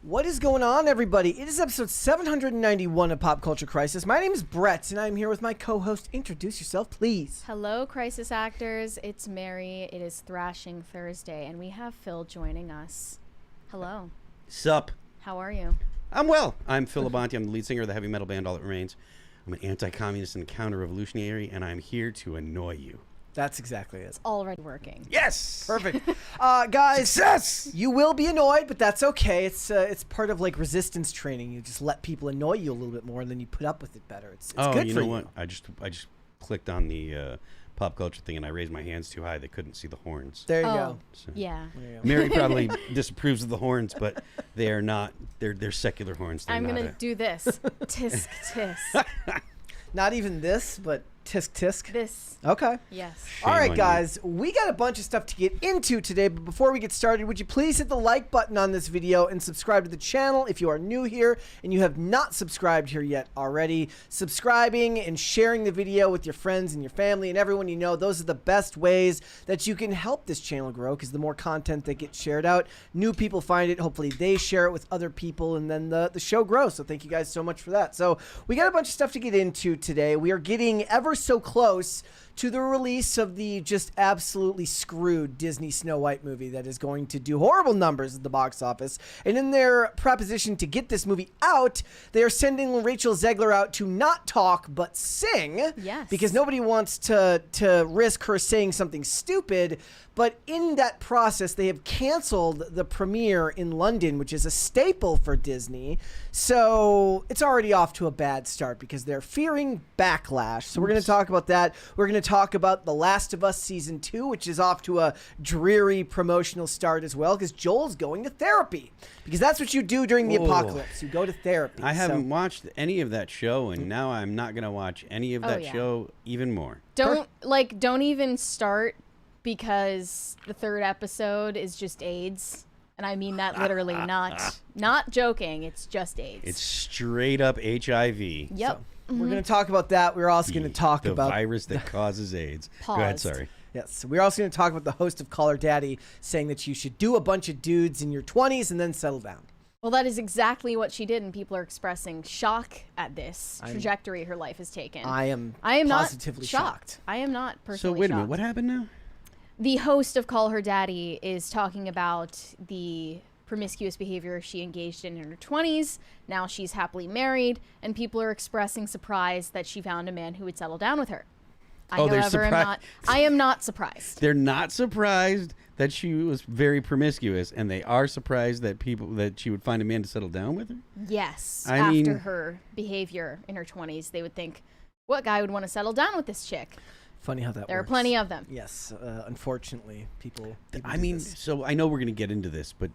What is going on, everybody? It is episode 791 of Pop Culture Crisis. My name is Brett, and I'm here with my co-host. Introduce yourself, please. Hello, Crisis Actors. It's Mary. It is Thrashing Thursday, and we have Phil joining us. Hello. Sup? How are you? I'm well. I'm Phil Labonte. I'm the lead singer of the heavy metal band All That Remains. I'm an anti-communist and counter-revolutionary, and I'm here to annoy you. That's exactly it. It's already working. Yes! Perfect. Guys, Success! You will be annoyed, but that's okay. It's part of like resistance training. You just let people annoy you a little bit more, and then you put up with it better. It's good for you. You know what? I just clicked on the pop culture thing, and I raised my hands too high. They couldn't see the horns. There you go. So. Yeah. Mary probably disapproves of the horns, but they are not. They're secular horns. I'm going to do this. Tisk, tisk. Not even this, but tisk tisk. This. Okay. Yes. All right, guys, we got a bunch of stuff to get into today, but before we get started, would you please hit the like button on this video and subscribe to the channel if you are new here and you have not subscribed here yet already. Subscribing and sharing the video with your friends and your family and everyone you know, those are the best ways that you can help this channel grow, because the more content that gets shared out, new people find it, hopefully they share it with other people, and then the show grows. So thank you guys so much for that. So we got a bunch of stuff to get into today. We are getting ever so close to the release of the just absolutely screwed Disney Snow White movie that is going to do horrible numbers at the box office. And in their proposition to get this movie out, they are sending Rachel Zegler out to not talk but sing. Yes. Because nobody wants to risk her saying something stupid. But in that process, they have canceled the premiere in London, which is a staple for Disney. So it's already off to a bad start because they're fearing backlash. So we're going to talk about that. We're going to talk about The Last of Us Season 2, which is off to a dreary promotional start as well, because Joel's going to therapy. Because that's what you do during the apocalypse. You go to therapy. I haven't watched any of that show, and now I'm not going to watch any of that show even more. Don't even start, because the third episode is just AIDS. And I mean that literally, not joking. It's just AIDS. It's straight up HIV. Yep. So we're going to talk about that. We're also going to talk about the virus that causes AIDS. Go ahead, sorry. Yes, we're also going to talk about the host of Call Her Daddy saying that you should do a bunch of dudes in your 20s and then settle down. Well, that is exactly what she did, and people are expressing shock at this trajectory her life has taken. I am positively not shocked. I am not personally shocked. So wait a minute, what happened now? The host of Call Her Daddy is talking about the promiscuous behavior she engaged in her 20s. Now she's happily married, and people are expressing surprise that she found a man who would settle down with her. I am not surprised. They're not surprised that she was very promiscuous, and they are surprised that she would find a man to settle down with her? Yes. After her behavior in her 20s, they would think, what guy would want to settle down with this chick? Funny how that works. There are plenty of them. Yes. Unfortunately, people I mean, so I know we're going to get into this, but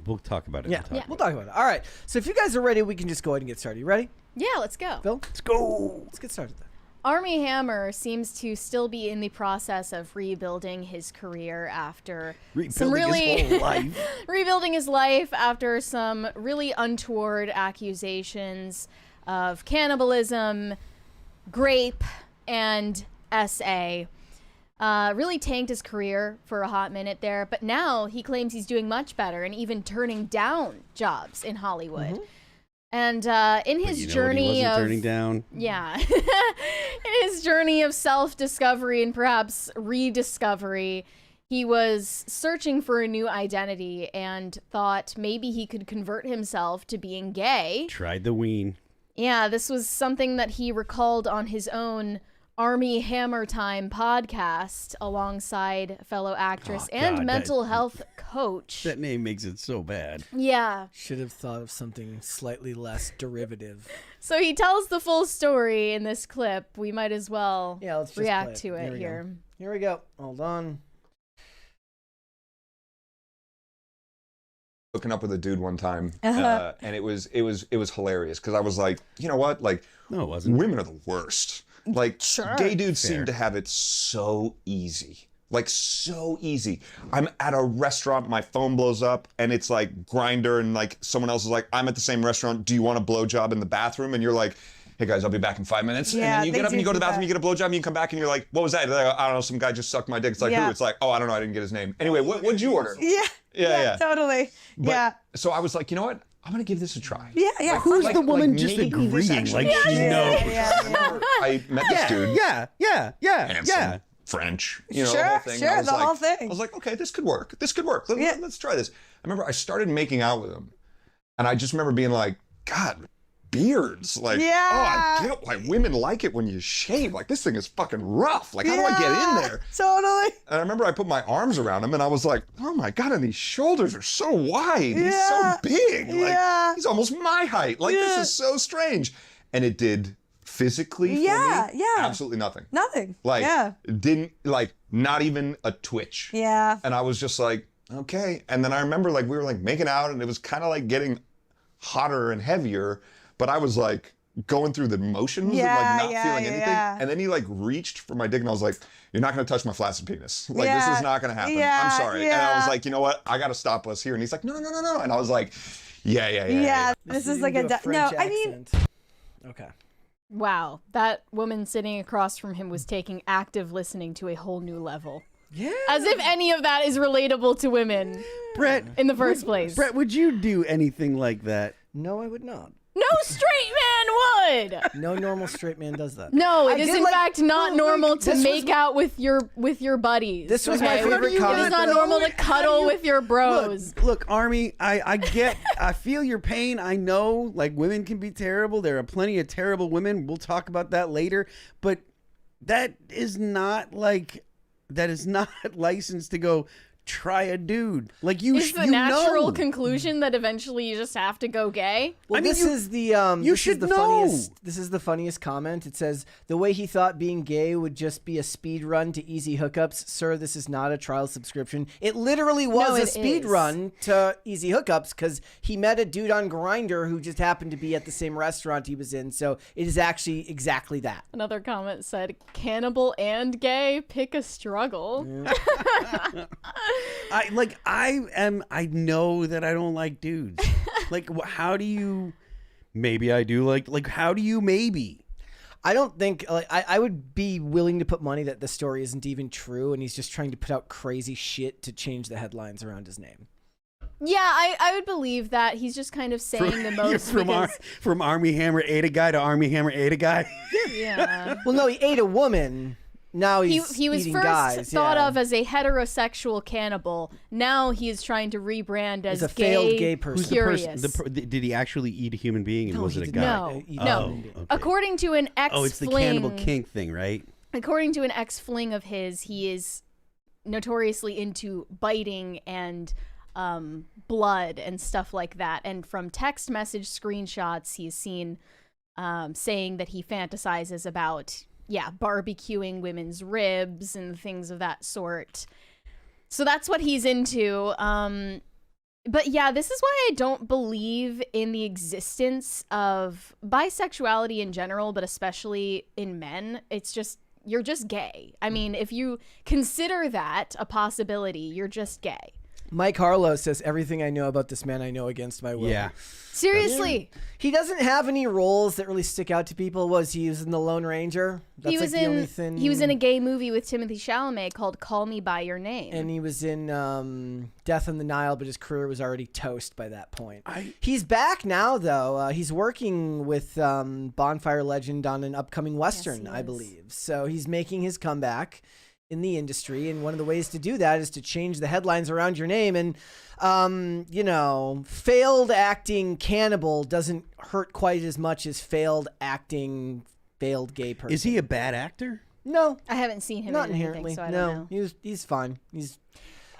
we'll talk about it. Yeah, we'll talk about it. All right. So if you guys are ready, we can just go ahead and get started. You ready? Yeah, let's go. Phil? Let's go. Let's get started then. Armie Hammer seems to still be in the process of rebuilding his career after rebuilding his life after some really untoward accusations of cannibalism, grape, and SA. Really tanked his career for a hot minute there, but now he claims he's doing much better and even turning down jobs in Hollywood. And in his journey of turning down, in his journey of self-discovery and perhaps rediscovery, he was searching for a new identity and thought maybe he could convert himself to being gay. Tried the ween. Yeah, this was something that he recalled on his own Armie Hammer Time podcast alongside fellow actress and mental health coach. That name makes it so bad. Yeah. Should have thought of something slightly less derivative. So he tells the full story in this clip. We might as well let's react to it here. Here we go. Hold on. Hooking up with a dude one time, and it was hilarious because I was like, you know what, like, no, it wasn't. Women are the worst. Like, gay dudes seem to have it so easy. Like, so easy. I'm at a restaurant, my phone blows up, and it's like Grindr, and like someone else is like, I'm at the same restaurant, do you want a blowjob in the bathroom? And you're like, hey guys, I'll be back in 5 minutes. Yeah, and then you they get up and you do go to the do bathroom, that. you get a blowjob, and you come back and you're like, what was that? They're like, I don't know, some guy just sucked my dick. It's like, Yeah. who? It's like, oh, I don't know, I didn't get his name. Anyway, what'd you order? Yeah, totally. But, so I was like, you know what? I'm gonna give this a try. Yeah. Who's Like- the woman like, just maybe this agreeing? actually- Like she knows. I met this dude. Yeah. French, you know, Sure, the whole thing. sure, I was the like, whole thing. I was like, okay, this could work. This could work. Let's try this. I remember I started making out with him, and I just remember being like, God, beards. Like, oh, I get why women like it when you shave. Like, this thing is fucking rough. Like, how do I get in there? Totally. And I remember I put my arms around him, and I was like, oh my God, and these shoulders are so wide. He's so big. Like, he's almost my height. Like, this is so strange. And it did physically for me, absolutely nothing. Nothing. Like, didn't, like, not even a twitch. Yeah. And I was just like, okay. And then I remember, like, we were, like, making out, and it was kind of, like, getting hotter and heavier, but I was, like, going through the motions of, like, not feeling anything. And then he, like, reached for my dick, and I was like, you're not going to touch my flaccid penis. Like, this is not going to happen. I'm sorry. And I was like, you know what? I got to stop us here. And he's like, no. And I was like, yeah. This is like a French no. I mean, okay. Wow, that woman sitting across from him was taking active listening to a whole new level. Yeah. As if any of that is relatable to women. Brett, in the first place. Brett, would you do anything like that? No, I would not. No straight man would. No normal straight man does that. No, it I is did in like- fact not no, normal like, to this make was- out with your buddies. This was my okay? favorite It comment. is not though. normal to cuddle with your bros. Look, Armie, I get, I feel your pain. I know, like, women can be terrible. There are plenty of terrible women. We'll talk about that later. But that is not licensed to go try a dude. Like, Is the natural know. conclusion that eventually you just have to go gay? Well, I mean, this you- is the you this should is the know. funniest. This is the funniest comment. It says the way he thought being gay would just be a speed run to easy hookups. Sir, this is not a trial subscription. It literally was No, a it speed is. run to easy hookups because he met a dude on Grindr who just happened to be at the same restaurant he was in. So it is actually exactly that. Another comment said, "Cannibal and gay, pick a struggle." I know that I don't like dudes. Like, how do you? Maybe I do like. How do you maybe? I don't think like I would be willing to put money that the story isn't even true and he's just trying to put out crazy shit to change the headlines around his name. Yeah, I would believe that. He's just kind of saying the most from Armie Hammer ate a guy to Armie Hammer ate a guy. Yeah. Well, no, he ate a woman. Now He he's was eating first guys. thought yeah. of as a heterosexual cannibal. Now he is trying to rebrand as a failed gay person. Who's the curious. person? Did he actually eat a human being, and No, was he it a did guy? not. No, He no. didn't. Okay. According to an ex-fling, Oh, it's the cannibal kink thing, right? According to an ex-fling of his, he is notoriously into biting and blood and stuff like that. And from text message screenshots, he's seen saying that he fantasizes about barbecuing women's ribs and things of that sort. So that's what he's into. But yeah, this is why I don't believe in the existence of bisexuality in general, but especially in men. It's just, you're just gay. I mean, if you consider that a possibility, you're just gay. Mike Harlow says everything I know about this man I know against my will. Yeah. Seriously. He doesn't have any roles that really stick out to people. He was in The Lone Ranger? That's He was like the only thing. he was in a gay movie with Timothée Chalamet called Call Me by Your Name. And he was in Death on the Nile, but his career was already toast by that point. He's back now, though. He's working with Bonfire Legend on an upcoming Western, Yes, he I is. believe. So he's making his comeback in the industry, and one of the ways to do that is to change the headlines around your name. And failed acting cannibal doesn't hurt quite as much as failed acting failed gay person. Is he a bad actor? No, I haven't seen him not in inherently. anything, so I don't know. He's fine. He's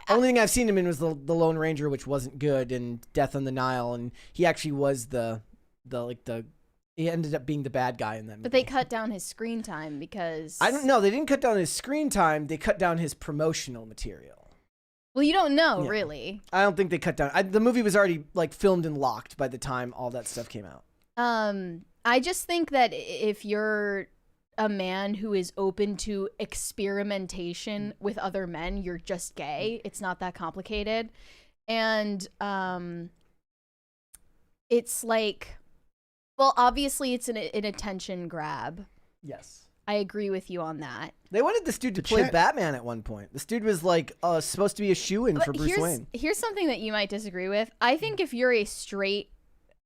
only thing I've seen him in was the Lone Ranger, which wasn't good, and Death on the Nile, and he actually was he ended up being the bad guy in that movie. But they cut down his screen time because I don't know. They didn't cut down his screen time. They cut down his promotional material. Well, you don't know, Yeah. really. I don't think they cut down. The movie was already like filmed and locked by the time all that stuff came out. I just think that if you're a man who is open to experimentation with other men, you're just gay. It's not that complicated. And it's like Well, obviously, it's an attention grab. Yes. I agree with you on that. They wanted this dude to play Batman at one point. This dude was like supposed to be a shoo-in for Bruce Wayne. Here's something that you might disagree with. I think if you're a straight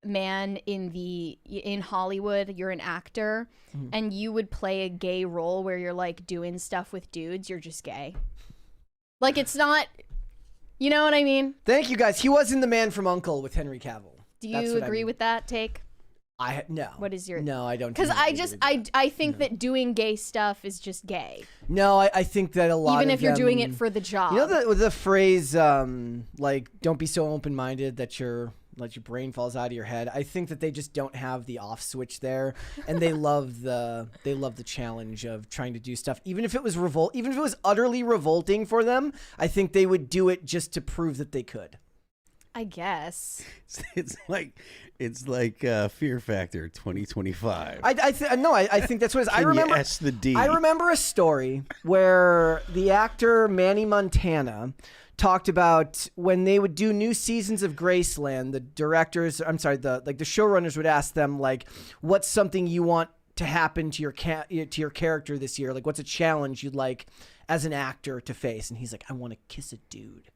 man in Hollywood, you're an actor, and you would play a gay role where you're like doing stuff with dudes, you're just gay. Like, it's not, you know what I mean? Thank you, guys. He was in The Man from U.N.C.L.E. with Henry Cavill. Do you agree with that take? No. What is your... No, I don't. Because I think that doing gay stuff is just gay. No, I think that a lot even of if you're them, doing it for the job. You know the phrase, like, don't be so open-minded that your brain falls out of your head. I think that they just don't have the off switch there, and they love the challenge of trying to do stuff. Even if it was utterly revolting for them, I think they would do it just to prove that they could. I guess. It's like Fear Factor 2025. I think that's what it is. I remember S the D. I remember a story where the actor Manny Montana talked about when they would do new seasons of Graceland, the showrunners would ask them, like, what's something you want to happen to your character this year? Like, what's a challenge you'd like as an actor to face? And he's like, I want to kiss a dude.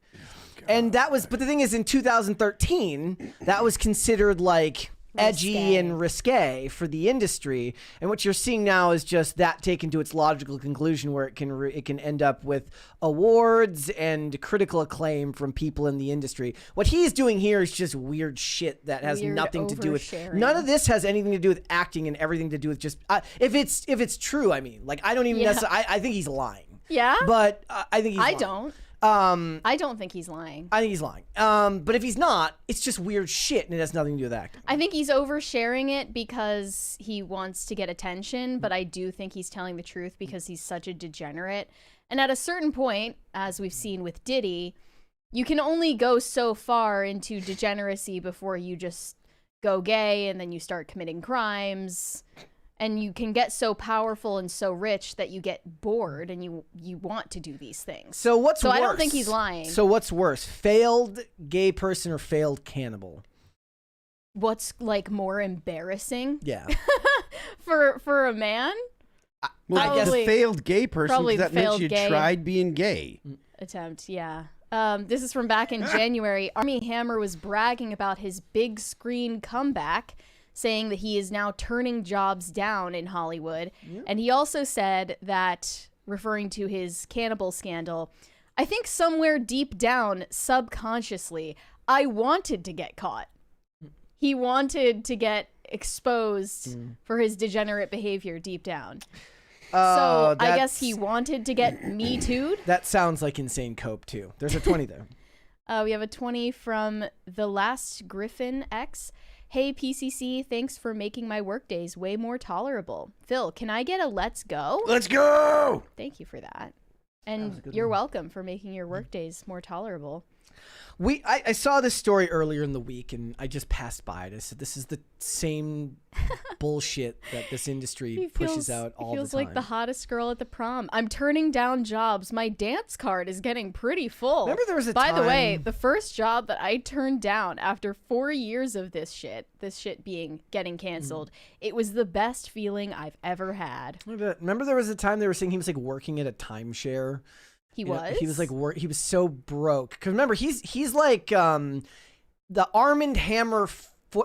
And but the thing is, in 2013, that was considered like edgy and risque for the industry. And what you're seeing now is just that taken to its logical conclusion, where it can end up with awards and critical acclaim from people in the industry. What he's doing here is just weird shit that has nothing to do with. None of this has anything to do with acting and everything to do with just if it's true. I mean, like, I don't even necessarily. I think he's lying. Yeah, but I think he's. I lying. don't. I don't think he's lying. I think he's lying. But if he's not, it's just weird shit, and it has nothing to do with acting. I think he's oversharing it because he wants to get attention, but I do think he's telling the truth because he's such a degenerate. And at a certain point, as we've seen with Diddy, you can only go so far into degeneracy before you just go gay and then you start committing crimes. And you can get so powerful and so rich that you get bored and you want to do these things. So what's worse? I don't think he's lying. So what's worse, failed gay person or failed cannibal? What's, like, more embarrassing? Yeah. for a man? Well, I guess failed gay person, because that meant you tried being gay. Attempt, yeah. This is from back in January. Armie Hammer was bragging about his big screen comeback, saying that he is now turning jobs down in Hollywood. Yep. And he also said that, referring to his cannibal scandal, I think somewhere deep down, subconsciously, I wanted to get caught. He wanted to get exposed for his degenerate behavior deep down. So I guess he wanted to get Me Too'd. That sounds like insane cope, too. There's a 20 there. We have a 20 from The Last Griffin X. Hey, PCC, thanks for making my workdays way more tolerable. Phil, can I get a let's go? Let's go! Thank you for that. And you're welcome for making your workdays more tolerable. I saw this story earlier in the week, and I just passed by it. I said, this is the same bullshit that this industry pushes out all the time. He feels like the hottest girl at the prom. I'm turning down jobs. My dance card is getting pretty full. Remember there was a By time... the way, the first job that I turned down after 4 years of this shit getting canceled, it was the best feeling I've ever had. Remember there was a time they were saying he was, like, working at a timeshare? He was? He was like, he was so broke. Because remember, he's like, the Armie Hammer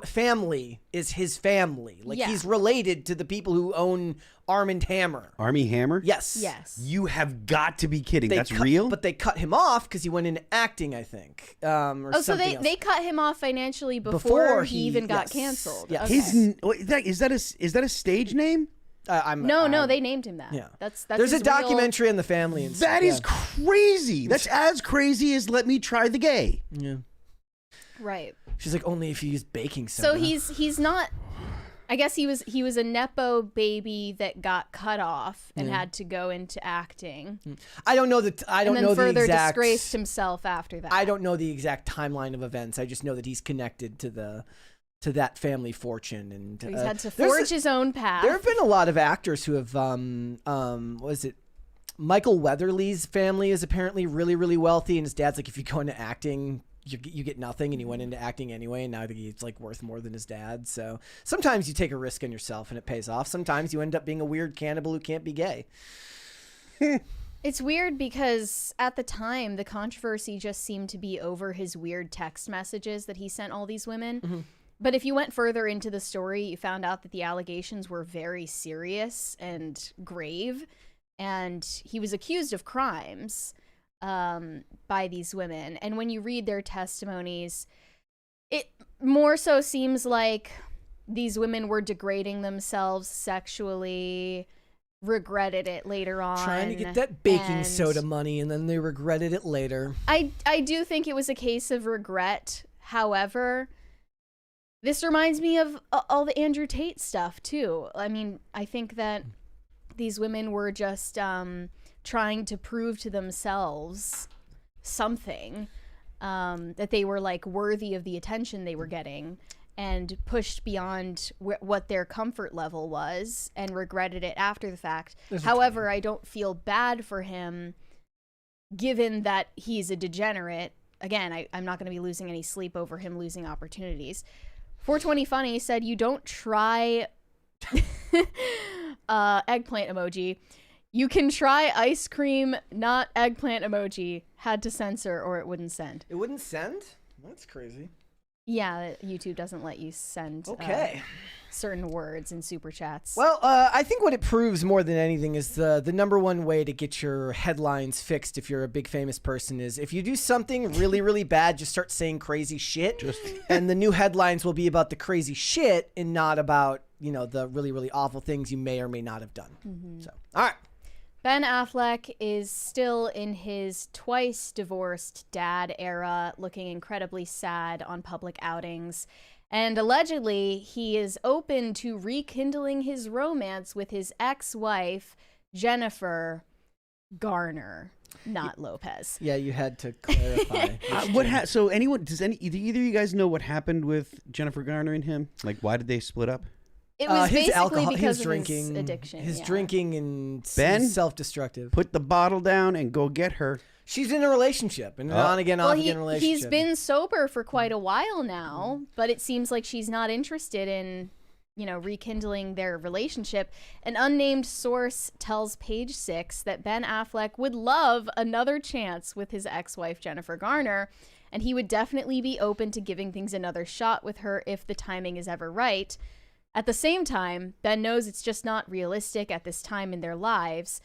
family is his family. Like, he's related to the people who own Armie Hammer. Armie Hammer? Yes. Yes. You have got to be kidding. That's real? But they cut him off because he went into acting, I think. So they cut him off financially before he even got canceled. Yes. Okay. Is that a stage name? No, they named him that. Yeah, that's there's a documentary on the family. And that is crazy. That's as crazy as Let Me Try the Gay. Yeah, right. She's like, only if you use baking soda. So he's not. I guess he was a nepo baby that got cut off and had to go into acting. I don't know that. I don't know the exact. And then further disgraced himself after that. I don't know the exact timeline of events. I just know that he's connected to that family fortune, and he's had to forge his own path. There have been a lot of actors who have was it Michael Weatherly's family is apparently really, really wealthy, and his dad's like, if you go into acting, you get nothing, and he went into acting anyway, and now he's like worth more than his dad. So sometimes you take a risk on yourself and it pays off. Sometimes you end up being a weird cannibal who can't be gay. It's weird because at the time, the controversy just seemed to be over his weird text messages that he sent all these women. But if you went further into the story, you found out that the allegations were very serious and grave, and he was accused of crimes by these women. And when you read their testimonies, it more so seems like these women were degrading themselves sexually, regretted it later on. Trying to get that baking soda money, and then they regretted it later. I do think it was a case of regret. However, this reminds me of all the Andrew Tate stuff, too. I mean, I think that these women were just trying to prove to themselves something, that they were, like, worthy of the attention they were getting, and pushed beyond what their comfort level was and regretted it after the fact. However, I don't feel bad for him, given that he's a degenerate. Again, I'm not going to be losing any sleep over him losing opportunities. 420 Funny said, you don't try eggplant emoji. You can try ice cream, not eggplant emoji. Had to censor or it wouldn't send. It wouldn't send? That's crazy. Yeah, YouTube doesn't let you send certain words in super chats. Well, I think what it proves more than anything is the number one way to get your headlines fixed if you're a big famous person is if you do something really, really bad, just start saying crazy shit. And the new headlines will be about the crazy shit and not about, you know, the really, really awful things you may or may not have done. So, all right. Ben Affleck is still in his twice divorced dad era, looking incredibly sad on public outings. And allegedly, he is open to rekindling his romance with his ex-wife, Jennifer Garner, not Lopez. Yeah, you had to clarify. So anyone, do either of you guys know what happened with Jennifer Garner and him? Like, why did they split up? It was his basically alcohol, because his of drinking, his addiction. His drinking and Ben, self-destructive. Put the bottle down and go get her. She's in a relationship, an on-again, off-again relationship. He's been sober for quite a while now, but it seems like she's not interested in, you know, rekindling their relationship. An unnamed source tells Page Six that Ben Affleck would love another chance with his ex-wife, Jennifer Garner, and he would definitely be open to giving things another shot with her if the timing is ever right. At the same time, Ben knows it's just not realistic at this time in their lives.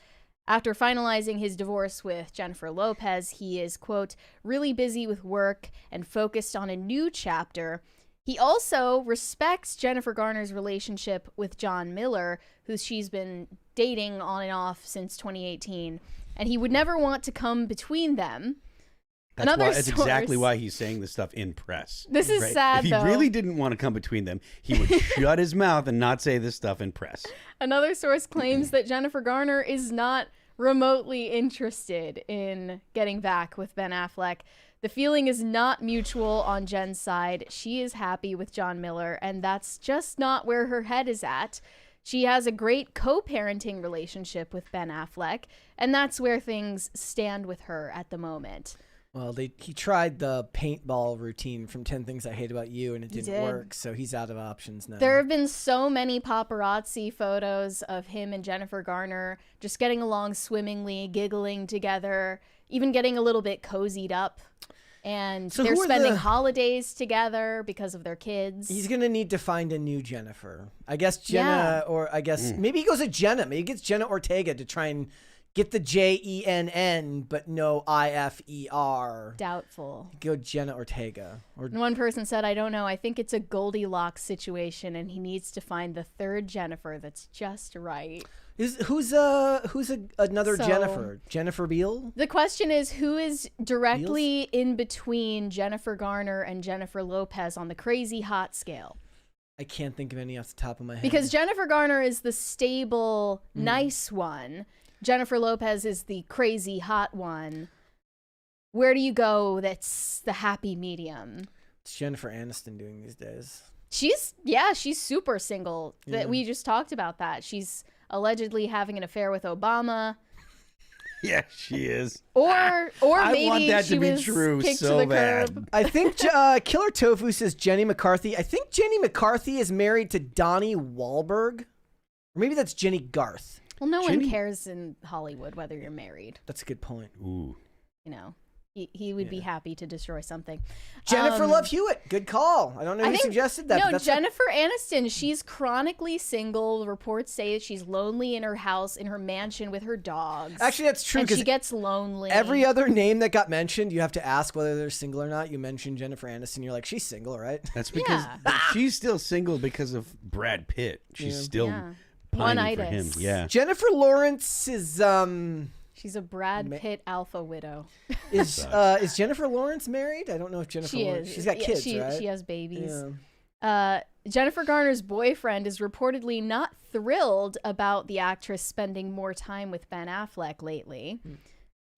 After finalizing his divorce with Jennifer Lopez, he is, quote, really busy with work and focused on a new chapter. He also respects Jennifer Garner's relationship with John Miller, who she's been dating on and off since 2018, and he would never want to come between them. That's exactly why he's saying this stuff in press. This is sad, though. If he really didn't want to come between them, he would shut his mouth and not say this stuff in press. Another source claims that Jennifer Garner is not remotely interested in getting back with Ben Affleck. The feeling is not mutual on Jen's side. She is happy with John Miller, and that's just not where her head is at. She has a great co-parenting relationship with Ben Affleck, and that's where things stand with her at the moment. Well, he tried the paintball routine from 10 Things I Hate About You, and it didn't work, so he's out of options now. There have been so many paparazzi photos of him and Jennifer Garner just getting along swimmingly, giggling together, even getting a little bit cozied up. And so they're spending holidays together because of their kids. He's going to need to find a new Jennifer. I guess Jenna, or I guess maybe he goes to Jenna. Maybe he gets Jenna Ortega to try and get the Jenn, but no IFER. Doubtful. Go Jenna Ortega. Or one person said, I don't know. I think it's a Goldilocks situation, and he needs to find the third Jennifer that's just right. Who's another Jennifer? Jennifer Beal? The question is, who is directly in between Jennifer Garner and Jennifer Lopez on the crazy hot scale? I can't think of any off the top of my head. Because Jennifer Garner is the stable, nice one. Jennifer Lopez is the crazy hot one. Where do you go that's the happy medium? It's Jennifer Aniston doing these days. She's super single. That we just talked about that. She's allegedly having an affair with Obama. Yeah, she is. Or I maybe want that she to be was true kicked so to the bad. curb. I think Killer Tofu says Jenny McCarthy. I think Jenny McCarthy is married to Donnie Wahlberg. Or maybe that's Jenny Garth. Well, no Jenny- one cares in Hollywood whether you're married. That's a good point. Ooh. You know, he would be happy to destroy something. Jennifer Love Hewitt. Good call. I don't know who suggested that. No, but that's Jennifer Aniston. She's chronically single. Reports say that she's lonely in her house, in her mansion with her dogs. Actually, that's true. And Because she gets lonely. every other name that got mentioned, you have to ask whether they're single or not. You mentioned Jennifer Aniston. You're like, she's single, right? That's because she's still single because of Brad Pitt. She's still pining for him. One-itis. Yeah. Jennifer Lawrence is She's a Brad Pitt alpha widow. is Jennifer Lawrence married? I don't know if Jennifer She Lawrence. is. She's got kids, she, right? She has babies. Yeah. Jennifer Garner's boyfriend is reportedly not thrilled about the actress spending more time with Ben Affleck lately.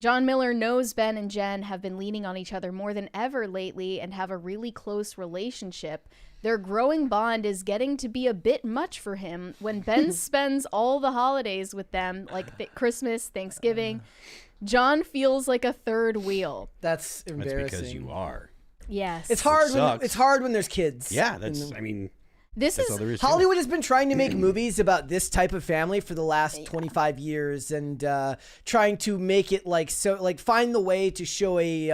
John Miller knows Ben and Jen have been leaning on each other more than ever lately and have a really close relationship. Their growing bond is getting to be a bit much for him when Ben spends all the holidays with them, like Christmas, Thanksgiving. John feels like a third wheel. That's embarrassing. That's because you are. Yes. It's hard. sucks. It's hard when there's kids. Yeah, I mean, This that's is all there is to it. Hollywood has been trying to make movies about this type of family for the last 25 years and trying to make it find the way to show a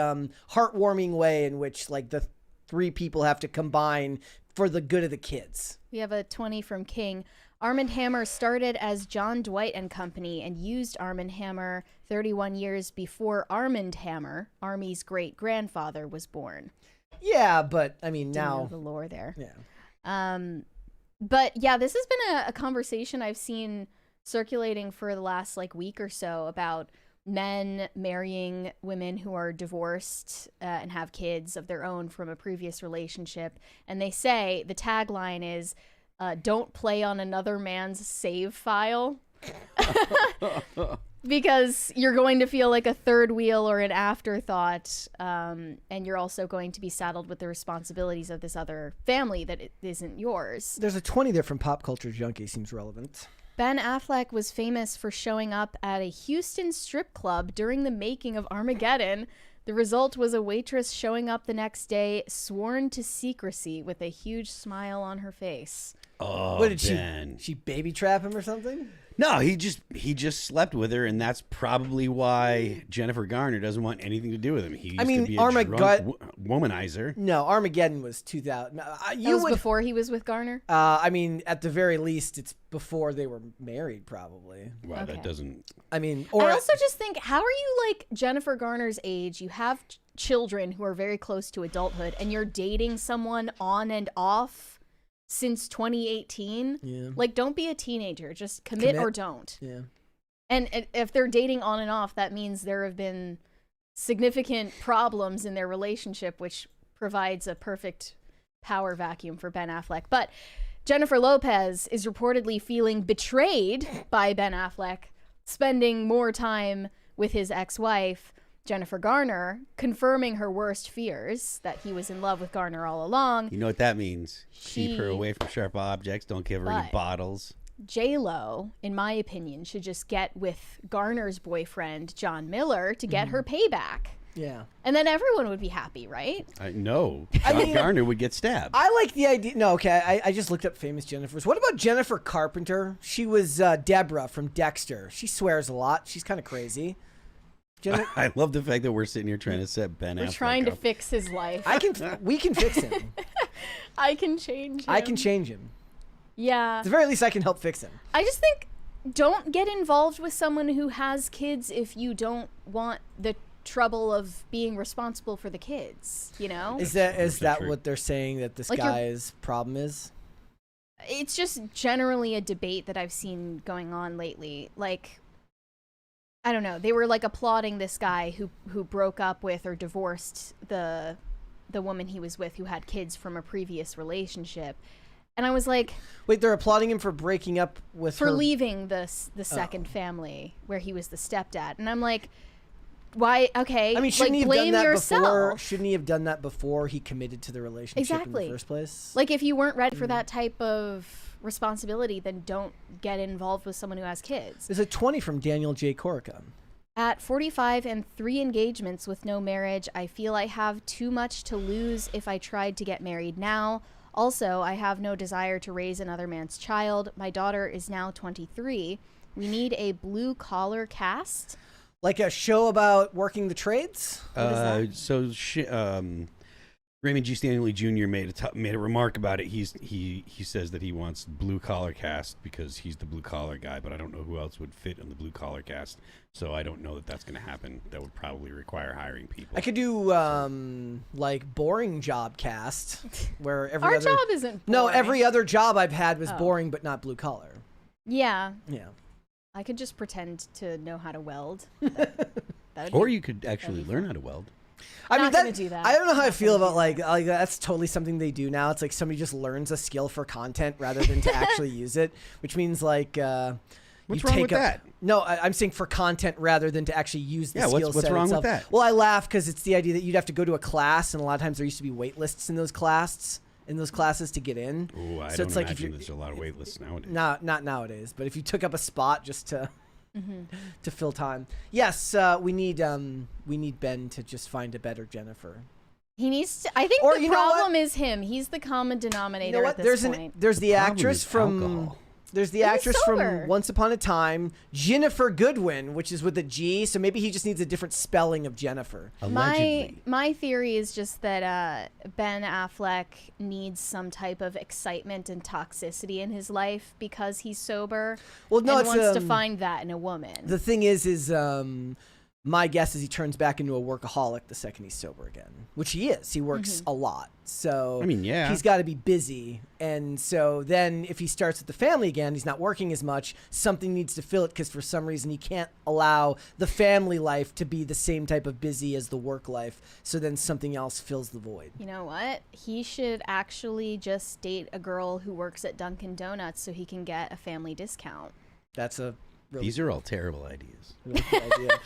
heartwarming way in which like the three people have to combine for the good of the kids. We have a 20 from King. Arm & Hammer started as John Dwight and Company and used Arm & Hammer 31 years before Armand Hammer, Armie's great-grandfather, was born. Yeah, but I mean Didn't know now the lore there. Yeah. But yeah, this has been a conversation I've seen circulating for the last week or so about men marrying women who are divorced and have kids of their own from a previous relationship. And they say the tagline is, don't play on another man's save file. Because you're going to feel like a third wheel or an afterthought, and you're also going to be saddled with the responsibilities of this other family that isn't yours. There's a 20 there from Pop Culture Junkie. Seems relevant. Ben Affleck was famous for showing up at a Houston strip club during the making of Armageddon. The result was a waitress showing up the next day, sworn to secrecy, with a huge smile on her face. Oh, What did Ben. she baby trap him or something? No, he just slept with her, and that's probably why Jennifer Garner doesn't want anything to do with him. He used to be a drunk womanizer. No, Armageddon was 2000. That was before he was with Garner? I mean, at the very least, it's before they were married, probably. Wow, Okay. that doesn't. I mean, I also just think, how are you Jennifer Garner's age? You have children who are very close to adulthood, and you're dating someone on and off since 2018. Yeah. Don't be a teenager. Just commit or don't. Yeah. And if they're dating on and off, that means there have been significant problems in their relationship, which provides a perfect power vacuum for Ben Affleck. But Jennifer Lopez is reportedly feeling betrayed by Ben Affleck, spending more time with his ex-wife, Jennifer Garner, confirming her worst fears that he was in love with Garner all along. You know what that means? Keep her away from sharp objects. Don't give her any bottles. J-Lo, in my opinion, should just get with Garner's boyfriend, John Miller, to get her payback. Yeah. And then everyone would be happy, right? No. John Garner would get stabbed. I like the idea. No, okay. I just looked up famous Jennifers. What about Jennifer Carpenter? She was Deborah from Dexter. She swears a lot. She's kind of crazy. I love the fact that we're sitting here trying to set Ben Affleck We're trying to up. fix his life. We can fix him. I can change him. I can change him. Yeah. At the very least, I can help fix him. I just think don't get involved with someone who has kids if you don't want the trouble of being responsible for the kids, you know? Is that true. what they're saying that this guy's problem is? It's just generally a debate that I've seen going on lately. I don't know. They were applauding this guy who broke up with or divorced the woman he was with who had kids from a previous relationship. And I was like, wait, they're applauding him for breaking up with her? For leaving the second family where he was the stepdad. And I'm like, why? Okay, I mean, shouldn't he have blame done that yourself. before? Shouldn't he have done that before he committed to the relationship Exactly. in the first place? If you weren't ready for that type of responsibility, then don't get involved with someone who has kids. There's a 20 from Daniel J. Corica. At 45 and 3 engagements with no marriage, I feel I have too much to lose if I tried to get married now. Also, I have no desire to raise another man's child. My daughter is now 23. We need a blue-collar cast. Like a show about working the trades? Raymond G. Stanley Jr. made a remark about it. He says that he wants blue collar cast because he's the blue collar guy, but I don't know who else would fit in the blue collar cast. So I don't know that that's going to happen. That would probably require hiring people. I could do like boring job cast where Our job isn't boring. No, every other job I've had was boring but not blue collar. Yeah. Yeah. I could just pretend to know how to weld. Or you could actually learn how to weld. I mean, gonna do that. I don't know how I feel about like that's totally something they do now. It's like somebody just learns a skill for content rather than to actually use it, which means like what's wrong with that? No, I'm saying for content rather than to actually use the skill set. What's wrong itself. with that? Well, I laugh because it's the idea that you'd have to go to a class, and a lot of times there used to be wait lists in those classes to get in. Ooh, I so don't it's like imagine there's a lot of wait lists nowadays. Not nowadays, but if you took up a spot just to to fill time. Yes, we need Ben to just find a better Jennifer. He needs to. I think the problem is him. He's the common denominator at this point. There's the actress from alcohol. There's the actress from Once Upon a Time, Jennifer Goodwin, which is with a G. So maybe he just needs a different spelling of Jennifer. Allegedly. My theory is just that Ben Affleck needs some type of excitement and toxicity in his life because he's sober. Well, no, and wants to find that in a woman. The thing is my guess is he turns back into a workaholic the second he's sober again, which he is. He works a lot. So I mean, yeah, he's got to be busy. And so then if he starts with the family again, he's not working as much. Something needs to fill it because for some reason he can't allow the family life to be the same type of busy as the work life. So then something else fills the void. You know what? He should actually just date a girl who works at Dunkin' Donuts so he can get a family discount. That's a These are all terrible ideas. Really good idea.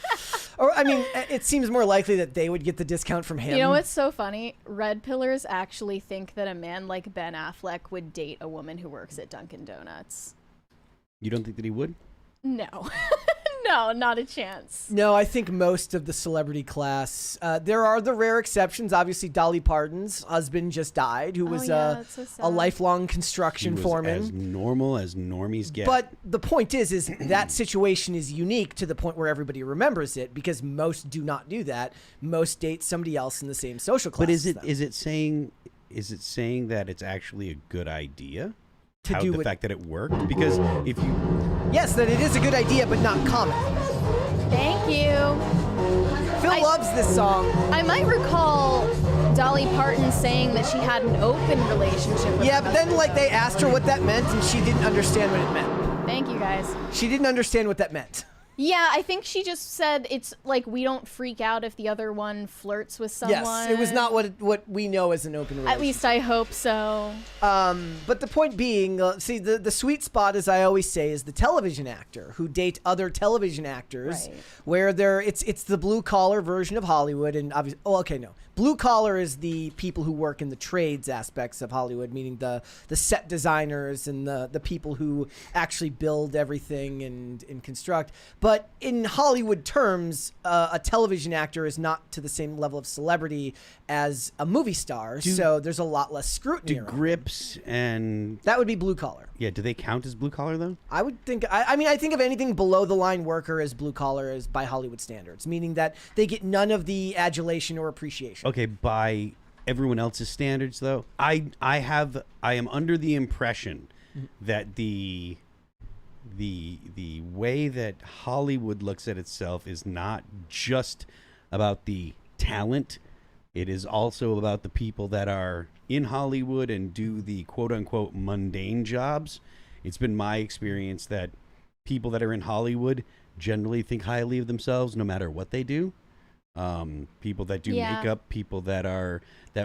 Or, I mean, it seems more likely that they would get the discount from him. You know what's so funny? Red Pillars actually think that a man like Ben Affleck would date a woman who works at Dunkin' Donuts. You don't think that he would? No. No, not a chance. No, I think most of the celebrity class, there are the rare exceptions. Obviously, Dolly Parton's husband just died, who was so a lifelong construction foreman. As normal as normies get. But the point is that situation is unique to the point where everybody remembers it because most do not do that. Most date somebody else in the same social class. But is it saying that it's actually a good idea? The fact that it worked? Because if you... Yes, that it is a good idea, but not common. Thank you. Phil loves this song. I might recall Dolly Parton saying that she had an open relationship with but then like they asked her what that meant and she didn't understand what it meant. Thank you, guys. She didn't understand what that meant. Yeah, I think she just said it's like we don't freak out if the other one flirts with someone. Yes, it was not what we know as an open relationship. At least I hope so. But the point being, see, the sweet spot, as I always say, is the television actor who date other television actors, right, where it's the blue collar version of Hollywood, and obviously, blue collar is the people who work in the trades aspects of Hollywood, meaning the set designers and the people who actually build everything and construct. But in Hollywood terms, a television actor is not to the same level of celebrity as a movie star, so there's a lot less scrutiny. Do grips and... That would be blue collar. Yeah, do they count as blue collar, though? I would think... I mean, I think of anything below the line worker as blue collar as by Hollywood standards, meaning that they get none of the adulation or appreciation. Okay, by everyone else's standards, though, I am under the impression that the way that Hollywood looks at itself is not just about the talent. It is also about the people that are in Hollywood and do the quote-unquote mundane jobs. It's been my experience that people that are in Hollywood generally think highly of themselves no matter what they do. People that do makeup, people that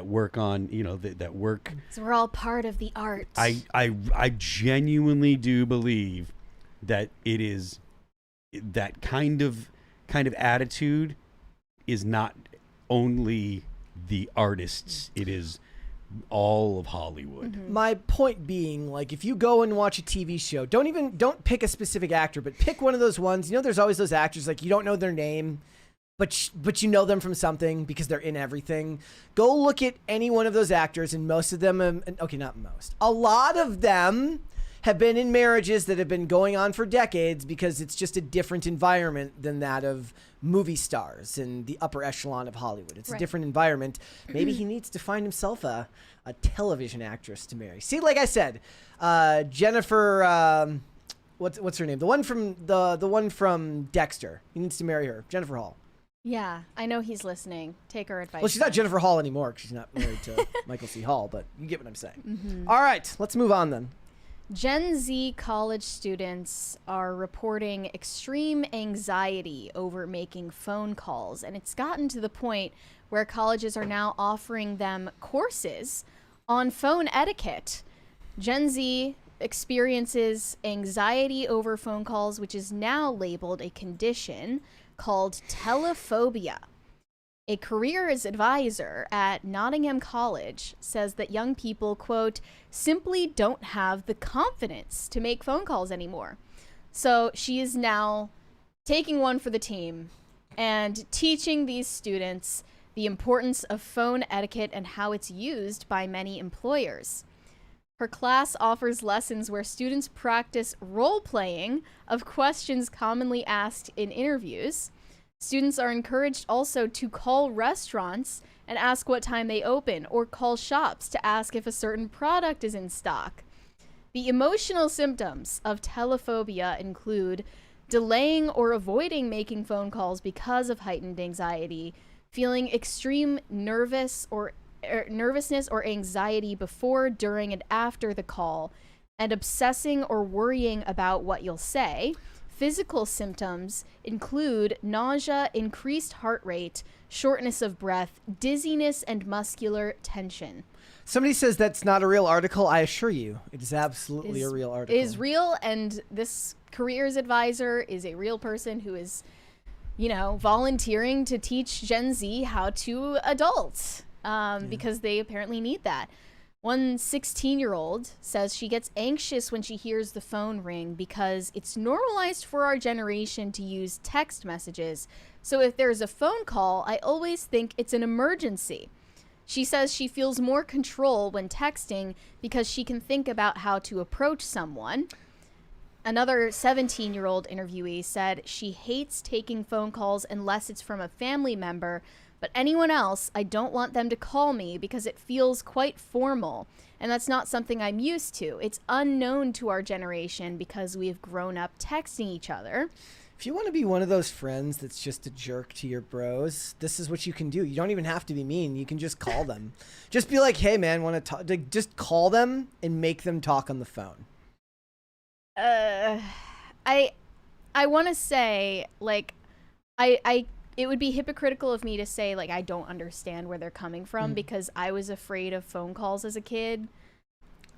work on, that work. So we're all part of the art. I genuinely do believe that it is that kind of attitude is not only the artists. It is all of Hollywood. My point being, like, if you go and watch a TV show, don't pick a specific actor, but pick one of those ones. You know, there's always those actors, like, you don't know their name, but you know them from something because they're in everything. Go look at any one of those actors, and most of them, okay, not most, a lot of them have been in marriages that have been going on for decades because it's just a different environment than that of movie stars and the upper echelon of Hollywood. It's a different environment. Maybe he needs to find himself a television actress to marry. See, like I said, Jennifer, what's her name? The one from Dexter. He needs to marry her. Jennifer Hall. Yeah, I know he's listening. Take our advice. Well, she's not Jennifer Hall anymore because she's not married to Michael C. Hall, but you get what I'm saying. All right, let's move on then. Gen Z college students are reporting extreme anxiety over making phone calls, and it's gotten to the point where colleges are now offering them courses on phone etiquette. Gen Z experiences anxiety over phone calls, which is now labeled a condition called telephobia. A careers advisor at Nottingham College says that young people, quote, simply don't have the confidence to make phone calls anymore. So she is now taking one for the team and teaching these students the importance of phone etiquette and how it's used by many employers. Her class offers lessons where students practice role-playing of questions commonly asked in interviews. Students are encouraged also to call restaurants and ask what time they open, or call shops to ask if a certain product is in stock. The emotional symptoms of telephobia include delaying or avoiding making phone calls because of heightened anxiety, feeling extreme nervousness or anxiety before, during, and after the call, and obsessing or worrying about what you'll say. Physical symptoms include nausea, increased heart rate, shortness of breath, dizziness, and muscular tension. Somebody says that's not a real article. I assure you, it is absolutely a real article. It is real, and this careers advisor is a real person who is, you know, volunteering to teach Gen Z how to adult, because they apparently need that. One 16-year-old says she gets anxious when she hears the phone ring because it's normalized for our generation to use text messages. So if there's a phone call, I always think it's an emergency. She says she feels more control when texting because she can think about how to approach someone. Another 17-year-old interviewee said she hates taking phone calls unless it's from a family member, but anyone else, I don't want them to call me because it feels quite formal, and that's not something I'm used to. It's unknown to our generation because we've grown up texting each other. If you want to be one of those friends that's just a jerk to your bros, this is what you can do. You don't even have to be mean. You can just call them. Just be like, hey, man, want to talk? Just call them and make them talk on the phone. I want to say, like, it would be hypocritical of me to say, like, I don't understand where they're coming from because I was afraid of phone calls as a kid.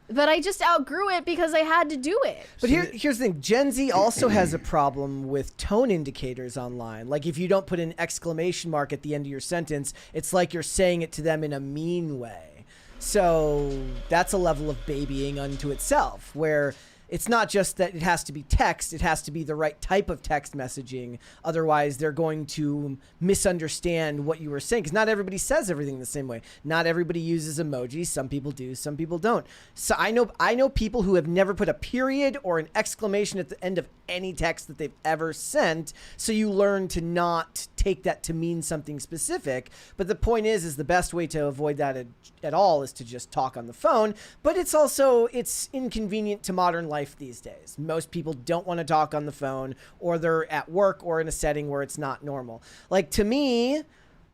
But I just outgrew it because I had to do it. But here's the thing. Gen Z also has a problem with tone indicators online. Like, if you don't put an exclamation mark at the end of your sentence, it's like you're saying it to them in a mean way. So that's a level of babying unto itself, where it's not just that it has to be text, it has to be the right type of text messaging. Otherwise, they're going to misunderstand what you were saying, because not everybody says everything the same way. Not everybody uses emojis. Some people do, some people don't. So I know people who have never put a period or an exclamation at the end of any text that they've ever sent. So you learn to not take that to mean something specific. But the point is the best way to avoid that at all is to just talk on the phone. But it's inconvenient to modern life these days. Most people don't want to talk on the phone, or they're at work or in a setting where it's not normal. Like, to me,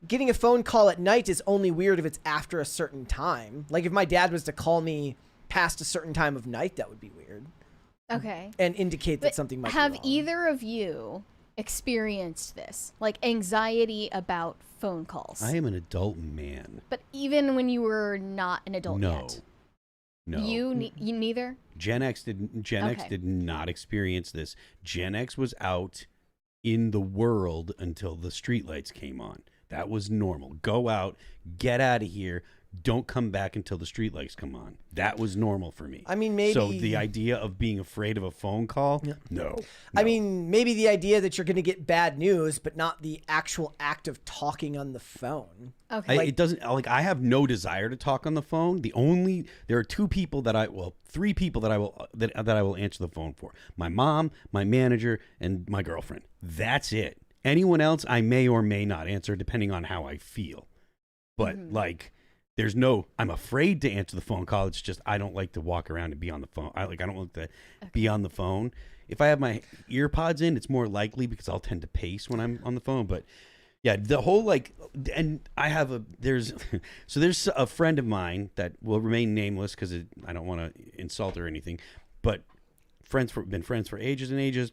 getting a phone call at night is only weird if it's after a certain time. Like, if my dad was to call me past a certain time of night, that would be weird. Okay. And indicate that something might be Have wrong. either of you experienced this? Like, anxiety about phone calls? I am an adult man. But even when you were not an adult No. yet? No. You neither? Gen X did not experience this. Gen X was out in the world until the streetlights came on. That was normal. Go out, get out of here, don't come back until the street lights come on. That was normal for me. I mean, maybe... So the idea of being afraid of a phone call, no. I mean, maybe the idea that you're going to get bad news, but not the actual act of talking on the phone. Okay. It doesn't, like, I have no desire to talk on the phone. There are three people that I will answer the phone for. My mom, my manager, and my girlfriend. That's it. Anyone else, I may or may not answer depending on how I feel. But like, I'm afraid to answer the phone call. It's just, I don't like to walk around and be on the phone. I don't like to be on the phone. If I have my ear pods in, it's more likely because I'll tend to pace when I'm on the phone. But yeah, the whole and I have there's a friend of mine that will remain nameless because I don't want to insult her or anything, but been friends for ages and ages.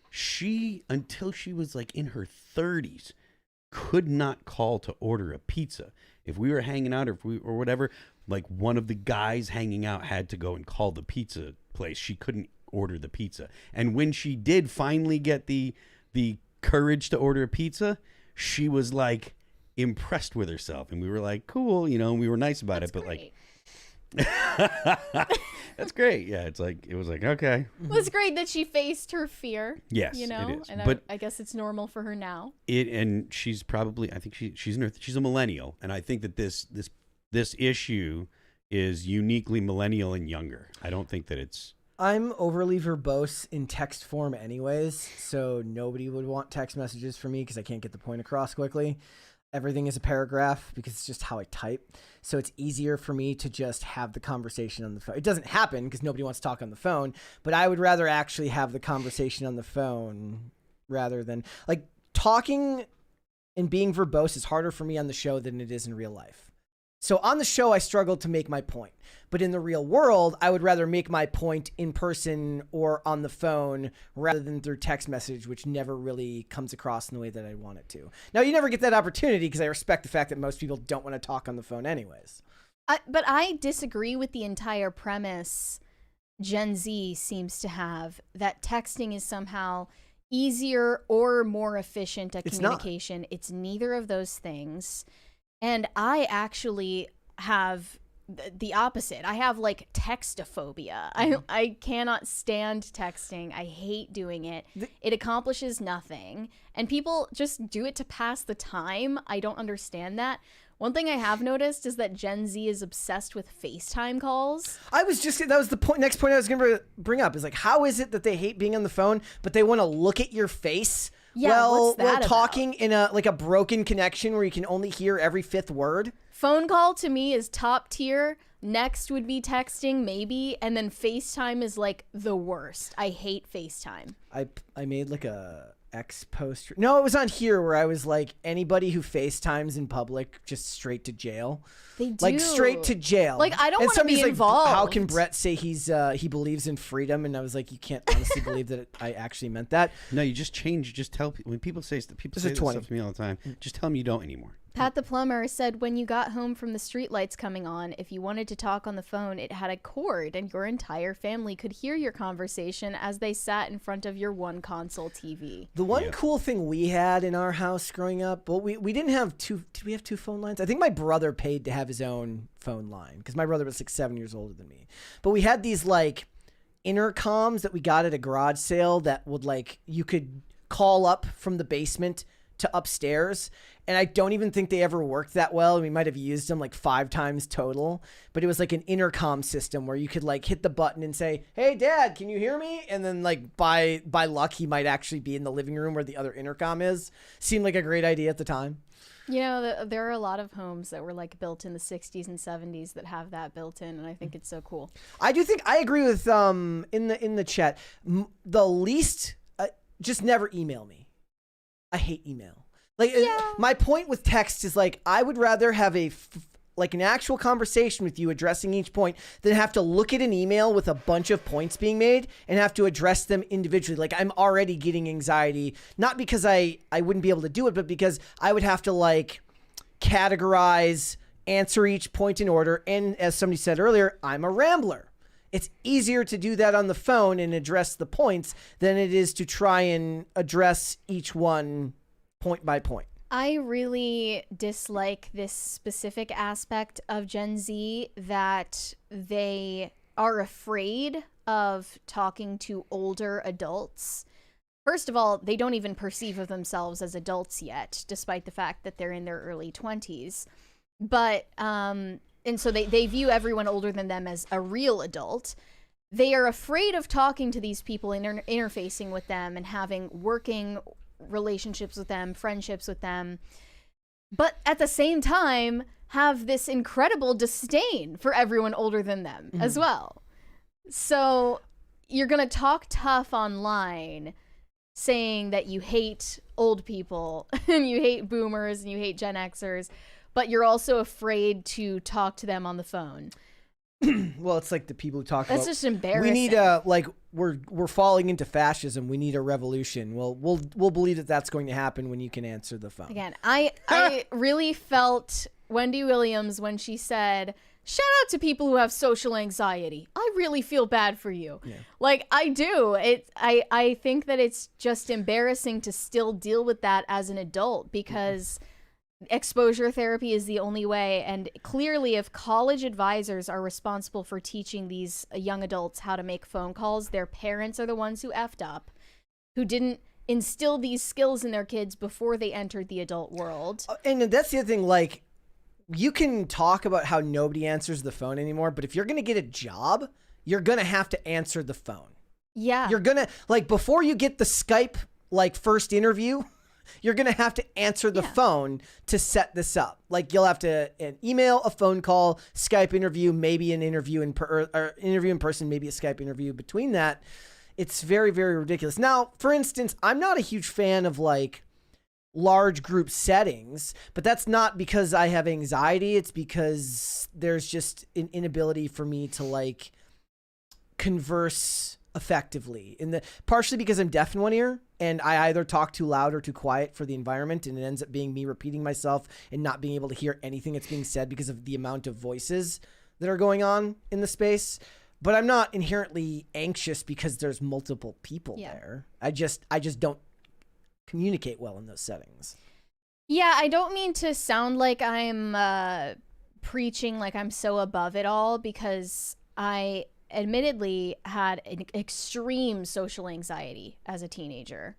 She, until she was like in her 30s, could not call to order a pizza. If we were hanging out or whatever, like one of the guys hanging out had to go and call the pizza place. She couldn't order the pizza. And when she did finally get the courage to order a pizza, she was like impressed with herself. And we were like, cool, and we were nice about That's it. But great. That's great. Yeah, it was like, okay. Well, it's great that she faced her fear. Yes, it is. And but I guess it's normal for her now. And she's probably, I think she's a millennial, and I think that this issue is uniquely millennial and younger. I don't think that it's. I'm overly verbose in text form anyways, so nobody would want text messages from me because I can't get the point across quickly. Everything is a paragraph because it's just how I type. So it's easier for me to just have the conversation on the phone. It doesn't happen because nobody wants to talk on the phone, but I would rather actually have the conversation on the phone rather than like talking and being verbose is harder for me on the show than it is in real life. So on the show, I struggled to make my point. But in the real world, I would rather make my point in person or on the phone rather than through text message, which never really comes across in the way that I want it to. Now, you never get that opportunity because I respect the fact that most people don't want to talk on the phone anyways. But I disagree with the entire premise Gen Z seems to have, that texting is somehow easier or more efficient at communication. It's neither of those things. And I actually have the opposite. I have like textophobia. I cannot stand texting. I hate doing it. It accomplishes nothing. And people just do it to pass the time. I don't understand that. One thing I have noticed is that Gen Z is obsessed with FaceTime calls. That was the next point I was going to bring up is like, how is it that they hate being on the phone, but they want to look at your face? Yeah, what's that while about? talking in a broken connection where you can only hear every fifth word. Phone call to me is top tier. Next would be texting, maybe, and then FaceTime is like the worst. I hate FaceTime. I made like a X post. No, it was on here where I was like, anybody who FaceTimes in public, just straight to jail. They do. Like straight to jail. Like, I don't want to be involved. How can Brett say he believes in freedom? And I was like, you can't honestly believe that I actually meant that. No, you just change. Just tell people when people say this stuff to me all the time. Just tell them you don't anymore. Pat the plumber said when you got home from the streetlights coming on, if you wanted to talk on the phone, it had a cord and your entire family could hear your conversation as they sat in front of your one console TV. The one cool thing we had in our house growing up, well, we didn't have two. Did we have two phone lines? I think my brother paid to have his own phone line because my brother was like 7 years older than me. But we had these like intercoms that we got at a garage sale that would like, you could call up from the basement to upstairs, and I don't even think they ever worked that well. We might have used them like 5 times total, but it was like an intercom system where you could like hit the button and say, "Hey Dad, can you hear me?" And then like by luck he might actually be in the living room where the other intercom is. Seemed like a great idea at the time. You know, there are a lot of homes that were like built in the 60s and 70s that have that built in, and I think it's so cool. I agree with in the chat, the least just never email me. I hate email. Like my point with text is like, I would rather have an actual conversation with you addressing each point than have to look at an email with a bunch of points being made and have to address them individually. Like I'm already getting anxiety, not because I wouldn't be able to do it, but because I would have to like categorize, answer each point in order. And as somebody said earlier, I'm a rambler. It's easier to do that on the phone and address the points than it is to try and address each one point by point. I really dislike this specific aspect of Gen Z, that they are afraid of talking to older adults. First of all, they don't even perceive of themselves as adults yet, despite the fact that they're in their early 20s. But, and so they view everyone older than them as a real adult. They are afraid of talking to these people, interfacing with them, and having working relationships with them, friendships with them, but at the same time have this incredible disdain for everyone older than them as well. So you're gonna talk tough online, saying that you hate old people and you hate boomers and you hate Gen Xers, but you're also afraid to talk to them on the phone. Well, it's like the people who talk That's about, just embarrassing. we need like we're falling into fascism. We need a revolution. Well, we'll believe that that's going to happen when you can answer the phone. Again, I really felt Wendy Williams when she said, "Shout out to people who have social anxiety. I really feel bad for you." Yeah. Like, I do. I think that it's just embarrassing to still deal with that as an adult, because exposure therapy is the only way. And clearly, if college advisors are responsible for teaching these young adults how to make phone calls, their parents are the ones who effed up, who didn't instill these skills in their kids before they entered the adult world. And that's the other thing, like, you can talk about how nobody answers the phone anymore, but if you're going to get a job, you're going to have to answer the phone. Yeah. You're going to, like, before you get the Skype, like, first interview, you're going to have to answer the phone to set this up. Like, you'll have to an email, a phone call, Skype interview, maybe an interview or interview in person, maybe a Skype interview between that. It's very, very ridiculous. Now, for instance, I'm not a huge fan of, like, large group settings, but that's not because I have anxiety. It's because there's just an inability for me to, like, converse effectively, partially because I'm deaf in one ear and I either talk too loud or too quiet for the environment, and it ends up being me repeating myself and not being able to hear anything that's being said because of the amount of voices that are going on in the space. But I'm not inherently anxious because there's multiple people there. I just don't communicate well in those settings. Yeah, I don't mean to sound like I'm preaching like I'm so above it all, because I admittedly had an extreme social anxiety as a teenager.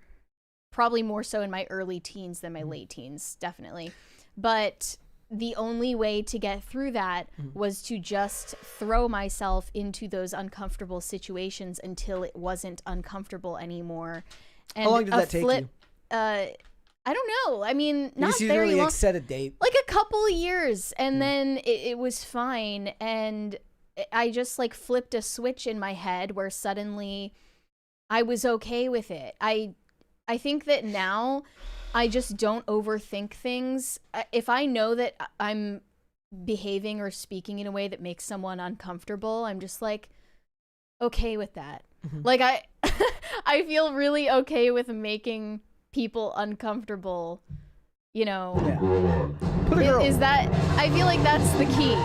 Probably more so in my early teens than my late teens, definitely. But the only way to get through that was to just throw myself into those uncomfortable situations until it wasn't uncomfortable anymore. And how long did that take you? I don't know. I mean, not you very really long. Set a date. Like a couple of years, and then it was fine. And I just, like, flipped a switch in my head where suddenly I was okay with it. I think that now I just don't overthink things. If I know that I'm behaving or speaking in a way that makes someone uncomfortable, I'm just, like, okay with that. Like, I feel really okay with making people uncomfortable, you know. Is that, I feel like that's the key.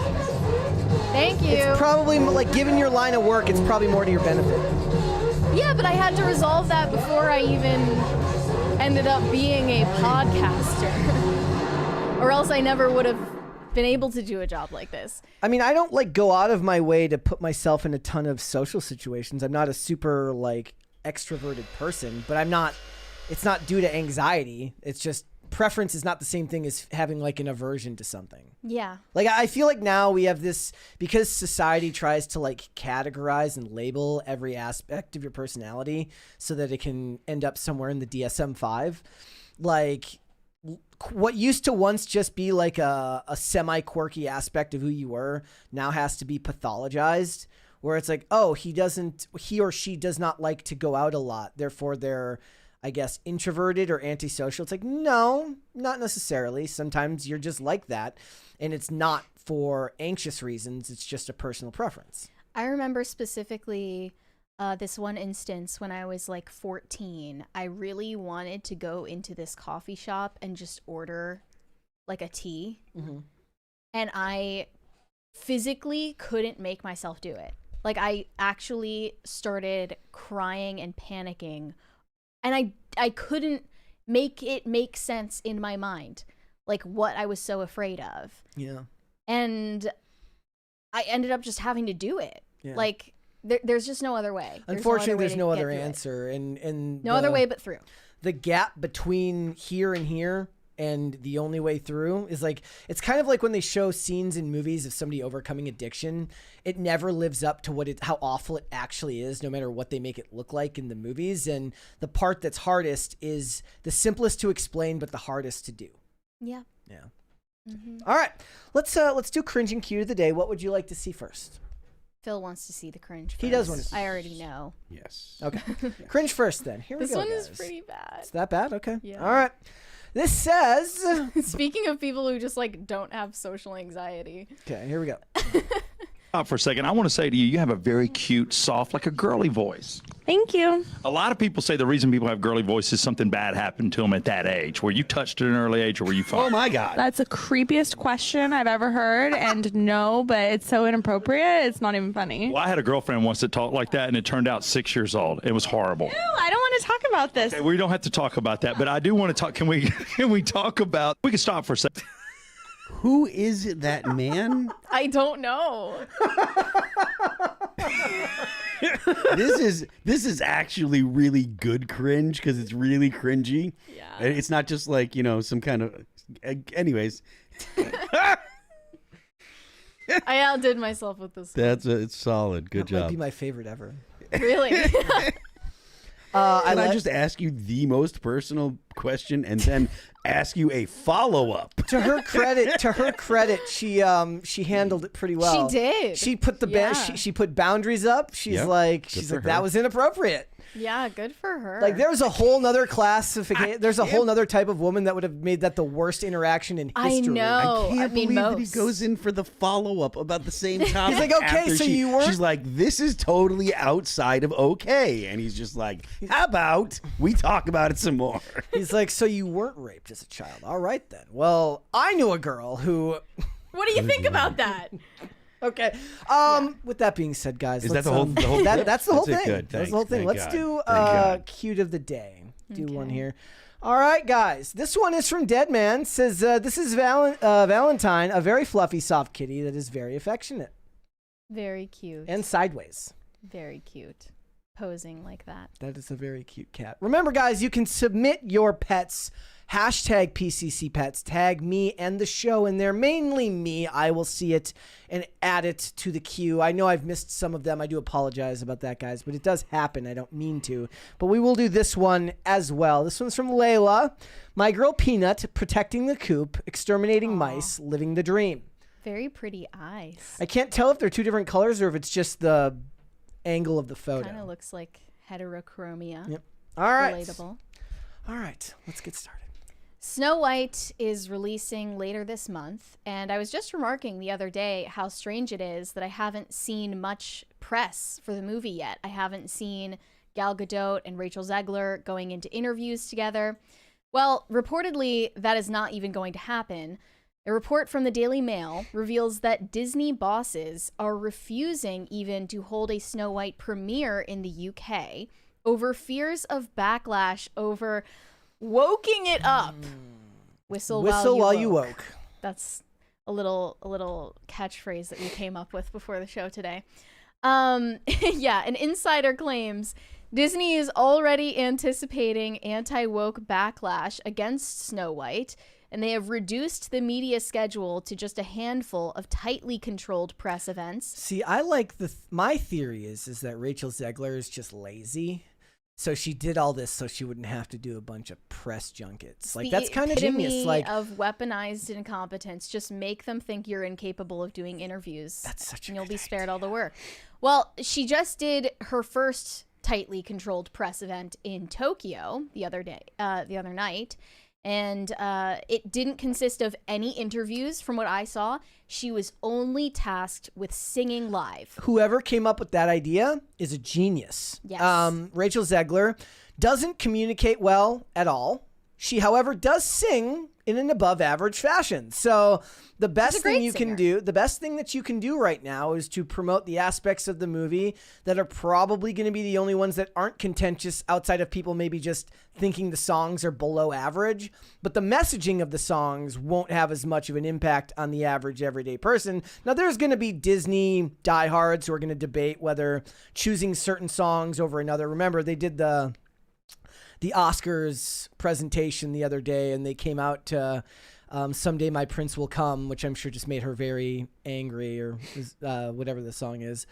Thank you. It's probably, like, given your line of work, it's probably more to your benefit. Yeah, but I had to resolve that before I even ended up being a podcaster. Or else I never would have been able to do a job like this. I mean, I don't, like, go out of my way to put myself in a ton of social situations. I'm not a super, like, extroverted person, but it's not due to anxiety. It's just preference is not the same thing as having, like, an aversion to something. Yeah. Like, I feel like now we have this, because society tries to, like, categorize and label every aspect of your personality so that it can end up somewhere in the DSM-5. Like, what used to once just be like a semi-quirky aspect of who you were now has to be pathologized, where it's like, oh, he or she does not like to go out a lot, therefore they're, I guess, introverted or antisocial. It's like, no, not necessarily. Sometimes you're just like that, and it's not for anxious reasons. It's just a personal preference. I remember specifically this one instance when I was like 14. I really wanted to go into this coffee shop and just order like a tea. And I physically couldn't make myself do it. Like, I actually started crying and panicking. And I couldn't make it make sense in my mind, like what I was so afraid of. Yeah. And I ended up just having to do it. Yeah. Like there's just no other way. Unfortunately, there's no other answer, and no other way but through. The gap between here and here and the only way through is like, it's kind of like when they show scenes in movies of somebody overcoming addiction. It never lives up to how awful it actually is, no matter what they make it look like in the movies. And the part that's hardest is the simplest to explain, but the hardest to do. Yeah. Yeah. All right, let's do cringe and cute of the day. What would you like to see first? Phil wants to see the cringe first. He does want to see. I already know. Yes. Okay. Cringe first then. Here we go. This one guys. is pretty bad. It's that bad? Okay. Yeah. All right. This says. Speaking of people who just like don't have social anxiety. Okay, here we go. For a second, I want to say to you, you have a very cute, soft, like a girly voice. Thank you. A lot of people say the reason people have girly voice is something bad happened to them at that age. Were you touched at an early age, or were you fine? Oh my God. That's the creepiest question I've ever heard, and no, but it's so inappropriate. It's not even funny. Well, I had a girlfriend once that talked like that, and it turned out 6 years old. It was horrible. Ew, I don't want to talk about this. Okay, we don't have to talk about that, but I do want to talk. Can we talk about? We can stop for a second. Who is that man? I don't know. This is actually really good cringe because it's really cringy. Yeah. It's not just like, some kind of. Anyways. I outdid myself with this one. It's solid. Good That job. might be my favorite ever. Really? Can I just ask you the most personal question and then ask you a follow-up? To her credit, she handled it pretty well. She did. She put she put boundaries up. She's Yep. like Good for her. that was inappropriate. Yeah, good for her. Like there's a whole nother classification. There's a whole nother type of woman that would have made that the worst interaction in history. I know. I can't believe that he most. goes in for the follow-up about the same topic. He's like, okay, after so you weren't- She's like, this is totally outside of okay. And he's just like, how about we talk about it some more? He's like, so you weren't raped as a child. All right then. Well, I knew a girl who. What do you think about that? Okay. With that being said, guys, Is that let's, the whole that's the whole That's it. thing. Good. That's the whole thing. Thank Let's God. do Thank God. cute of the day. Do Okay. one here. All right, guys. This one is from Deadman. Says this is Valentine, a very fluffy, soft kitty that is very affectionate Very cute. and sideways. very cute. Posing like that. That is a very cute cat. Remember, guys, you can submit your pets. Hashtag PCC Pets. Tag me and the show in there. Mainly me. I will see it and add it to the queue. I know I've missed some of them. I do apologize about that, guys, but it does happen. I don't mean to. But we will do this one as well. This one's from Layla. My girl Peanut, protecting the coop, exterminating mice, living the dream. Very pretty eyes. I can't tell if they're two different colors or if it's just the angle of the photo. Kind of looks like heterochromia. Yep. All right. Relatable. All right. Let's get started. Snow White is releasing later this month, and I was just remarking the other day how strange it is that I haven't seen much press for the movie yet. I haven't seen Gal Gadot and Rachel Zegler going into interviews together. Well, reportedly, that is not even going to happen. A report from the Daily Mail reveals that Disney bosses are refusing even to hold a Snow White premiere in the UK over fears of backlash over woking it up. Whistle while you woke. That's a little catchphrase that we came up with before the show today. Yeah, an insider claims Disney is already anticipating anti-woke backlash against Snow White, and they have reduced the media schedule to just a handful of tightly controlled press events. See, I like my theory is that Rachel Zegler is just lazy. So she did all this so she wouldn't have to do a bunch of press junkets. Like, that's kind of genius. Like, of weaponized incompetence. Just make them think you're incapable of doing interviews. That's such a and you'll good be spared idea. all the work. Well, she just did her first tightly controlled press event in Tokyo the other night. And it didn't consist of any interviews from what I saw. She was only tasked with singing live. whoever came up with that idea is a genius. Yes. Rachel Zegler doesn't communicate well at all. She, however, does sing in an above average fashion. So the best a great thing you can singer. do, the best thing that you can do right now is to promote the aspects of the movie that are probably going to be the only ones that aren't contentious outside of people maybe just thinking the songs are below average. But the messaging of the songs won't have as much of an impact on the average everyday person. Now, there's going to be Disney diehards who are going to debate whether choosing certain songs over another. Remember, they did the Oscars presentation the other day, and they came out to Someday My Prince Will Come, which I'm sure just made her very angry, or whatever the song is.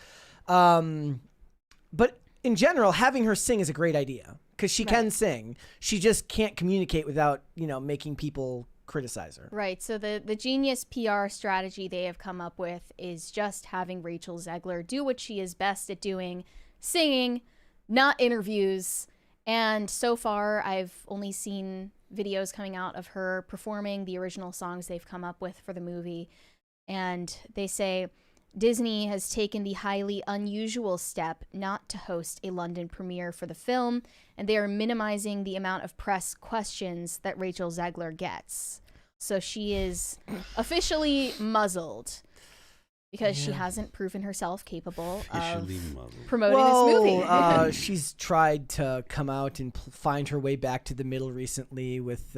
But in general, having her sing is a great idea because she can sing. She just can't communicate without, making people criticize her. Right. So the genius PR strategy they have come up with is just having Rachel Zegler do what she is best at doing, singing, not interviews. And so far, I've only seen videos coming out of her performing the original songs they've come up with for the movie. And they say Disney has taken the highly unusual step not to host a London premiere for the film, and they are minimizing the amount of press questions that Rachel Zegler gets. So she is officially muzzled because she hasn't proven herself capable of promoting this movie. She's tried to come out and find her way back to the middle recently with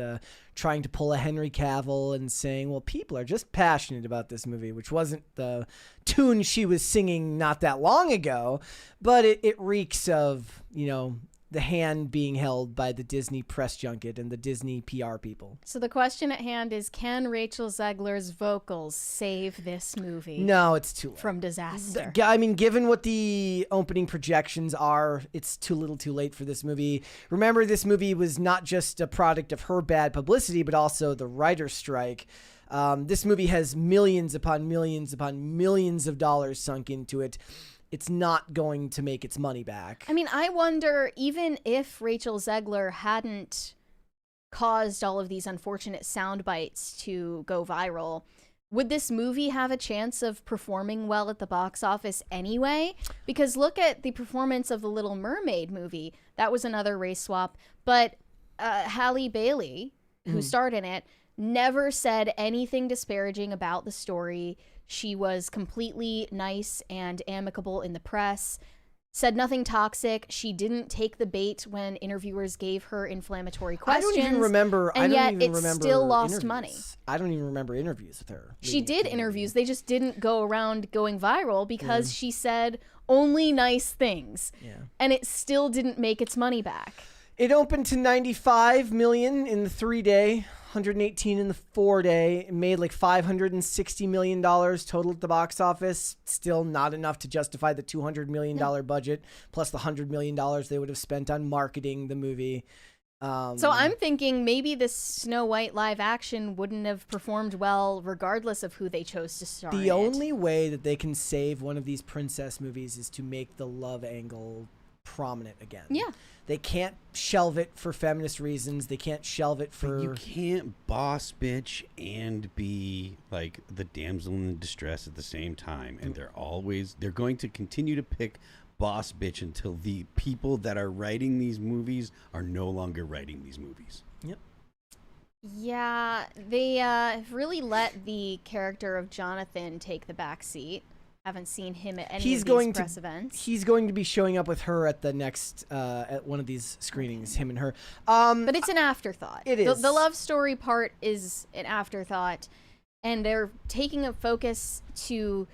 trying to pull a Henry Cavill and saying, well, people are just passionate about this movie, which wasn't the tune she was singing not that long ago, but it reeks of, the hand being held by the Disney press junket and the Disney PR people. So the question at hand is, can Rachel Zegler's vocals save this movie? No, it's too late. From disaster. I mean, given what the opening projections are, it's too little too late for this movie. Remember, this movie was not just a product of her bad publicity, but also the writer's strike. This movie has millions upon millions upon millions of dollars sunk into it. It's not going to make its money back. I mean, I wonder, even if Rachel Zegler hadn't caused all of these unfortunate sound bites to go viral, would this movie have a chance of performing well at the box office anyway? Because look at the performance of the Little Mermaid movie. That was another race swap. But Halle Bailey, who starred in it, never said anything disparaging about the story. She was completely nice and amicable in the press, said nothing toxic. She didn't take the bait when interviewers gave her inflammatory questions. I don't even remember. And yet it still lost money. I don't even remember interviews with her. She did interviews. They just didn't go around going viral because she said only nice things. Yeah. And it still didn't make its money back. It opened to $95 million in the 3-day. 118 in the 4-day. It made like $560 million total at the box office. Still not enough to justify the $200 million budget, plus the $100 million they would have spent on marketing the movie. So I'm thinking maybe this Snow White live action wouldn't have performed well regardless of who they chose to star in it. The only way that they can save one of these princess movies is to make the love angle prominent again. Yeah. They can't shelve it for feminist reasons. They can't shelve it for... But you can't boss bitch and be like the damsel in distress at the same time. And they're going to continue to pick boss bitch until the people that are writing these movies are no longer writing these movies. Yep. Yeah, they have really let the character of Jonathan take the back seat. Haven't seen him at any of these press events. He's going to be showing up with her at the next at one of these screenings. Him and her. But it's an afterthought. It is. The love story part is an afterthought, and they're taking a focus to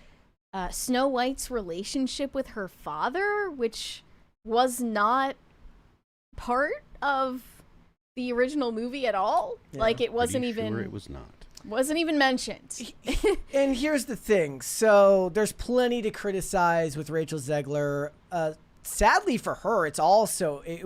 Snow White's relationship with her father, which was not part of the original movie at all. Yeah, like it wasn't even. Sure, it was not. Wasn't even mentioned. And here's the thing. So there's plenty to criticize with Rachel Zegler. Sadly for her, it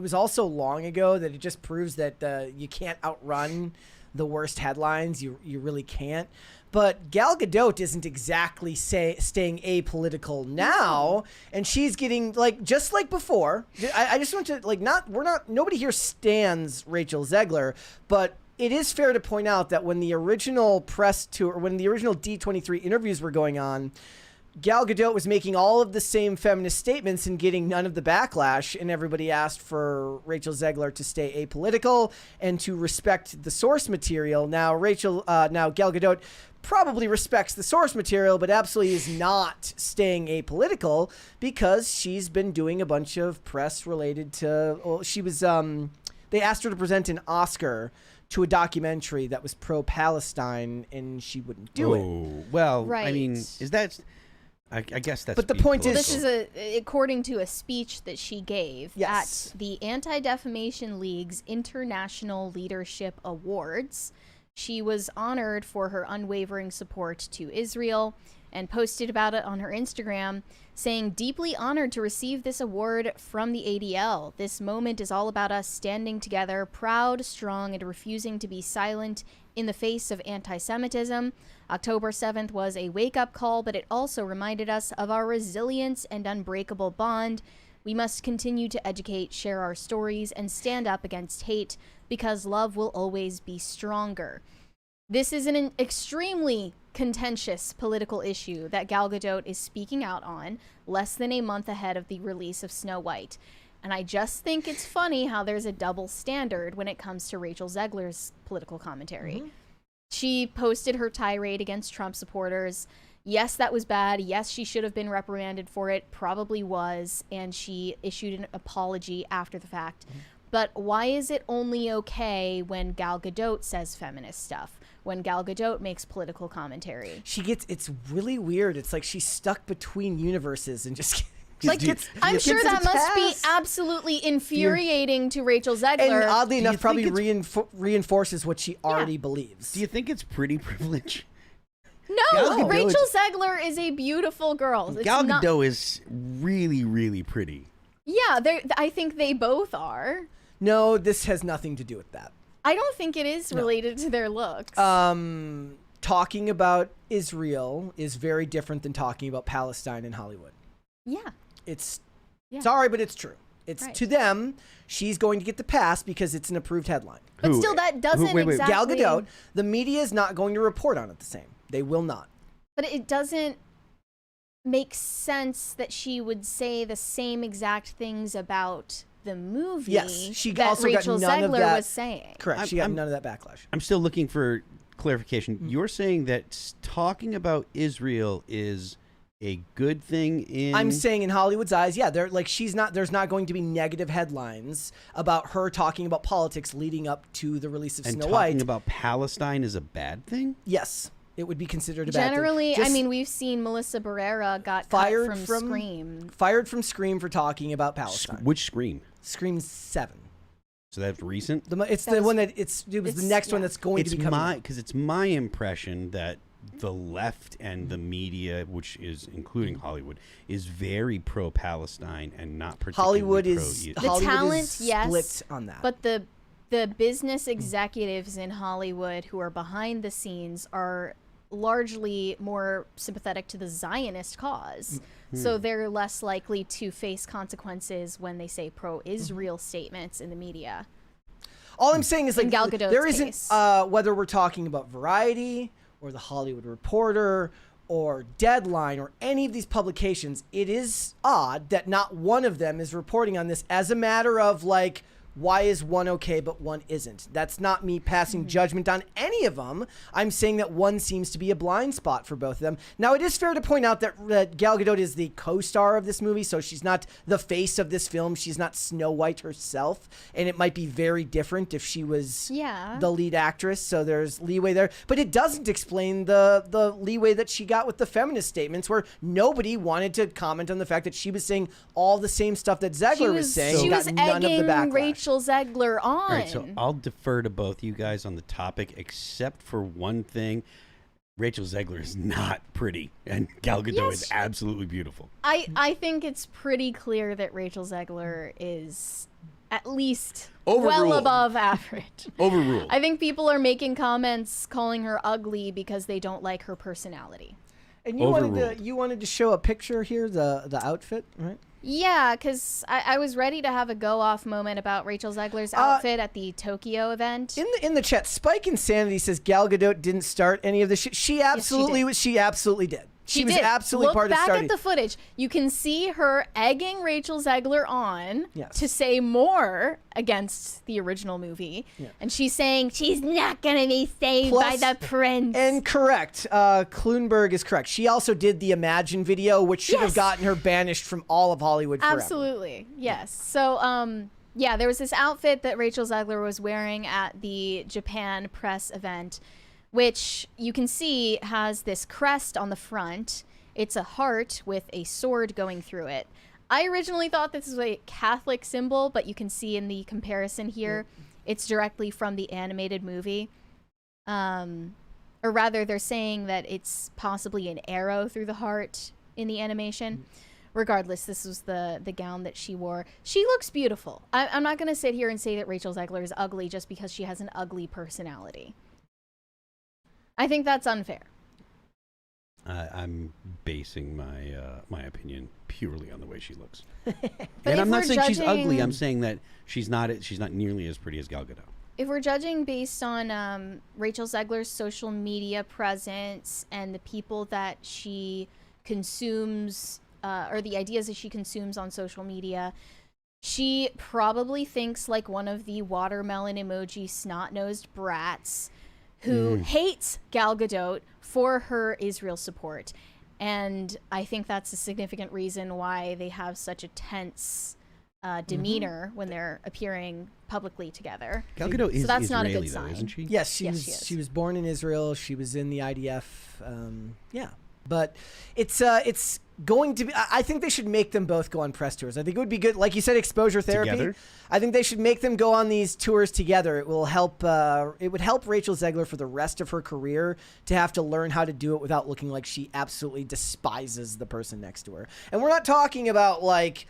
was also long ago that it just proves that you can't outrun the worst headlines. You really can't. But Gal Gadot isn't exactly staying apolitical now, and she's getting just like before. I just want to nobody here stands Rachel Zegler, but it is fair to point out that when the original press tour, when the original D23 interviews were going on, Gal Gadot was making all of the same feminist statements and getting none of the backlash, and everybody asked for Rachel Zegler to stay apolitical and to respect the source material. Now, Gal Gadot probably respects the source material, but absolutely is not staying apolitical because she's been doing a bunch of press related to. Well, she was. They asked her to present an Oscar to a documentary that was pro-Palestine, and she wouldn't do it. Well, Right. I mean, is that? I guess that's. But the being point is- This is according to a speech that she gave Yes. at the Anti-Defamation League's International Leadership Awards. She was honored for her unwavering support to Israel and posted about it on her Instagram, saying, "Deeply honored to receive this award from the ADL. This moment is all about us standing together, proud, strong, and refusing to be silent in the face of anti-Semitism. October 7th was a wake-up call, but it also reminded us of our resilience and unbreakable bond. We must continue to educate, share our stories, and stand up against hate because love will always be stronger." This is an extremely contentious political issue that Gal Gadot is speaking out on less than a month ahead of the release of Snow White. And I just think it's funny how there's a double standard when it comes to Rachel Zegler's political commentary. She posted her tirade against Trump supporters. Yes, that was bad. Yes, she should have been reprimanded for it. Probably was. And she issued an apology after the fact. But why is it only okay when Gal Gadot says feminist stuff? When Gal Gadot makes political commentary? It's really weird. It's like she's stuck between universes and just Like, I'm sure that must be absolutely infuriating to Rachel Zegler. And oddly enough, think probably it's- reinforces what she already believes. Do you think it's pretty privilege? No, Gal Gadot Rachel is- Zegler is a beautiful girl. It's Gal not- Gadot is really, really pretty. Yeah, I think they both are. No, this has nothing to do with that. I don't think it is related to their looks. Talking about Israel is very different than talking about Palestine in Hollywood. Yeah. It's Yeah. sorry, but it's true. It's Right. to them, she's going to get the pass because it's an approved headline. But Who? still, that doesn't Wait. exactly... Gal Gadot, the media is not going to report on it the same. They will not. But it doesn't make sense that she would say the same exact things about the movie Yes, she that also got Rachel none of Zegler that- was saying. Correct. She got none of that backlash. I'm still looking for clarification. You're saying that talking about Israel is a good thing in... I'm saying in Hollywood's eyes, yeah, they're like there's not going to be negative headlines about her talking about politics leading up to the release of and Snow talking White. about Palestine is a bad thing? Yes, it would be considered a bad thing. Generally, I Just mean, we've seen Melissa Barrera got fired cut from Scream. Fired from Scream for talking about Palestine. Which Scream? Scream 7. So that's recent? It's That the was- one that it was the next one yeah. that's going to be coming. out. Because it's my impression that the left and the media, which is including Hollywood, is very pro-Palestine and not particularly Hollywood is pro-Israel. The Hollywood talent, is yes, split on that. But the business executives in Hollywood who are behind the scenes are largely more sympathetic to the Zionist cause. So they're less likely to face consequences when they say pro-Israel statements in the media. All I'm saying is In like Gal Gadot's there isn't case. whether we're talking about Variety or the Hollywood Reporter or Deadline or any of these publications, it is odd that not one of them is reporting on this as a matter of like, why is one okay but one isn't? That's not me passing judgment on any of them. I'm saying that one seems to be a blind spot for both of them. Now, it is fair to point out that Gal Gadot is the co-star of this movie, so she's not the face of this film. She's not Snow White herself, and it might be very different if she was Yeah. the lead actress, so there's leeway there. But it doesn't explain the leeway that she got with the feminist statements where nobody wanted to comment on the fact that she was saying all the same stuff that Zegler was saying. She and was got none of the egging backlash. Rachel Zegler on. All right, so I'll defer to both you guys on the topic, except for one thing. Rachel Zegler is not pretty, and Gal Gadot is absolutely beautiful. I think it's pretty clear that Rachel Zegler is at least Overruled. well above average. Overruled. I think people are making comments calling her ugly because they don't like her personality. And you wanted to show a picture here, the outfit, right? Yeah, because I was ready to have a go-off moment about Rachel Zegler's outfit at the Tokyo event. In the chat, Spike Insanity says Gal Gadot didn't start any of this shit. She absolutely did. She absolutely did. She was did. absolutely Look part of back starting. at the footage. You can see her egging Rachel Zegler on Yes. to say more against the original movie. And she's saying she's not going to be saved by Plus- the prince. And correct. Kloonberg is correct. She also did the Imagine video, which should have Yes. gotten her banished from all of Hollywood forever. Absolutely. Yes. So, yeah, there was this outfit that Rachel Zegler was wearing at the Japan press event, which you can see has this crest on the front. It's a heart with a sword going through it. I originally thought this was a Catholic symbol, but you can see in the comparison here, it's directly from the animated movie. Or rather, they're saying that it's possibly an arrow through the heart in the animation. Regardless, this was the gown that she wore. She looks beautiful. I'm not going to sit here and say that Rachel Zegler is ugly just because she has an ugly personality. I think that's unfair. I'm basing my opinion purely on the way she looks. But And if I'm not we're saying she's ugly. judging- I'm saying that she's not nearly as pretty as Gal Gadot. If we're judging based on Rachel Zegler's social media presence and the people that she consumes, or the ideas that she consumes on social media, she probably thinks like one of the watermelon emoji snot-nosed brats who hates Gal Gadot for her Israel support. And I think that's a significant reason why they have such a tense demeanor when they're appearing publicly together. Gal Gadot is so that's not a Israeli, good though, sign. isn't she? Yes, she Yes, was. she is. She was born in Israel. She was in the IDF. Yeah, but it's going to be. I think they should make them both go on press tours. I think it would be good, like you said, exposure therapy. Together? I think they should make them go on these tours together. It will help. It would help Rachel Zegler for the rest of her career to have to learn how to do it without looking like she absolutely despises the person next to her. And we're not talking about like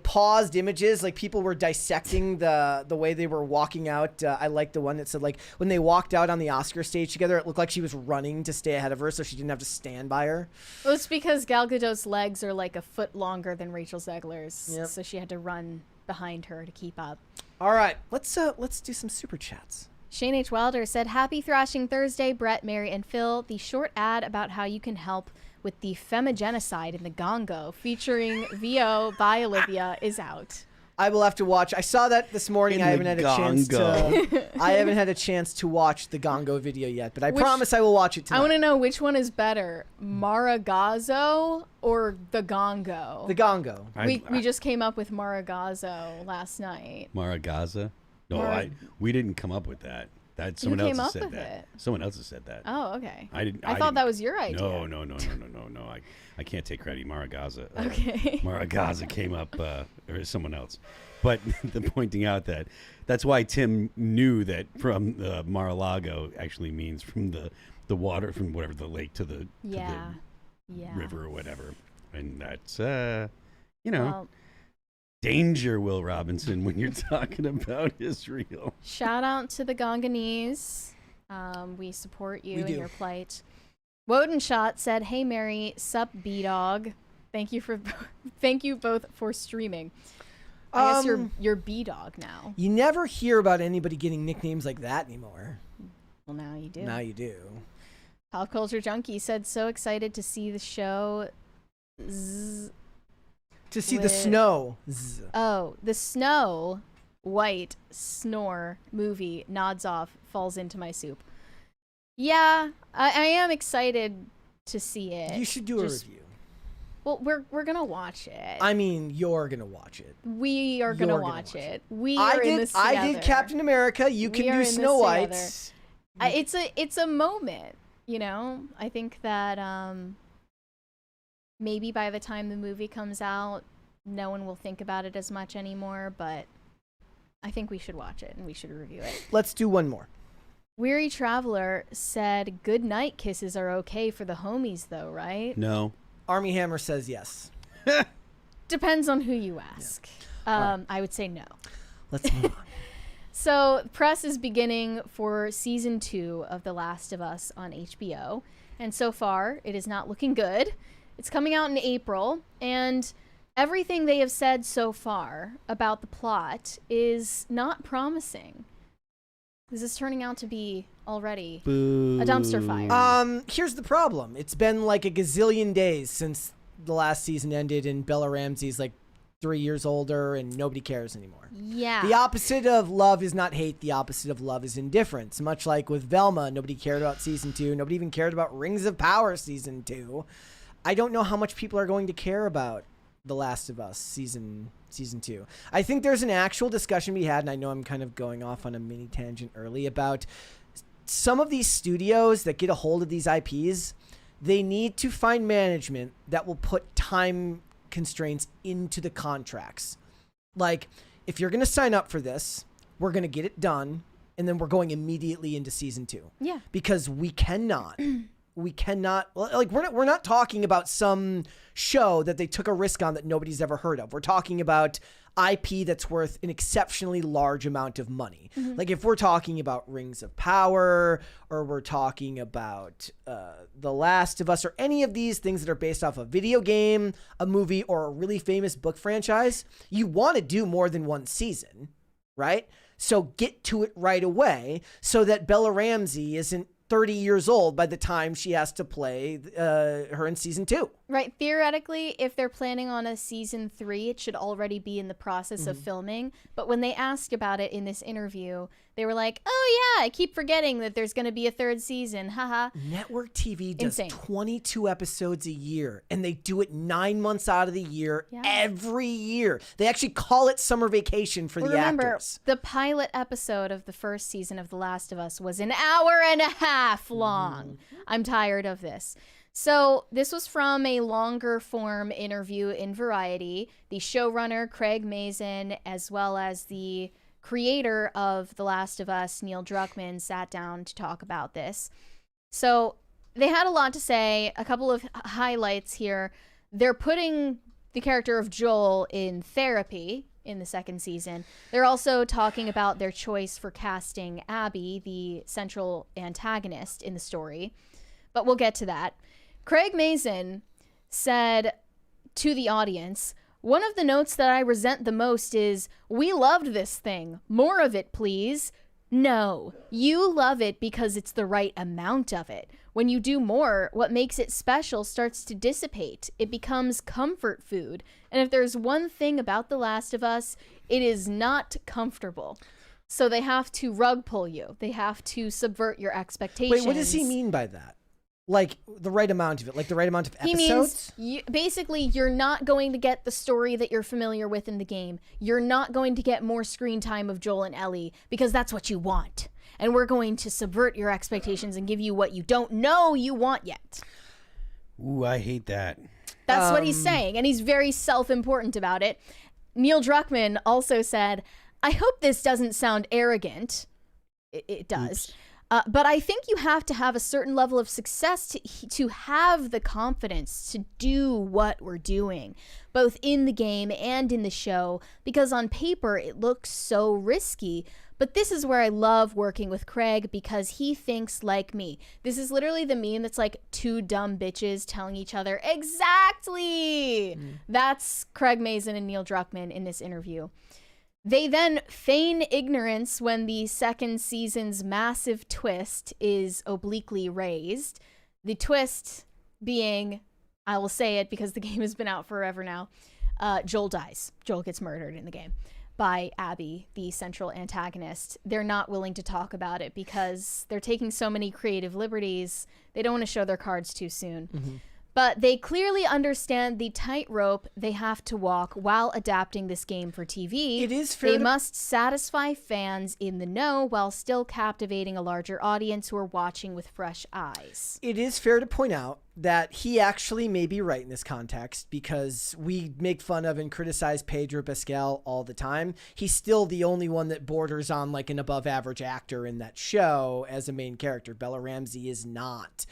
paused images, like people were dissecting the way they were walking out. I like the one that said like when they walked out on the Oscar stage together, it looked like she was running to stay ahead of her so she didn't have to stand by her. Well, it's because Gal Gadot's legs are like a foot longer than Rachel Zegler's, Yep. so she had to run behind her to keep up. All right, let's do some super chats. Shane H. Wilder said, "Happy Thrashing Thursday, Brett, Mary, and Phil. The short ad about how you can help with the femigenocide in the GONGO, featuring VO by Olivia, is out." I will have to watch. I saw that this morning. In I the haven't had a chance GONGO. to. I haven't had a chance to watch the GONGO video yet, but I Which- promise I will watch it tonight. I want to know which one is better, Maragazo or the GONGO? The GONGO. We just came up with Maragazo last night. Maragaza? No, Mara- we didn't come up with that. That someone came else up has said with that. it. Someone else has said that. Oh, okay. I didn't. I thought that didn't- was your idea. No. I can't take credit. Maragaza. Okay. Maragaza came up, or someone else. But the pointing out that's why Tim knew that from Mar-a-Lago actually means from the water, from whatever the lake to the Yeah. river or whatever. And that's you know, Well, danger, Will Robinson, when you're talking about Israel. shout out to the Gonganese. We support you We in do. your plight. Wodenshot said, "Hey Mary, sup B-Dog. Thank you both for streaming. I guess you're B-Dog now. You never hear about anybody getting nicknames like that anymore. Well, now you do." Now you do. Pop Culture Junkie said, "So excited to see the show." To see the With- snow. Zzz. Oh, the Snow White Snore movie nods off, falls into my soup. Yeah, I am excited to see it. You should do a Just- review. Well, we're gonna watch it. I mean, you're gonna watch it. We are gonna You're gonna watch watch it. We are in this together. I did Captain America. You We can are do in this Snow White. together. It's a moment, you know. I think that maybe by the time the movie comes out, no one will think about it as much anymore. But I think we should watch it and we should review it. Let's do one more. Weary Traveler said, "Good night kisses are okay for the homies, though, right?" No. Armie Hammer says yes. Depends on who you ask. I would say no. Let's move on. So, press is beginning for season 2 of The Last of Us on HBO, and so far, it is not looking good. It's coming out in April, and everything they have said so far about the plot is not promising. This is turning out to be already Boo. a dumpster fire. Here's the problem. It's been like a gazillion days since the last season ended, and Bella Ramsey's like 3 years older, and nobody cares anymore. Yeah. The opposite of love is not hate. The opposite of love is indifference. Much like with Velma, nobody cared about season 2. Nobody even cared about Rings of Power season 2. I don't know how much people are going to care about The Last of Us season 2. I think there's an actual discussion we had, and I know I'm kind of going off on a mini tangent early, about some of these studios that get a hold of these IPs. They need to find management that will put time constraints into the contracts. Like, if you're going to sign up for this, we're going to get it done, and then we're going immediately into season 2. Yeah. Because we cannot, like, we're not talking about some show that they took a risk on that nobody's ever heard of. We're talking about IP that's worth an exceptionally large amount of money. Like, if we're talking about Rings of Power, or we're talking about The Last of Us, or any of these things that are based off a video game, a movie, or a really famous book franchise, you want to do more than one season, right? So get to it right away so that Bella Ramsey isn't 30 years old by the time she has to play her in season 2. Right. Theoretically, if they're planning on a season 3, it should already be in the process of filming. But when they asked about it in this interview, they were like, oh, yeah, I keep forgetting that there's going to be a 3rd season. Haha. Network TV does Insane. 22 episodes a year, and they do it 9 months out of the year, every year. They actually call it summer vacation for the actors. The pilot episode of the 1st season of The Last of Us was an hour and a half long. I'm tired of this. So this was from a longer form interview in Variety. The showrunner, Craig Mazin, as well as the creator of The Last of Us, Neil Druckmann, sat down to talk about this. So they had a lot to say. A couple of highlights here. They're putting the character of Joel in therapy in the 2nd season. They're also talking about their choice for casting Abby, the central antagonist in the story. But we'll get to that. Craig Mazin said to the audience, one of the notes that I resent the most is, we loved this thing. More of it, please. No, you love it because it's the right amount of it. When you do more, what makes it special starts to dissipate. It becomes comfort food. And if there's one thing about The Last of Us, it is not comfortable. So they have to rug pull you. They have to subvert your expectations. Wait, what does he mean by that? Like, the right amount of it? Like, the right amount of episodes? He means, basically, you're not going to get the story that you're familiar with in the game. You're not going to get more screen time of Joel and Ellie, because that's what you want. And we're going to subvert your expectations and give you what you don't know you want yet. Ooh, I hate that. That's what he's saying, and he's very self-important about it. Neil Druckmann also said, I hope this doesn't sound arrogant. It does. But I think you have to have a certain level of success to have the confidence to do what we're doing, both in the game and in the show, because on paper it looks so risky. But this is where I love working with Craig, because he thinks like me. This is literally the meme that's like 2 dumb bitches telling each other, exactly! That's Craig Mazin and Neil Druckmann in this interview. They then feign ignorance when the 2nd season's massive twist is obliquely raised. The twist being, I will say it because the game has been out forever now, Joel dies. Joel gets murdered in the game by Abby, the central antagonist. They're not willing to talk about it because they're taking so many creative liberties. They don't want to show their cards too soon. But they clearly understand the tightrope they have to walk while adapting this game for TV. It is fair They must satisfy fans in the know while still captivating a larger audience who are watching with fresh eyes. It is fair to point out that he actually may be right in this context, because we make fun of and criticize Pedro Pascal all the time. He's still the only one that borders on like an above average actor in that show as a main character. Bella Ramsey is not.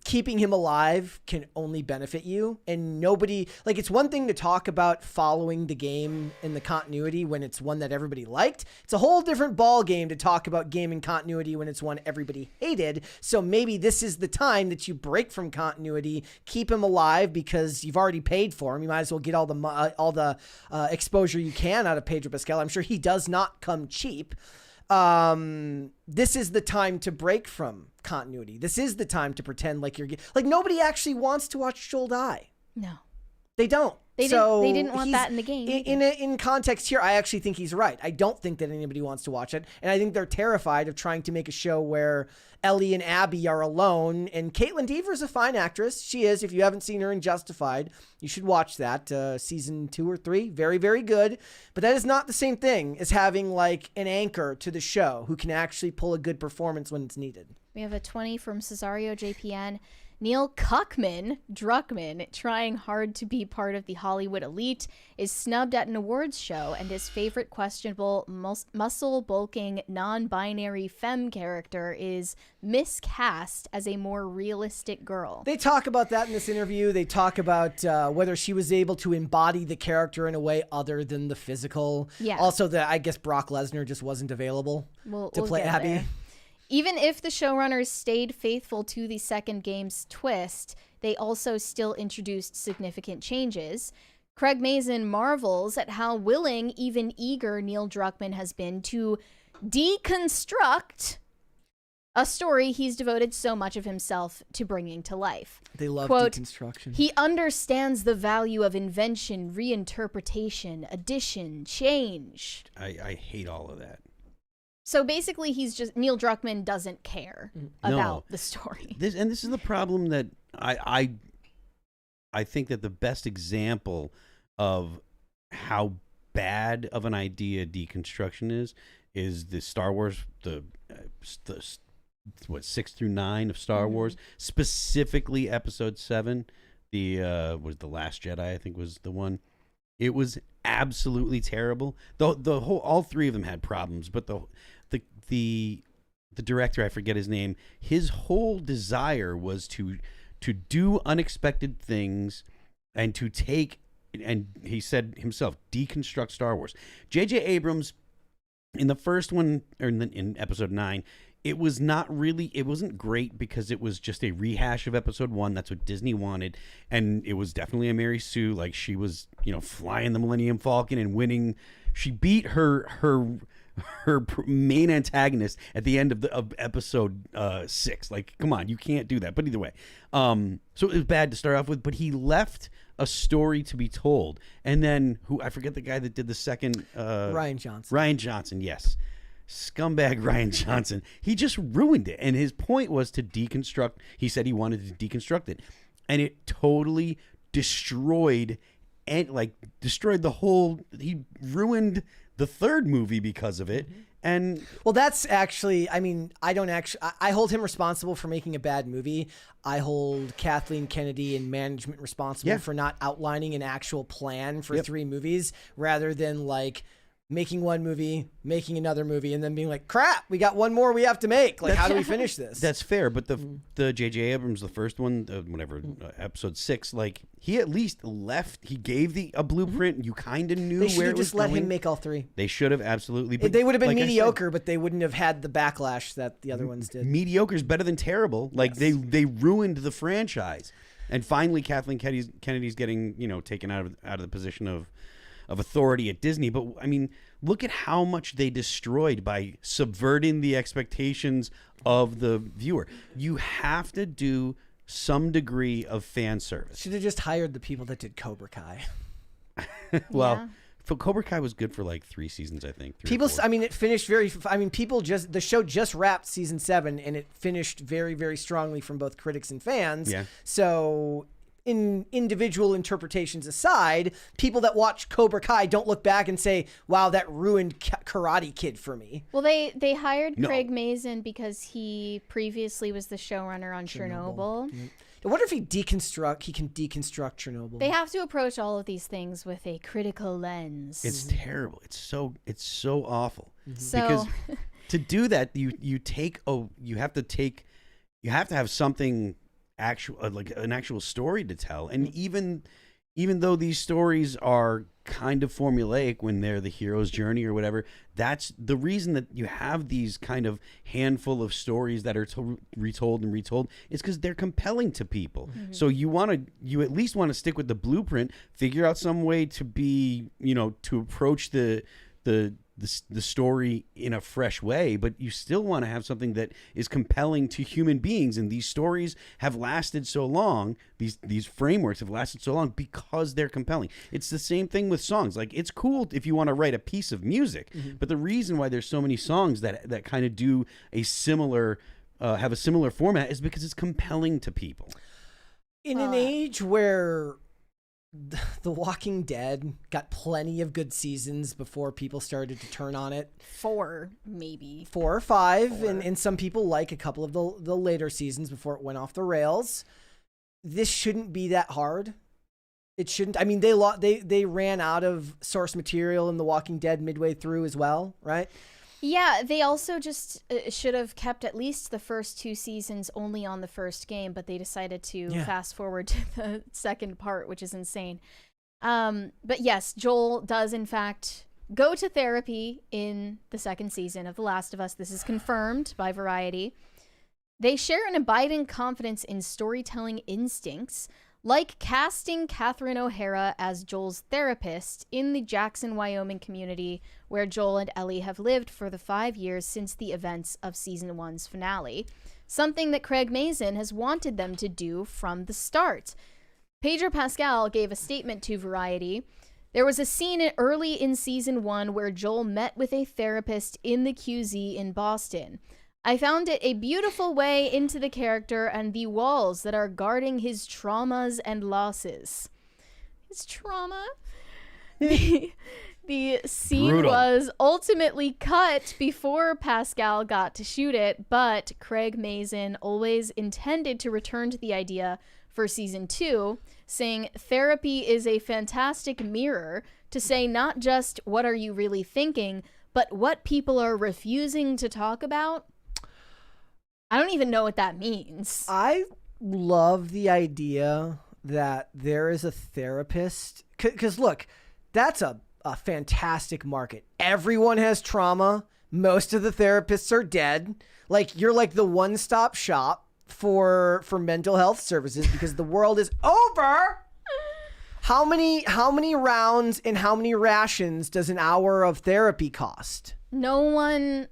Keeping him alive can only benefit you, and nobody, like, it's one thing to talk about following the game and the continuity when it's one that everybody liked. It's a whole different ball game to talk about game and continuity when it's one everybody hated. So maybe this is the time that you break from continuity, keep him alive because you've already paid for him. You might as well get all the exposure you can out of Pedro Pascal. I'm sure he does not come cheap. this is the time to break from continuity. This is the time to pretend like you're like nobody actually wants to watch Joel die. No, they don't. They didn't want that in the game. In context here, I actually think he's right. I don't think that anybody wants to watch it, and I think they're terrified of trying to make a show where Ellie and Abby are alone. And Caitlin Dever is a fine actress. She is. If you haven't seen her in Justified, you should watch that. Season 2 or 3, very, very good. But that is not the same thing as having like an anchor to the show who can actually pull a good performance when it's needed. We have a 20 from Cesario JPN. Neil Druckmann, trying hard to be part of the Hollywood elite, is snubbed at an awards show, and his favorite questionable muscle-bulking, non-binary femme character is miscast as a more realistic girl. They talk about that in this interview. They talk about whether she was able to embody the character in a way other than the physical. Yeah. Also, that I guess Brock Lesnar just wasn't available to play get Abby. there. Even if the showrunners stayed faithful to the second game's twist, they also still introduced significant changes. Craig Mazin marvels at how willing, even eager, Neil Druckmann has been to deconstruct a story he's devoted so much of himself to bringing to life. They love Quote, deconstruction. He understands the value of invention, reinterpretation, addition, change. I hate all of that. So basically, Neil Druckmann doesn't care about the story. This is the problem that I think that the best example of how bad of an idea deconstruction is the Star Wars, the 6 through 9 of Star Wars, specifically Episode 7. Was the Last Jedi, I think, was the one. It was absolutely terrible. The whole, all three of them had problems, but the director, I forget his name, his whole desire was to do unexpected things and to take, and he said himself, deconstruct Star Wars. J.J. Abrams, in the first one, or in Episode 9, it wasn't great because it was just a rehash of Episode 1. That's what Disney wanted. And it was definitely a Mary Sue. Like, she was, flying the Millennium Falcon and winning. She beat her main antagonist at the end of Episode 6. Like, come on, you can't do that. But either way, so it was bad to start off with. But he left a story to be told. And then, I forget the guy that did the second. Rian Johnson. Rian Johnson, yes. Scumbag Rian Johnson. He just ruined it. And his point was to deconstruct. He said he wanted to deconstruct it. And it totally destroyed the whole. He ruined the third movie because of it. And well, that's actually, I hold him responsible for making a bad movie. I hold Kathleen Kennedy and management responsible for not outlining an actual plan for 3 movies, rather than like making one movie, making another movie, and then being like, crap, we got one more we have to make. Like, how do we finish this? That's fair, but the J.J. Abrams, the first one, Episode 6, like, he at least left. He gave a blueprint. You kind of knew they where it was just let going. him make all 3. They should have, absolutely. But they would have been like mediocre, but they wouldn't have had the backlash that the other ones did. Mediocre is better than terrible. Like, they ruined the franchise. And finally, Kathleen Kennedy's getting, taken out of the position of authority at Disney. But I mean, look at how much they destroyed by subverting the expectations of the viewer. You have to do some degree of fan service. Should have just hired the people that did Cobra Kai. Well, Cobra Kai was good for like 3 seasons, I think. It finished the show just wrapped season 7, and it finished very, very strongly from both critics and fans. Yeah. So, in individual interpretations aside, people that watch Cobra Kai don't look back and say, wow, that ruined Karate Kid for me. Well, they hired Craig Mazin because he previously was the showrunner on Chernobyl. Mm-hmm. I wonder if he can deconstruct Chernobyl. They have to approach all of these things with a critical lens. It's terrible. It's so awful. Mm-hmm. So because to do that, you have to have something actual, like an actual story to tell. And even though these stories are kind of formulaic when they're the hero's journey or whatever, that's the reason that you have these kind of handful of stories that are retold and retold, is because they're compelling to people. Mm-hmm. So you at least want to stick with the blueprint, figure out some way to be, to approach the the story in a fresh way, but you still want to have something that is compelling to human beings. And these stories have lasted so long, these frameworks have lasted so long because they're compelling. It's the same thing with songs. Like, it's cool if you want to write a piece of music, but the reason why there's so many songs that kind of do a similar have a similar format is because it's compelling to people. In an age where The Walking Dead got plenty of good seasons before people started to turn on it. 4, maybe. 4 or 5, and some people like a couple of the later seasons before it went off the rails. This shouldn't be that hard. It shouldn't. I mean, they ran out of source material in The Walking Dead midway through as well, right? Yeah, they also just should have kept at least the first 2 seasons only on the first game, but they decided to fast forward to the second part, which is insane. But yes, Joel does in fact go to therapy in the second season of The Last of Us. This is confirmed by Variety. They share an abiding confidence in storytelling instincts, like casting Catherine O'Hara as Joel's therapist in the Jackson, Wyoming community where Joel and Ellie have lived for the 5 years since the events of Season 1's finale, something that Craig Mazin has wanted them to do from the start. Pedro Pascal gave a statement to Variety. There was a scene early in Season 1 where Joel met with a therapist in the QZ in Boston. I found it a beautiful way into the character and the walls that are guarding his traumas and losses. His trauma? The scene Brutal. was ultimately cut before Pascal got to shoot it, but Craig Mazin always intended to return to the idea for Season 2, saying therapy is a fantastic mirror to say not just what are you really thinking, but what people are refusing to talk about. I don't even know what that means. I love the idea that there is a therapist. Because look, that's a fantastic market. Everyone has trauma. Most of the therapists are dead. Like, you're like the one-stop shop for mental health services because the world is over. How many rounds and how many rations does an hour of therapy cost? No one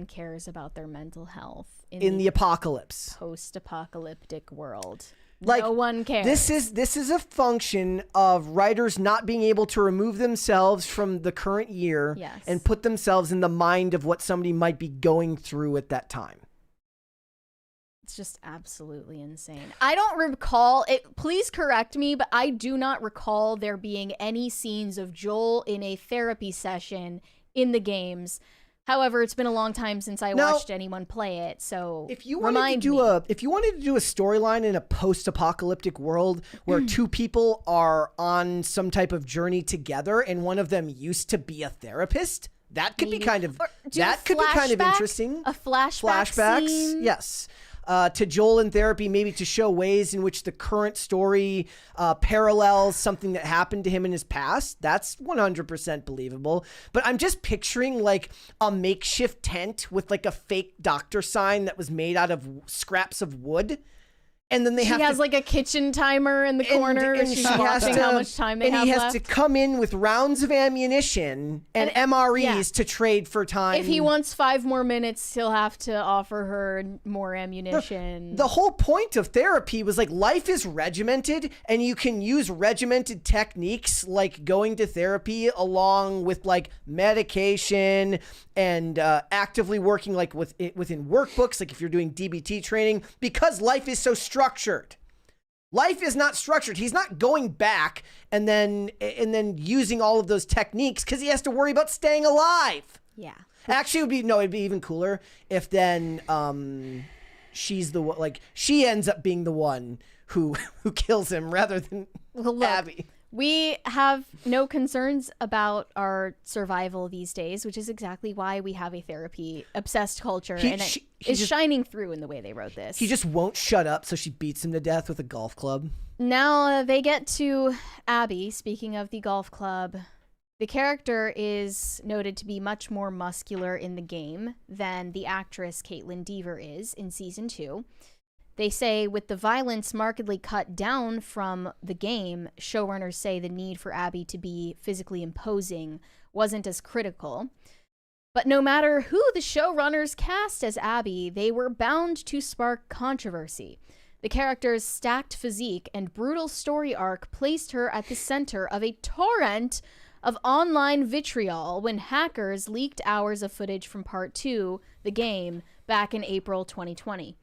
cares about their mental health in the apocalypse, post-apocalyptic world. Like, no one cares. This is a function of writers not being able to remove themselves from the current year and put themselves in the mind of what somebody might be going through at that time. It's just absolutely insane. I don't recall it. Please correct me, but I do not recall there being any scenes of Joel in a therapy session in the games. However, it's been a long time since I watched anyone play it, so if you wanted to do a storyline in a post-apocalyptic world where two people are on some type of journey together and one of them used to be a therapist, that could be kind of interesting. A flashbacks scene? Yes. To Joel in therapy, maybe to show ways in which the current story parallels something that happened to him in his past. That's 100% believable. But I'm just picturing like a makeshift tent with like a fake doctor sign that was made out of scraps of wood. And then she has like a kitchen timer in the corner, and she's watching how much time they have left. And he has to come in with rounds of ammunition and MREs to trade for time. If he wants 5 more minutes, he'll have to offer her more ammunition. The whole point of therapy was like life is regimented, and you can use regimented techniques like going to therapy along with like medication and actively working like within workbooks, like if you're doing DBT training, because life is so structured. Life is not structured. He's not going back and then using all of those techniques because he has to worry about staying alive. Yeah. Actually, it'd be even cooler if then she's the one, like she ends up being the one who kills him rather than Abby. We have no concerns about our survival these days, which is exactly why we have a therapy-obsessed culture, and it's shining through in the way they wrote this. He just won't shut up, so she beats him to death with a golf club. Now they get to Abby. Speaking of the golf club, the character is noted to be much more muscular in the game than the actress Caitlin Dever is in Season 2. They say with the violence markedly cut down from the game, showrunners say the need for Abby to be physically imposing wasn't as critical. But no matter who the showrunners cast as Abby, they were bound to spark controversy. The character's stacked physique and brutal story arc placed her at the center of a torrent of online vitriol when hackers leaked hours of footage from Part 2, the game, back in April 2020.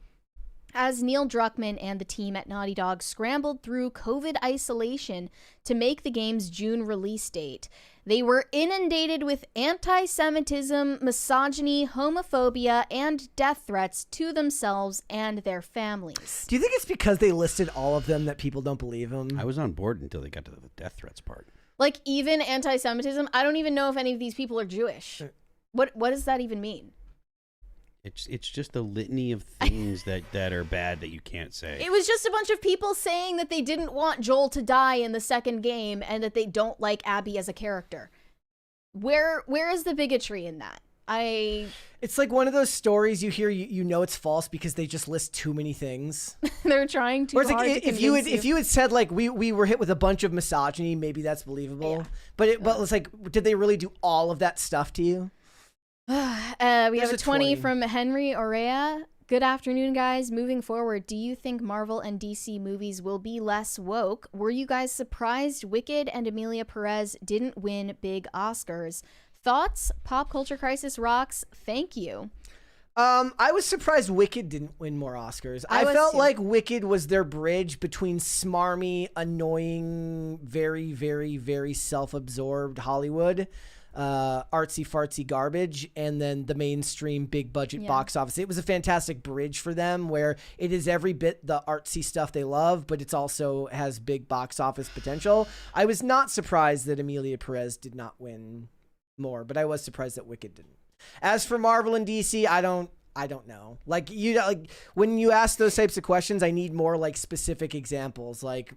As Neil Druckmann and the team at Naughty Dog scrambled through COVID isolation to make the game's June release date, they were inundated with anti-Semitism, misogyny, homophobia, and death threats to themselves and their families. Do you think it's because they listed all of them that people don't believe them? I was on board until they got to the death threats part. Like, even anti-Semitism? I don't even know if any of these people are Jewish. What does that even mean? It's just a litany of things that are bad that you can't say. It was just a bunch of people saying that they didn't want Joel to die in the second game and that they don't like Abby as a character. Where is the bigotry in that? It's like one of those stories you hear, you know it's false because they just list too many things. They're trying too hard to convince you. If you had said like we were hit with a bunch of misogyny, maybe that's believable. Yeah. But it's like, did they really do all of that stuff to you? We have a 20 from Henry Orea. Good afternoon, guys. Moving forward, do you think Marvel and DC movies will be less woke? Were you guys surprised Wicked and Emilia Perez didn't win big Oscars? Thoughts? Pop Culture Crisis rocks. Thank you. I was surprised Wicked didn't win more Oscars. I felt like Wicked was their bridge between smarmy, annoying, very, very, very self-absorbed Hollywood, artsy fartsy garbage, and then the mainstream big budget box office. It was a fantastic bridge for them where it is every bit the artsy stuff they love, but it's also has big box office potential. I was not surprised that Emilia Perez did not win more, but I was surprised that Wicked didn't. As for Marvel and DC, I don't know. Like when you ask those types of questions, I need more like specific examples, like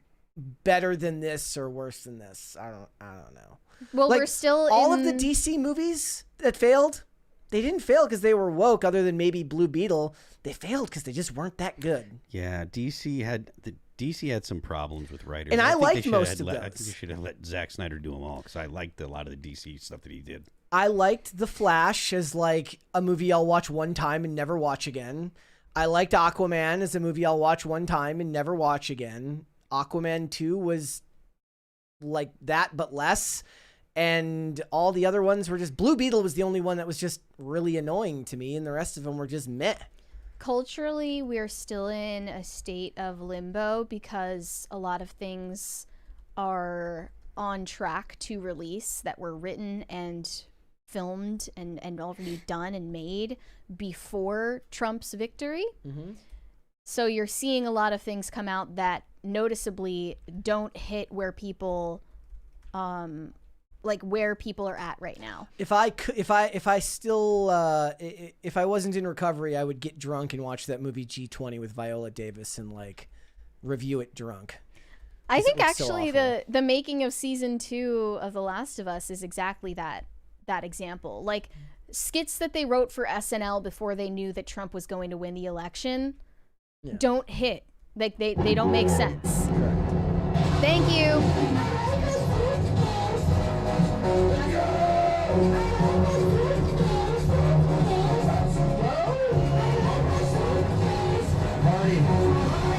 better than this or worse than this. I don't know. Well, like, we're still all of the DC movies that failed, they didn't fail because they were woke, other than maybe Blue Beetle. They failed because they just weren't that good. Yeah, DC had some problems with writers. And I liked most of those. I think they should have let Zack Snyder do them all because I liked a lot of the DC stuff that he did. I liked The Flash as like a movie I'll watch one time and never watch again. I liked Aquaman as a movie I'll watch one time and never watch again. Aquaman 2 was like that, but less. And all the other ones were just... Blue Beetle was the only one that was just really annoying to me, and the rest of them were just meh. Culturally, we're still in a state of limbo because a lot of things are on track to release that were written and filmed and already done and made before Trump's victory. Mm-hmm. So you're seeing a lot of things come out that noticeably don't hit where people... like where people are at right now. If I wasn't in recovery, I would get drunk and watch that movie G20 with Viola Davis and like review it drunk. I think actually the making of season 2 of The Last of Us is exactly that example. Like skits that they wrote for SNL before they knew that Trump was going to win the election don't hit. Like they don't make sense. Correct. Thank you.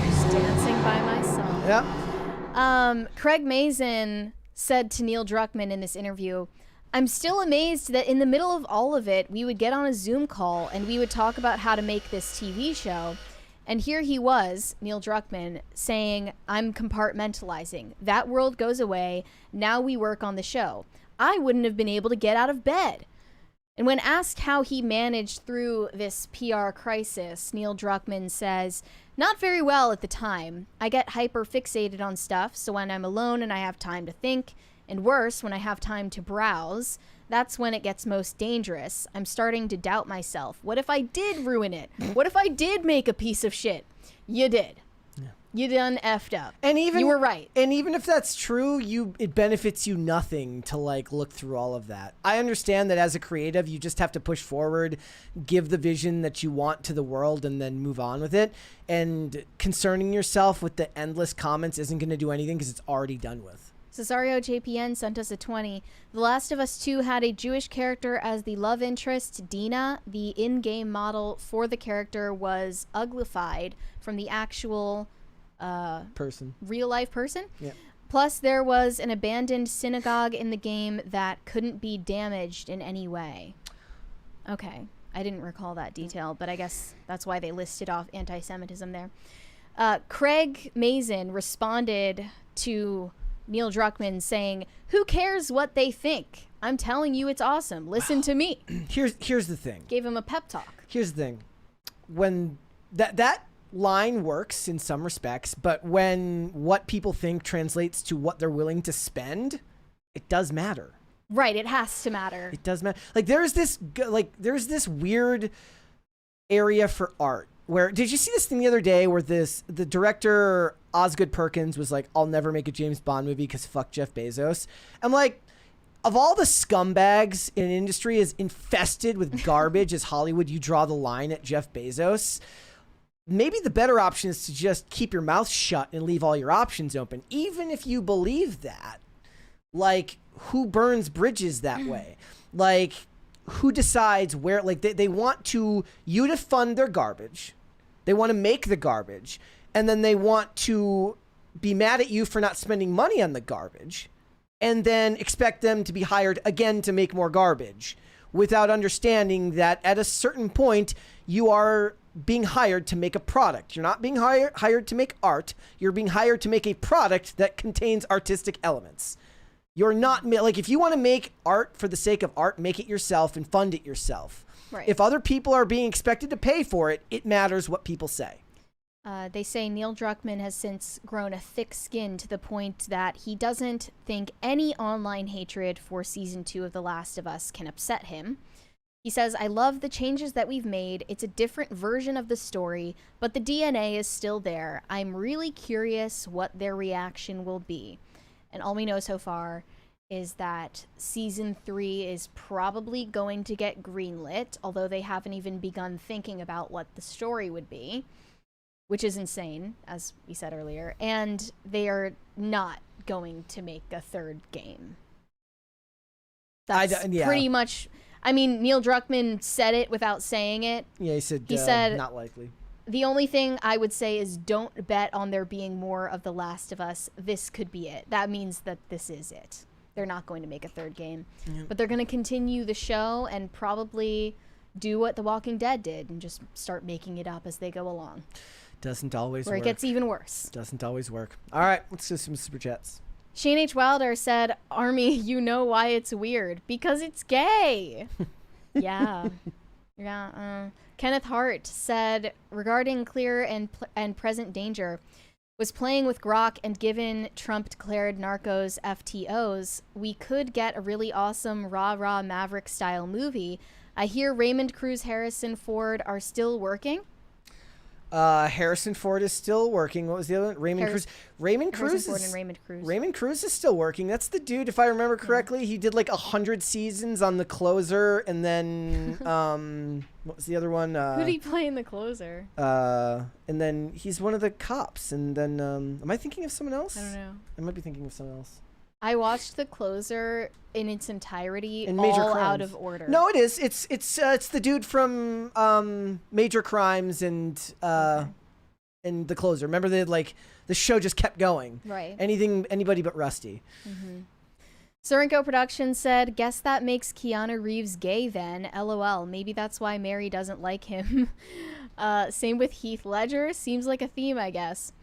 Just dancing by myself. Yeah. Craig Mazin said to Neil Druckmann in this interview, "I'm still amazed that in the middle of all of it, we would get on a Zoom call and we would talk about how to make this TV show. And here he was, Neil Druckmann, saying, I'm compartmentalizing. That world goes away. Now we work on the show. I wouldn't have been able to get out of bed." And when asked how he managed through this PR crisis, Neil Druckmann says, "Not very well at the time. I get hyper fixated on stuff, so when I'm alone and I have time to think, and worse, when I have time to browse, that's when it gets most dangerous. I'm starting to doubt myself. What if I did ruin it? What if I did make a piece of shit? You did. Yeah. You done effed up. And even you were right. And even if that's true, it benefits you nothing to like look through all of that. I understand that as a creative, you just have to push forward, give the vision that you want to the world, and then move on with it. And concerning yourself with the endless comments isn't going to do anything because it's already done with. Cesario JPN sent us a 20. The Last of Us 2 had a Jewish character as the love interest, Dina. The in-game model for the character was uglified from the actual real life person. Yeah. Plus there was an abandoned synagogue in the game that couldn't be damaged in any way. Okay, I didn't recall that detail, but I guess that's why they listed off anti-Semitism there. Craig Mazin responded to Neil Druckmann saying, "Who cares what they think? I'm telling you it's awesome. Listen to me." Here's the thing. Gave him a pep talk. Here's the thing. When that line works in some respects, but when what people think translates to what they're willing to spend, it does matter. Right, it has to matter. It does matter. Like there's this weird area for art where, did you see this thing the other day where the director Osgood Perkins was like, "I'll never make a James Bond movie because fuck Jeff Bezos." I'm like, of all the scumbags in an industry as infested with garbage as Hollywood, you draw the line at Jeff Bezos. Maybe the better option is to just keep your mouth shut and leave all your options open. Even if you believe that, like, who burns bridges that way? Like, who decides where, like, they want you to fund their garbage. They want to make the garbage. And then they want to be mad at you for not spending money on the garbage. And then expect them to be hired again to make more garbage. Without understanding that at a certain point, you are being hired to make a product. You're not being hired to make art. You're being hired to make a product that contains artistic elements. You're not, like, if you want to make art for the sake of art, make it yourself and fund it yourself. Right. If other people are being expected to pay for it, it matters what people say. They say Neil Druckmann has since grown a thick skin to the point that he doesn't think any online hatred for Season 2 of The Last of Us can upset him. He says, "I love the changes that we've made. It's a different version of the story, but the DNA is still there. I'm really curious what their reaction will be." And all we know so far is that Season 3 is probably going to get greenlit, although they haven't even begun thinking about what the story would be, which is insane, as we said earlier. And they are not going to make a third game. That's pretty much... I mean, Neil Druckmann said it without saying it. Yeah, he said not likely. The only thing I would say is don't bet on there being more of The Last of Us. This could be it. That means that this is it. They're not going to make a third game. Yep. But they're going to continue the show and probably do what The Walking Dead did and just start making it up as they go along. Doesn't always work. Where it gets even worse. Doesn't always work. All right, let's do some super chats. Shane H. Wilder said, "Armie, you know why it's weird. Because it's gay." Yeah. Yeah. Kenneth Hart said, regarding clear and present danger, was playing with Grok and given Trump declared narcos FTOs, we could get a really awesome rah-rah Maverick style movie. I hear Raymond Cruz, Harrison Ford are still working. Harrison Ford is still working. What was the other one? Raymond Cruz. Raymond Cruz is still working. That's the dude, if I remember correctly. He did like 100 seasons on The Closer, and then what was the other one? Who did he play in The Closer? And then he's one of the cops. And then am I thinking of someone else? I don't know. I might be thinking of someone else. I watched The Closer in its entirety, in Major Crimes. Out of order. No, it is. It's the dude from Major Crimes and The Closer. Remember the show just kept going. Right. Anybody but Rusty. Mm-hmm. Sorenko Productions said, "Guess that makes Keanu Reeves gay then. LOL. Maybe that's why Mary doesn't like him." Same with Heath Ledger. Seems like a theme, I guess.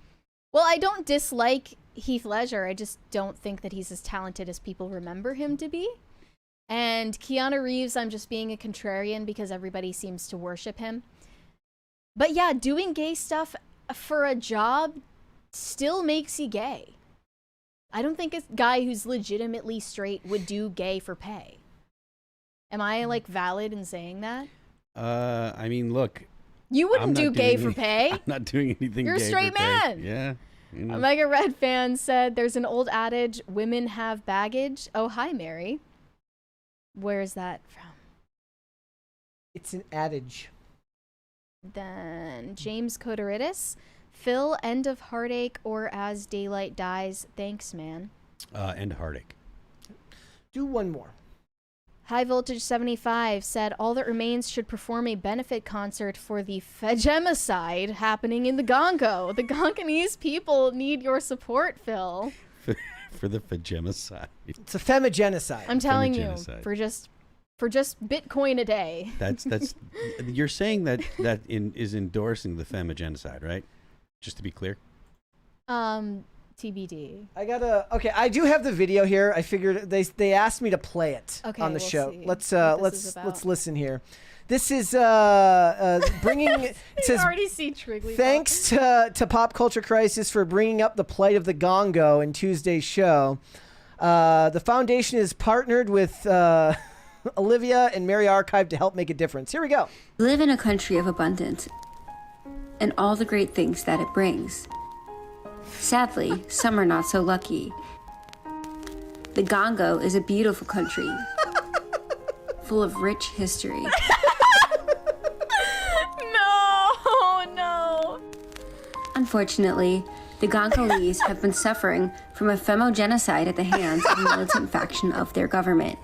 Well, I don't dislike Heath Ledger. I just don't think that he's as talented as people remember him to be. And Keanu Reeves, I'm just being a contrarian because everybody seems to worship him. But yeah, doing gay stuff for a job still makes you gay. I don't think a guy who's legitimately straight would do gay for pay. Am I, like, valid in saying that? I mean, look. You wouldn't I'm do not gay doing for pay. I'm not doing anything. You're a gay straight for pay. man. Yeah. You know. A Mega Red fan said, "There's an old adage: women have baggage." Oh, hi, Mary. Where is that from? It's an adage. Then James Coteritis, Phil, end of heartache or as daylight dies. Thanks, man. And heartache. Do one more. High Voltage 75 said all that remains should perform a benefit concert for the Femicide happening in the Gongo. The Gongonese people need your support, Phil. For the femicide. It's a femigenocide. I'm telling you, Femigenocide. for just Bitcoin a day. That's you're saying that is endorsing the femigenocide, right? Just to be clear. TBD. Okay, I do have the video here. I figured they asked me to play it on the we'll show. see Let's what this is let's about. listen here. This is bringing. It You says already see Triggly. thanks to Pop Culture Crisis for bringing up the plight of the Gongo in Tuesday's show. The foundation is partnered with Olivia and Mary Archive to help make a difference. Here we go. We live in a country of abundance and all the great things that it brings. Sadly, some are not so lucky. The Gongo is a beautiful country, full of rich history. No. Unfortunately, the Gongolese have been suffering from a femogenocide at the hands of a militant faction of their government.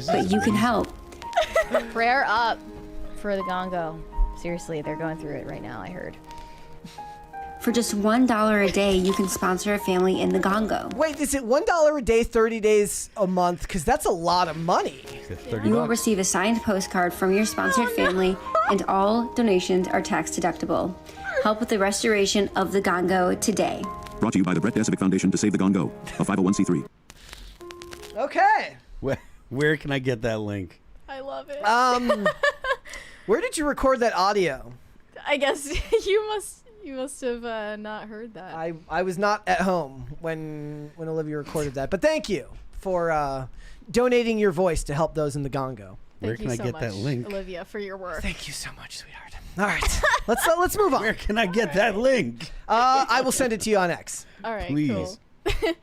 But you can help. Prayer up for the Gongo. Seriously, they're going through it right now, I heard. For just $1 a day, you can sponsor a family in the Gongo. Wait, is it $1 a day, 30 days a month? Because that's a lot of money. You will receive a signed postcard from your sponsored family, and all donations are tax deductible. Help with the restoration of the Gongo today. Brought to you by the Brett Dasovic Foundation to Save the Gongo, a 501c3. Okay. Where can I get that link? I love it. Where did you record that audio? I guess you must have not heard that. I was not at home when Olivia recorded that, but thank you for donating your voice to help those in the Gongo. Where Thank can you I so get much, that link? Olivia, for your work. Thank you so much, sweetheart. All right, let's move on. Where can I get that link? I will send it to you on X. All right, Please. cool.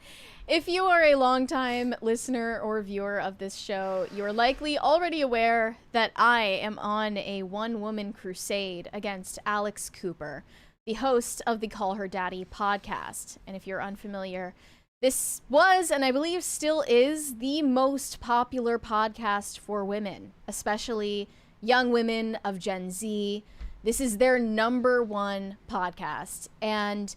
If you are a longtime listener or viewer of this show, you're likely already aware that I am on a one-woman crusade against Alex Cooper, the host of the Call Her Daddy podcast. And if you're unfamiliar, this was, and I believe still is, the most popular podcast for women, especially young women of Gen Z. This is their #1 podcast. And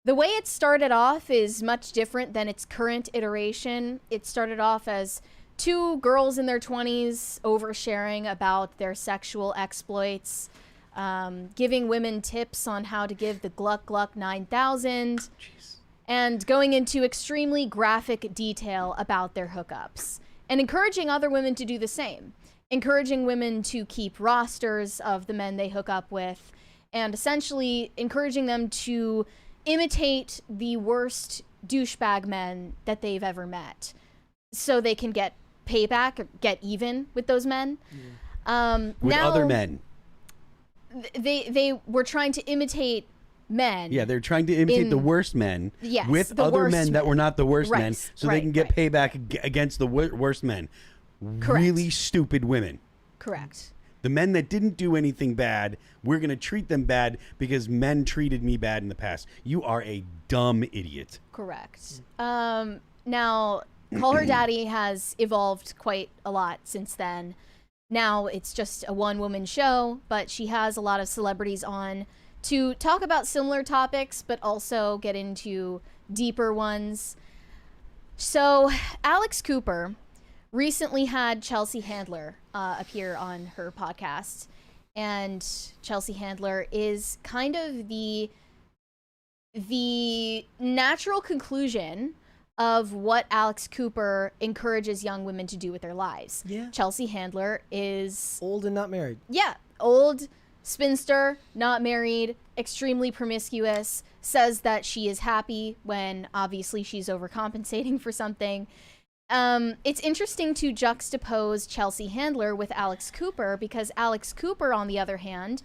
the way it started off is much different than its current iteration. It started off as two girls in their 20s oversharing about their sexual exploits, giving women tips on how to give the Gluck Gluck 9000, and going into extremely graphic detail about their hookups, and encouraging other women to do the same, encouraging women to keep rosters of the men they hook up with, and essentially encouraging them to imitate the worst douchebag men that they've ever met so they can get payback or get even with those men. With other men. They were trying to imitate men. Yeah, they're trying to imitate the worst men Yes, with the other worst men that were not the worst Right, men so they right, can get right. payback against the worst men. Correct. Really stupid women. Correct. The men that didn't do anything bad, we're going to treat them bad because men treated me bad in the past. You are a dumb idiot. Correct. Now, Call Her Daddy has evolved quite a lot since then. Now it's just a one-woman show, but she has a lot of celebrities on to talk about similar topics, but also get into deeper ones. So, Alex Cooper recently had Chelsea Handler appear on her podcast, and Chelsea Handler is kind of the natural conclusion of what Alex Cooper encourages young women to do with their lives. Yeah. Chelsea Handler is Old and not married. old, spinster, not married, extremely promiscuous, says that she is happy when obviously she's overcompensating for something. it's interesting to juxtapose Chelsea Handler with Alex Cooper, because Alex Cooper, on the other hand,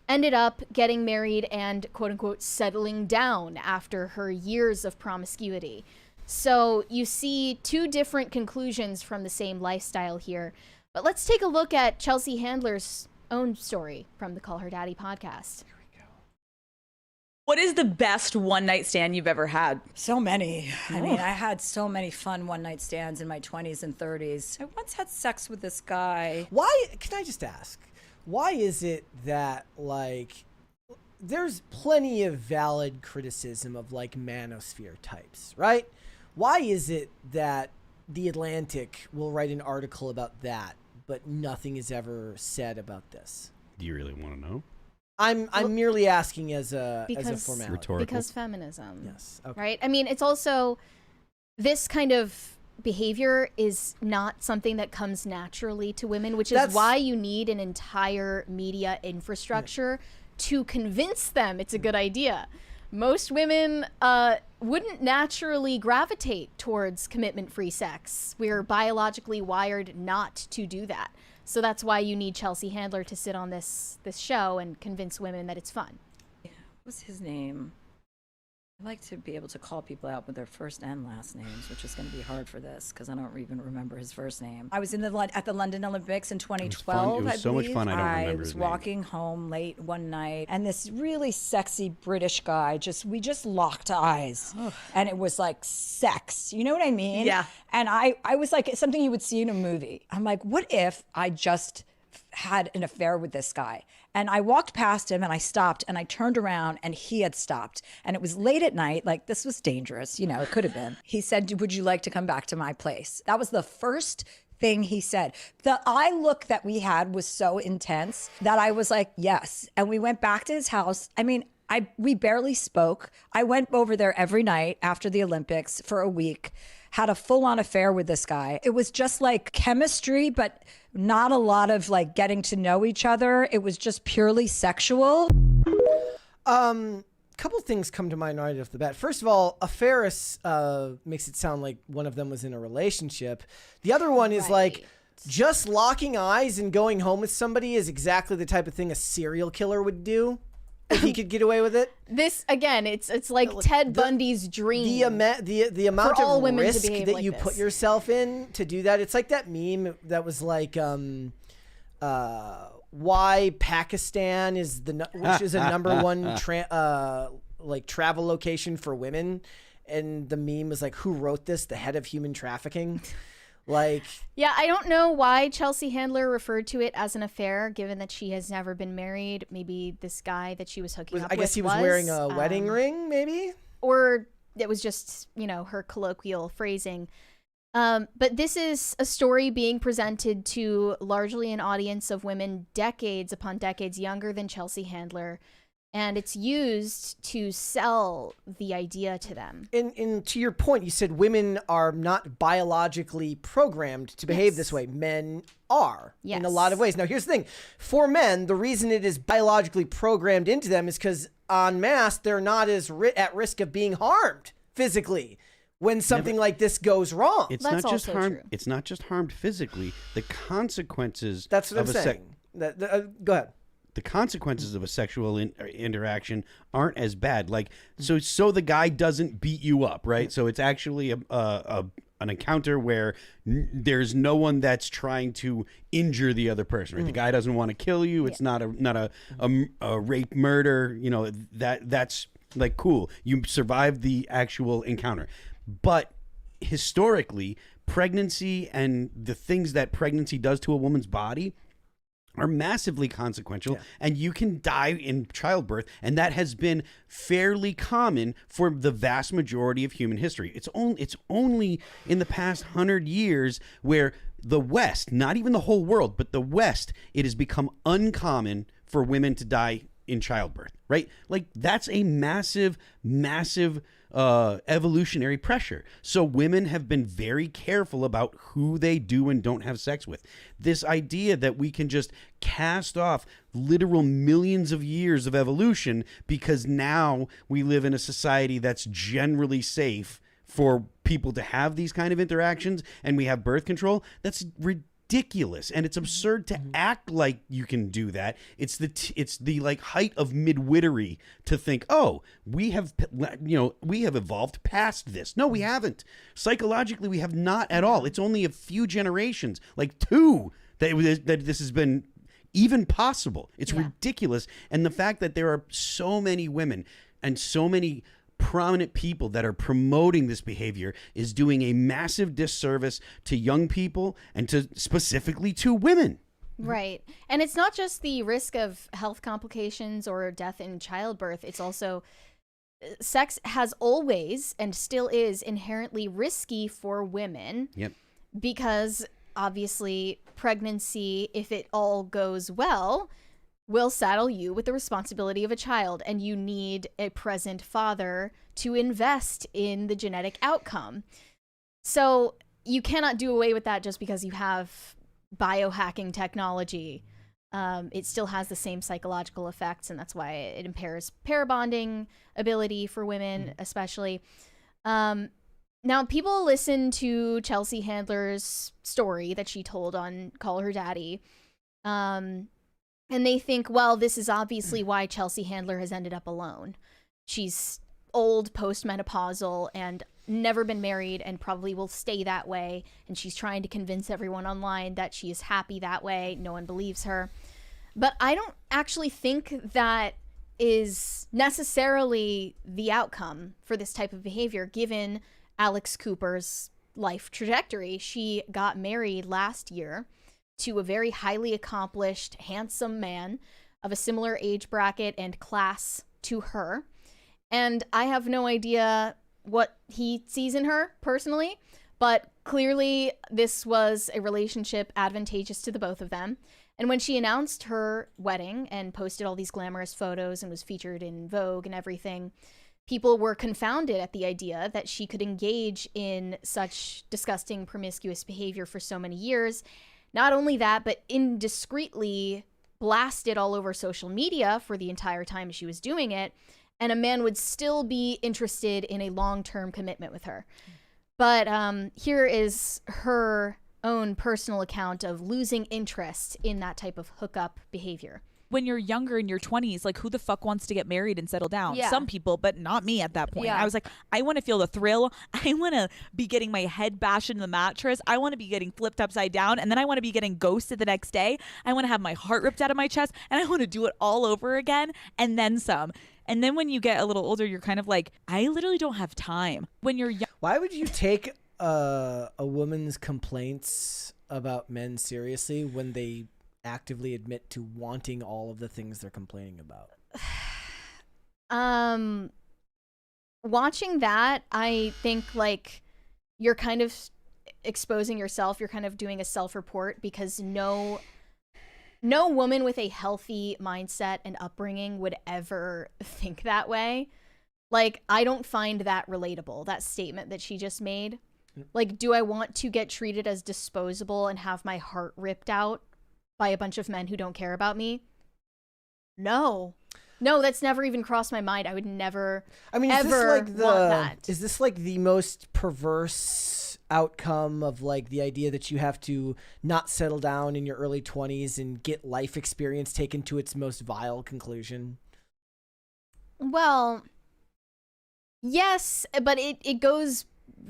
ended up getting married and quote-unquote settling down after her years of promiscuity. So you see two different conclusions from the same lifestyle here. But let's take a look at Chelsea Handler's own story from the Call Her Daddy podcast. What is the best one-night stand you've ever had? So many. I mean, I had so many fun one-night stands in my 20s and 30s. I once had sex with this guy. Why, can I just ask, why is it that, like, there's plenty of valid criticism of, like, manosphere types, right? Why is it that The Atlantic will write an article about that, but nothing is ever said about this? Do you really want to know? I'm merely asking as a formality. Rhetorical. Because feminism. Yes. Okay. Right? I mean, it's also, this kind of behavior is not something that comes naturally to women, which is why you need an entire media infrastructure to convince them it's a good idea. Most women wouldn't naturally gravitate towards commitment-free sex. We're biologically wired not to do that. So that's why you need Chelsea Handler to sit on this show and convince women that it's fun. Yeah. What was his name? I like to be able to call people out with their first and last names, which is going to be hard for this because I don't even remember his first name. I was in at the London Olympics in 2012. It was so much fun. I don't remember I was his name. walking home late one night, and this really sexy British guy we just locked eyes, and it was like sex. You know what I mean? Yeah. And I was like, it's something you would see in a movie. I'm like, what if I just had an affair with this guy? And I walked past him and I stopped and I turned around and he had stopped. And it was late at night. Like, this was dangerous. You know, it could have been. He said, would you like to come back to my place? That was the first thing he said. The eye look that we had was so intense that I was like, yes. And we went back to his house. I mean, we barely spoke. I went over there every night after the Olympics for a week, had a full-on affair with this guy. It was just like chemistry, but not a lot of like getting to know each other. It was just purely sexual. Couple things come to mind right off the bat. First of all, affairs makes it sound like one of them was in a relationship. The other one is like, just locking eyes and going home with somebody is exactly the type of thing a serial killer would do if he could get away with it. This, again, it's like Ted Bundy's dream. The amount of risk that like you this. put yourself in to do that. It's like that meme that was like, why Pakistan is which is a number one like travel location for women, and the meme was like, who wrote this? The head of human trafficking. Like, yeah, I don't know why Chelsea Handler referred to it as an affair, given that she has never been married. Maybe this guy that she was hooking up with, I guess he was wearing a wedding ring, maybe? Or it was just, you know, her colloquial phrasing. But this is a story being presented to largely an audience of women decades upon decades younger than Chelsea Handler. And it's used to sell the idea to them. And to your point, you said women are not biologically programmed to behave this way. Men are in a lot of ways. Now, here's the thing. For men, the reason it is biologically programmed into them is because en masse, they're not as at risk of being harmed physically when something like this goes wrong. It's not just harmed. It's not just harmed physically. The consequences. That's what I'm saying. Go ahead. The consequences of a sexual interaction aren't as bad. Like, so the guy doesn't beat you up, right? So it's actually an encounter where there's no one that's trying to injure the other person. Right? The guy doesn't want to kill you. It's not a rape murder. You know, that's like cool. You survived the actual encounter. But historically, pregnancy and the things that pregnancy does to a woman's body are massively consequential, and you can die in childbirth, and that has been fairly common for the vast majority of human history. It's only in the past 100 years where the West, not even the whole world, but the West, it has become uncommon for women to die in childbirth, right? Like, that's a massive evolutionary pressure. So women have been very careful about who they do and don't have sex with. This idea that we can just cast off literal millions of years of evolution because now we live in a society that's generally safe for people to have these kind of interactions, and we have birth control, that's ridiculous, and it's absurd to act like you can do that. It's the like height of midwittery to think, oh, we have evolved past this. No, we haven't. Psychologically, we have not at all. It's only a few generations, like 2, that this has been even possible. It's ridiculous. And the fact that there are so many women and so many prominent people that are promoting this behavior is doing a massive disservice to young people and to specifically to women. Right. And it's not just the risk of health complications or death in childbirth. It's also sex has always and still is inherently risky for women. Yep. Because obviously pregnancy, if it all goes well, will saddle you with the responsibility of a child, and you need a present father to invest in the genetic outcome. So you cannot do away with that just because you have biohacking technology. It still has the same psychological effects, and that's why it impairs pair bonding ability for women, especially. Now, people listen to Chelsea Handler's story that she told on Call Her Daddy, and they think, well, this is obviously why Chelsea Handler has ended up alone. She's old, postmenopausal, and never been married and probably will stay that way. And she's trying to convince everyone online that she is happy that way. No one believes her. But I don't actually think that is necessarily the outcome for this type of behavior, given Alex Cooper's life trajectory. She got married last year to a very highly accomplished, handsome man of a similar age bracket and class to her. And I have no idea what he sees in her personally, but clearly this was a relationship advantageous to the both of them. And when she announced her wedding and posted all these glamorous photos and was featured in Vogue and everything, people were confounded at the idea that she could engage in such disgusting, promiscuous behavior for so many years. Not only that, but indiscreetly blasted all over social media for the entire time she was doing it, and a man would still be interested in a long-term commitment with her. But here is her own personal account of losing interest in that type of hookup behavior. When you're younger in your 20s, like, who the fuck wants to get married and settle down? Yeah. Some people, but not me at that point. Yeah. I was like, I want to feel the thrill. I want to be getting my head bashed into the mattress. I want to be getting flipped upside down. And then I want to be getting ghosted the next day. I want to have my heart ripped out of my chest. And I want to do it all over again and then some. And then when you get a little older, you're kind of like, I literally don't have time. When you're young. Why would you take a woman's complaints about men seriously when they actively admit to wanting all of the things they're complaining about? Watching that, I think, like, you're kind of exposing yourself. You're kind of doing a self-report, because no woman with a healthy mindset and upbringing would ever think that way. Like, I don't find that relatable, that statement that she just made. Like, do I want to get treated as disposable and have my heart ripped out by a bunch of men who don't care about me? No, that's never even crossed my mind. I would never, ever want that. Is this like the most perverse outcome of like the idea that you have to not settle down in your early 20s and get life experience taken to its most vile conclusion? Well, yes, but it goes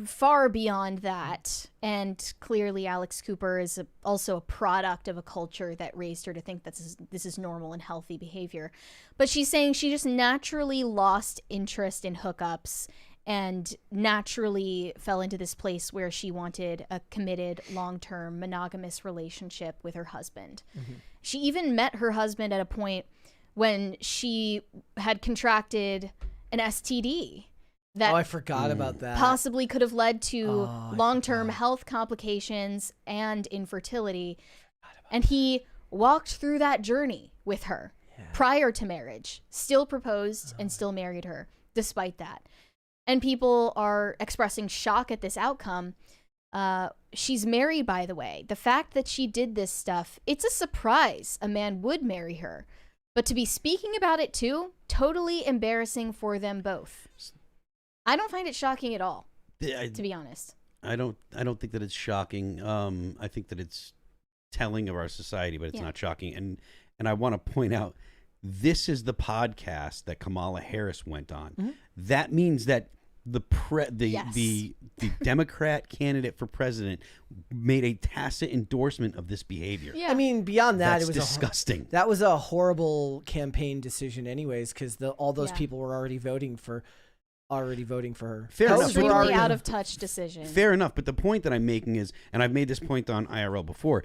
far beyond that. And clearly Alex Cooper is also a product of a culture that raised her to think that this is normal and healthy behavior. But she's saying she just naturally lost interest in hookups and naturally fell into this place where she wanted a committed, long-term, monogamous relationship with her husband. Mm-hmm. She even met her husband at a point when she had contracted an STD that I forgot about that. Possibly could have led to long-term health complications and infertility. And he walked through that journey with her prior to marriage, still proposed and still married her despite that. And people are expressing shock at this outcome. She's married, by the way. The fact that she did this stuff, it's a surprise a man would marry her. But to be speaking about it too, totally embarrassing for them both. I don't find it shocking at all. to be honest. I don't think that it's shocking. I think that it's telling of our society, but it's not shocking. And I want to point out, this is the podcast that Kamala Harris went on. Mm-hmm. That means that the Democrat candidate for president made a tacit endorsement of this behavior. I mean, beyond that, That's it was disgusting. That was a horrible campaign decision, anyways, because all those people were already voting for her. Fair enough. Extremely out of touch decision. Fair enough, but the point that I'm making is, and I've made this point on IRL before,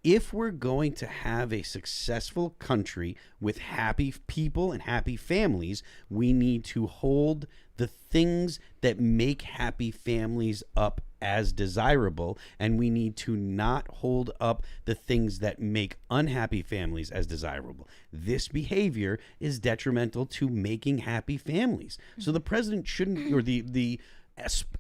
if we're going to have a successful country with happy people and happy families, we need to hold the things that make happy families up as desirable, and we need to not hold up the things that make unhappy families as desirable. This behavior is detrimental to making happy families. So the president shouldn't, or the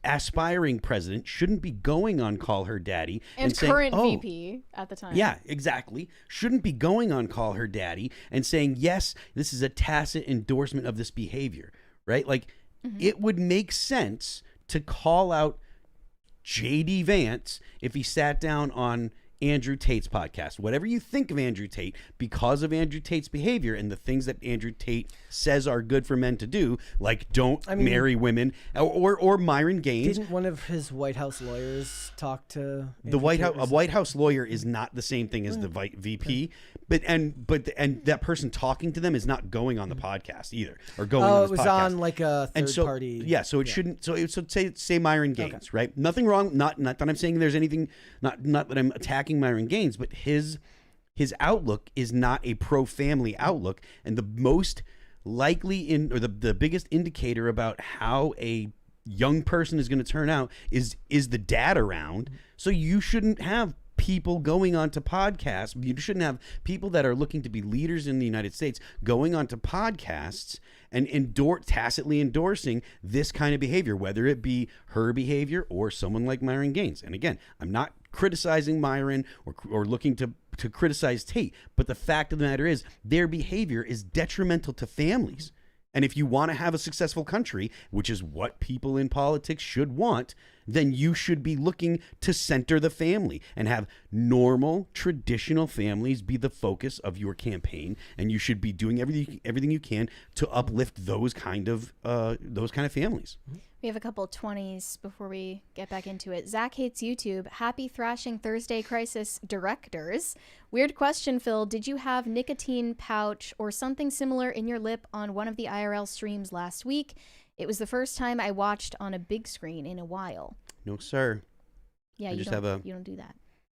aspiring president shouldn't be going on Call Her Daddy and saying, current VP at the time. Yeah, exactly. Shouldn't be going on Call Her Daddy and saying, yes, this is a tacit endorsement of this behavior, right? Like, it would make sense to call out J.D. Vance if he sat down on Andrew Tate's podcast. Whatever you think of Andrew Tate, because of Andrew Tate's behavior and the things that Andrew Tate says are good for men to do, like don't marry women, or Myron Gaines. Didn't one of his White House lawyers talk to the White House? A White House lawyer is not the same thing as the VP, but that person talking to them is not going on the podcast either, or going. on it was podcast. On like a third party. Yeah, so it shouldn't. So say Myron Gaines, right? Nothing wrong. Not that I'm saying there's anything. Not that I'm attacking Myron Gaines, but his outlook is not a pro-family outlook, and the most likely the biggest indicator about how a young person is going to turn out is the dad around. So you shouldn't have people going onto podcasts. You shouldn't have people that are looking to be leaders in the United States going onto podcasts and tacitly endorsing this kind of behavior, whether it be her behavior or someone like Myron Gaines. And again, I'm not criticizing Myron or looking to criticize Tate, but the fact of the matter is their behavior is detrimental to families. And if you want to have a successful country, which is what people in politics should want, then you should be looking to center the family and have normal, traditional families be the focus of your campaign. And you should be doing everything you can to uplift those kind of families. We have a couple 20s before we get back into it. Zach hates YouTube. Happy Thrashing Thursday Crisis directors. Weird question, Phil. Did you have nicotine pouch or something similar in your lip on one of the IRL streams last week? It was the first time I watched on a big screen in a while. No, sir. Yeah, you don't do that.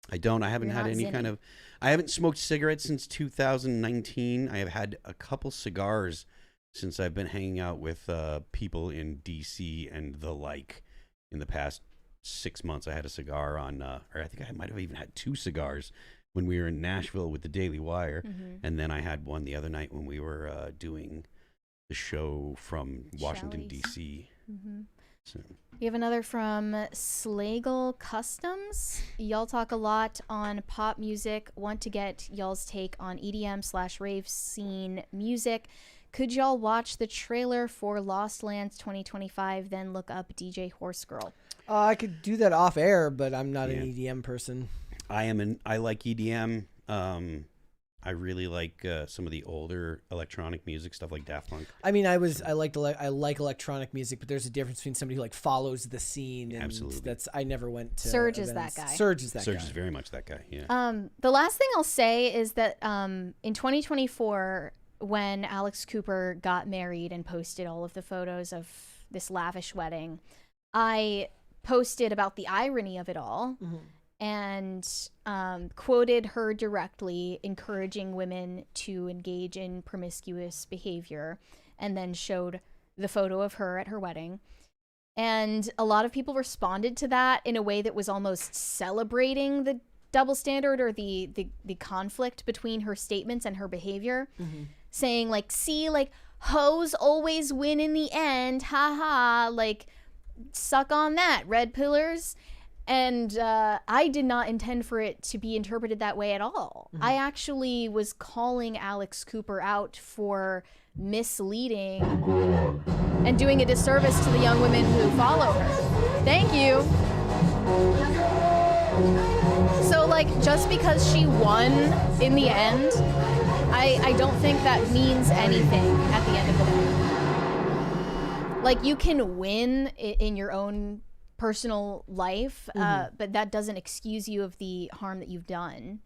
I don't. I haven't had any kind of. I haven't smoked cigarettes since 2019. I have had a couple cigars since I've been hanging out with people in DC and the like. In the past 6 months, I had a cigar on, or I think I might have even had 2 cigars when we were in Nashville with the Daily Wire, and then I had one the other night when we were doing the show from Washington D.C. So. We have another from Slagle Customs. Y'all talk a lot on pop music. Want to get y'all's take on EDM/rave scene music. Could y'all watch the trailer for Lost Lands 2025, then look up DJ Horse Girl? I could do that off air, but I'm not an EDM person. I like EDM. I really like some of the older electronic music stuff like Daft Punk. I mean, I like electronic music, but there's a difference between somebody who like follows the scene. And absolutely. I never went to Surge events. Is that guy. Surge is that guy. Surge is very much that guy. Yeah. The last thing I'll say is that in 2024, when Alex Cooper got married and posted all of the photos of this lavish wedding, I posted about the irony of it all. And quoted her directly, encouraging women to engage in promiscuous behavior, and then showed the photo of her at her wedding. And a lot of people responded to that in a way that was almost celebrating the double standard or the conflict between her statements and her behavior, saying like, see, like, hoes always win in the end, haha, like, suck on that, red pillars. And I did not intend for it to be interpreted that way at all. I actually was calling Alex Cooper out for misleading and doing a disservice to the young women who follow her. Thank you. So, like, just because she won in the end, I don't think that means anything at the end of the day. Like, you can win in your own personal life, but that doesn't excuse you of the harm that you've done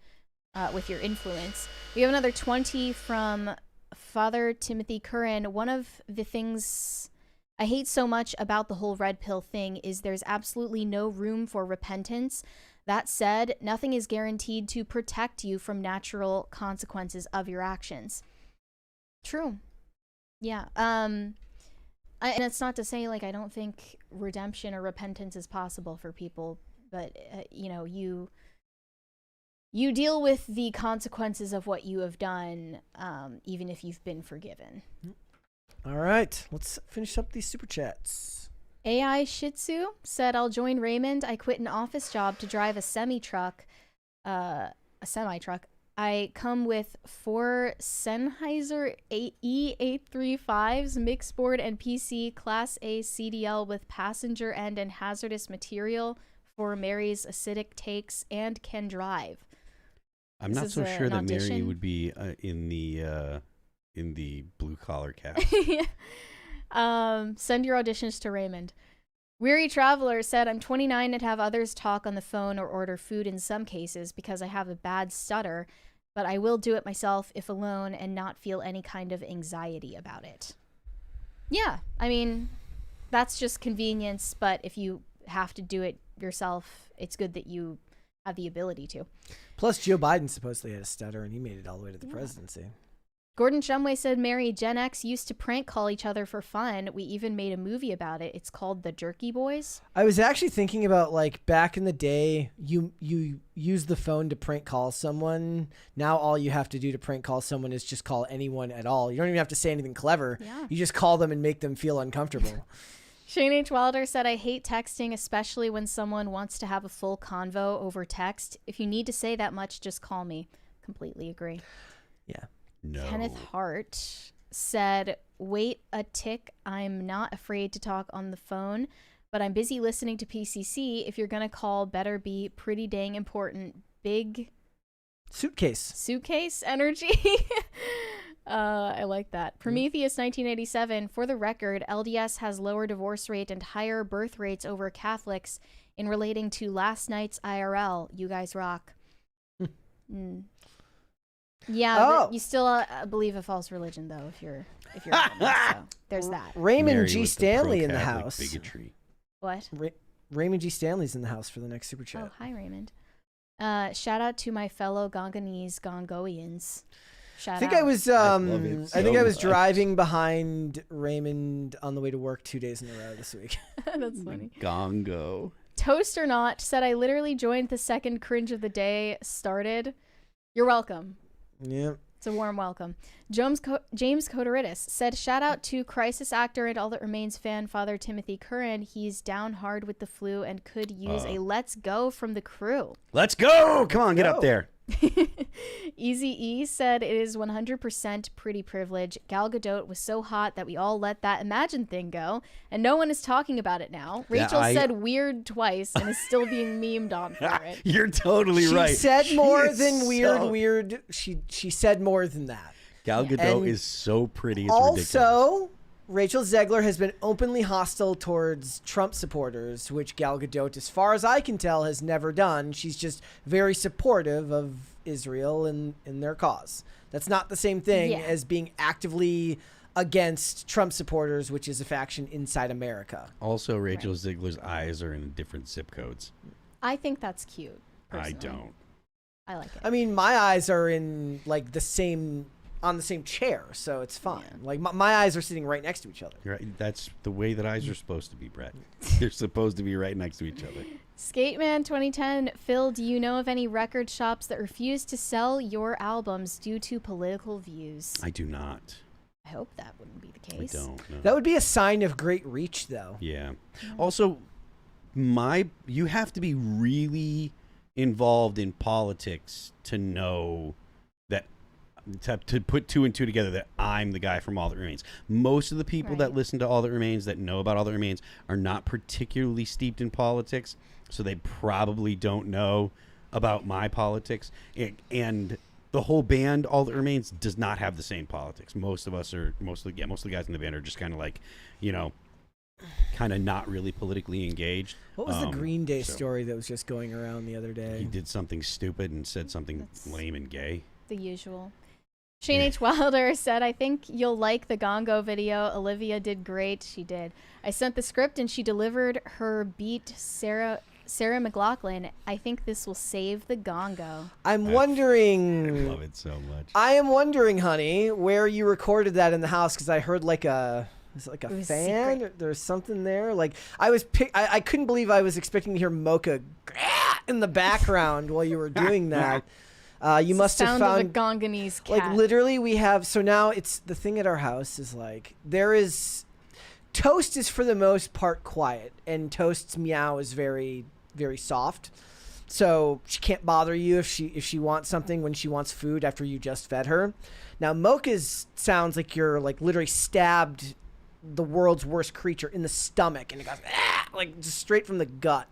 with your influence. We have another 20 from Father Timothy Curran. One of the things I hate so much about the whole red pill thing is there's absolutely no room for repentance. That said, nothing is guaranteed to protect you from natural consequences of your actions. True. Yeah. And it's not to say, like, I don't think redemption or repentance is possible for people, but, you know, you deal with the consequences of what you have done, even if you've been forgiven. All right, let's finish up these super chats. AI Shih Tzu said, I'll join Raymond. I quit an office job to drive a semi-truck. I come with 4 Sennheiser E835s, mixed board and PC, Class A CDL with passenger end and hazardous material for Mary's acidic takes, and can drive. I'm not so sure that Mary would be in the blue collar cast. Send your auditions to Raymond. Weary Traveler said, I'm 29 and have others talk on the phone or order food in some cases because I have a bad stutter, but I will do it myself if alone and not feel any kind of anxiety about it. Yeah, I mean, that's just convenience, but if you have to do it yourself, it's good that you have the ability to. Plus, Joe Biden supposedly had a stutter, and he made it all the way to the presidency. Gordon Shumway said, Mary, Gen X used to prank call each other for fun. We even made a movie about it. It's called The Jerky Boys. I was actually thinking about, like, back in the day, you use the phone to prank call someone. Now all you have to do to prank call someone is just call anyone at all. You don't even have to say anything clever. Yeah. You just call them and make them feel uncomfortable. Shane H. Wilder said, I hate texting, especially when someone wants to have a full convo over text. If you need to say that much, just call me. Completely agree. Yeah. No. Kenneth Hart said, wait a tick. I'm not afraid to talk on the phone, but I'm busy listening to PCC. If you're going to call, better be pretty dang important. Big suitcase energy. I like that. Prometheus 1987. For the record, LDS has lower divorce rate and higher birth rates over Catholics in relating to last night's IRL. You guys rock. Yeah, but you still believe a false religion, though, if you're so there's that. Raymond Mary G. with Stanley the in the pro-Catholic house. Bigotry. What? Raymond G. Stanley's in the house for the next super chat. Oh, hi, Raymond. Shout out to my fellow Gongonese Gongoians. I think I was driving behind Raymond on the way to work 2 days in a row this week. That's funny. Gongo. Toast or Not said, I literally joined the second cringe of the day started. You're welcome. Yeah. It's a warm welcome. James Coteritis said, shout out to Crisis actor and All That Remains fan, Father Timothy Curran. He's down hard with the flu and could use a let's go from the crew. Let's go! Come on, get up there. Easy E said, it is 100% pretty privilege. Gal Gadot was so hot that we all let that Imagine thing go, and no one is talking about it now. Rachel said weird twice and is still being memed on for it. You're totally right. She said more than weird. She said more than that. Gal Gadot is so pretty. It's ridiculous. Also, Rachel Zegler has been openly hostile towards Trump supporters, which Gal Gadot, as far as I can tell, has never done. She's just very supportive of Israel and their cause. That's not the same thing as being actively against Trump supporters, which is a faction inside America. Also, Rachel Zegler's eyes are in different zip codes. I think that's cute. Personally. I don't. I like it. I mean, my eyes are in like on the same chair, so it's fine. Yeah. Like my eyes are sitting right next to each other. You're right. That's the way that eyes are supposed to be, Brett. They're supposed to be right next to each other. Skateman 2010, Phil, do you know of any record shops that refuse to sell your albums due to political views? I do not. I hope that wouldn't be the case. I don't know. That would be a sign of great reach, though. Yeah. Also, you have to be really involved in politics to know that to put two and two together that I'm the guy from All That Remains. Most of the people that listen to All That Remains, that know about All That Remains, are not particularly steeped in politics, so they probably don't know about my politics. And the whole band, All That Remains, does not have the same politics. Most of the guys in the band are just kind of like, kind of not really politically engaged. What was the Green Day story that was just going around the other day? He did something stupid and said something lame and gay. The usual. Shane H. Wilder said, I think you'll like the Gongo video. Olivia did great. She did. I sent the script and she delivered her beat, Sarah McLachlan. I think this will save the Gongo. I'm wondering. I love it so much. I am wondering, honey, where you recorded that in the house, because I heard like a. Is it like a fan? Or there's something there. Like I couldn't believe I was expecting to hear Mocha in the background while you were doing that. You must have found a Gonganese cat. Like literally, we have. So now it's the thing at our house is like there is. Toast is for the most part quiet, and Toast's meow is very, very soft. So she can't bother you if she wants something when she wants food after you just fed her. Now Mocha's sounds like you're like literally stabbed the world's worst creature in the stomach, and it goes like just straight from the gut,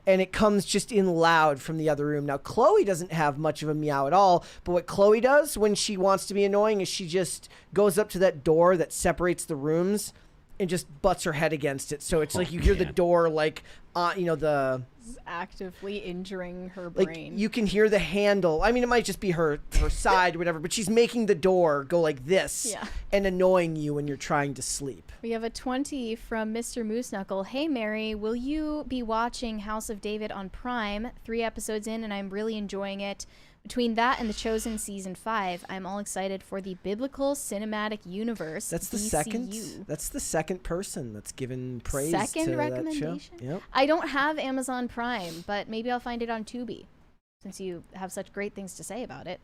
and it comes just in loud from the other room. Now Chloe doesn't have much of a meow at all, but what Chloe does when she wants to be annoying is she just goes up to that door that separates the rooms and just butts her head against it, so it's like you hear the door like the actively injuring her like brain. you can hear the handle. I mean, it might just be her side or whatever, but she's making the door go like this and annoying you when you're trying to sleep. We have a 20 from Mr. Mooseknuckle. Hey Mary, will you be watching House of David on Prime? 3 episodes in and I'm really enjoying it. Between that and The Chosen Season 5, I'm all excited for the biblical cinematic universe. That's the DCU. That's the second person that's given praise Second to recommendation? that show. Yep. I don't have Amazon Prime, but maybe I'll find it on Tubi, since you have such great things to say about it.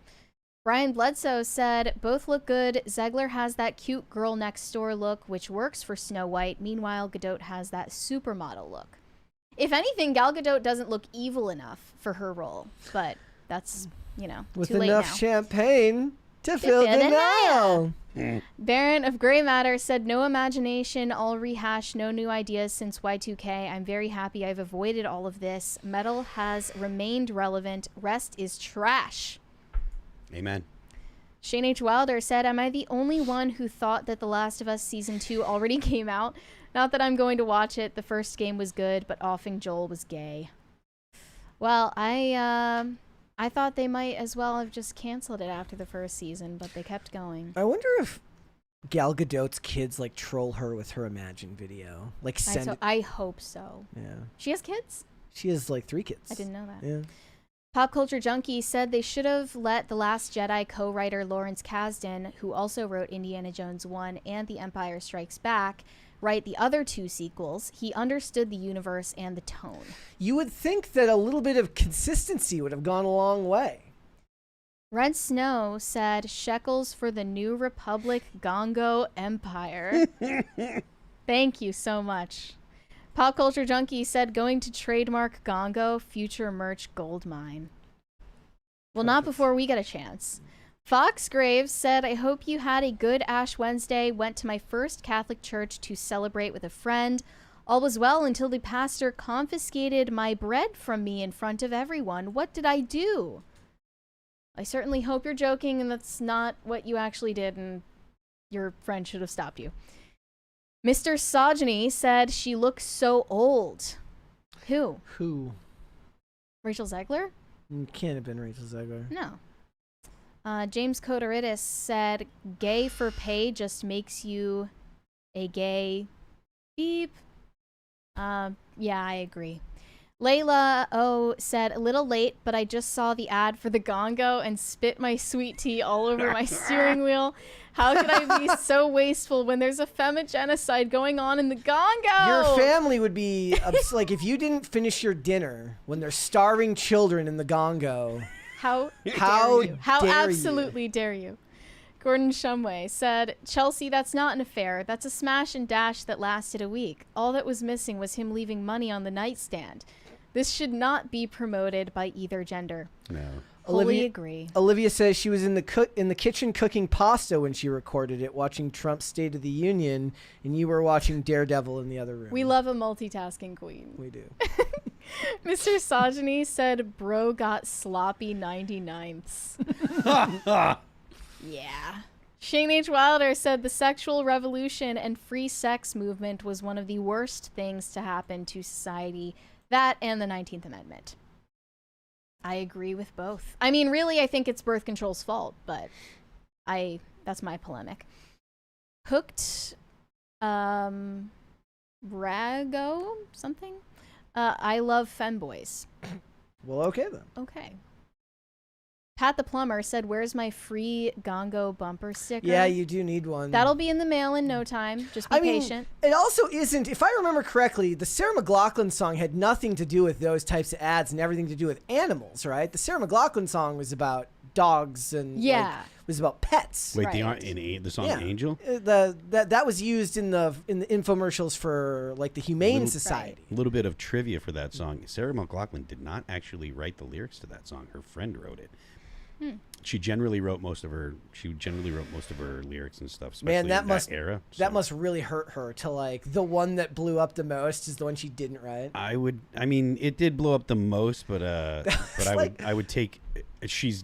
Brian Bledsoe said, both look good. Zegler has that cute girl next door look, which works for Snow White. Meanwhile, Gadot has that supermodel look. If anything, Gal Gadot doesn't look evil enough for her role, but that's... with too late enough now. champagne to fill the Nile. Baron of Grey Matter said, no imagination, all rehash, no new ideas since Y2K. I'm very happy I've avoided all of this. Metal has remained relevant. Rest is trash. Amen. Shane H. Wilder said, am I the only one who thought that The Last of Us Season 2 already came out? Not that I'm going to watch it. The first game was good, but offing Joel was gay. Well, I thought they might as well have just canceled it after the first season, but they kept going. I wonder if Gal Gadot's kids like troll her with her Imagine video. Like I hope so. Yeah. She has kids? She has like 3 kids. I didn't know that. Yeah. Pop Culture Junkie said they should have let The Last Jedi co-writer Lawrence Kasdan, who also wrote Indiana Jones 1 and The Empire Strikes Back, write the other 2 sequels. He understood the universe and the tone. You would think that a little bit of consistency would have gone a long way. Red Snow said, shekels for the New Republic Gongo Empire. Thank you so much. Pop Culture Junkie said, going to trademark Gongo, future merch goldmine. Well, not before we get a chance. Fox Graves said, I hope you had a good Ash Wednesday. Went to my first Catholic church to celebrate with a friend. All was well until the pastor confiscated my bread from me in front of everyone. What did I do? I certainly hope you're joking and that's not what you actually did and your friend should have stopped you. Mr. Sojany said she looks so old. Who? Rachel Zegler? Can't have been Rachel Zegler. No. James Codoridis said, gay for pay just makes you a gay beep. Yeah, I agree. Layla O said, a little late, but I just saw the ad for the Gongo and spit my sweet tea all over my steering wheel. How could I be so wasteful when there's a femigenocide going on in the Gongo? Your family would be like if you didn't finish your dinner when there's starving children in the Gongo. How absolutely dare you? Gordon Shumway said, Chelsea, that's not an affair. That's a smash and dash that lasted a week. All that was missing was him leaving money on the nightstand. This should not be promoted by either gender. No. Wholly agree. Olivia says she was in the kitchen cooking pasta when she recorded it, watching Trump's State of the Union, and you were watching Daredevil in the other room. We love a multitasking queen. We do. Mr. Sajani said, bro got sloppy 99ths. Yeah. Shane H. Wilder said the sexual revolution and free sex movement was one of the worst things to happen to society. That and the 19th Amendment. I agree with both. I mean, really, I think it's birth control's fault, but that's my polemic. Hooked, Rago, something? I love femboys. Well, okay then. Okay. Pat the Plumber said, where's my free GONGO bumper sticker? Yeah, you do need one. That'll be in the mail in no time. Just be patient. It also isn't, if I remember correctly, the Sarah McLachlan song had nothing to do with those types of ads and everything to do with animals, right? The Sarah McLachlan song was about dogs and was about pets. Wait, the song Angel? That was used in the infomercials for like the Humane Society. A little bit of trivia for that song. Sarah McLachlan did not actually write the lyrics to that song. Her friend wrote it. She generally wrote most of her lyrics and stuff. Man, that must era. That must really hurt her to like the one that blew up the most is the one she didn't write. I mean, it did blow up the most, but I would take. She's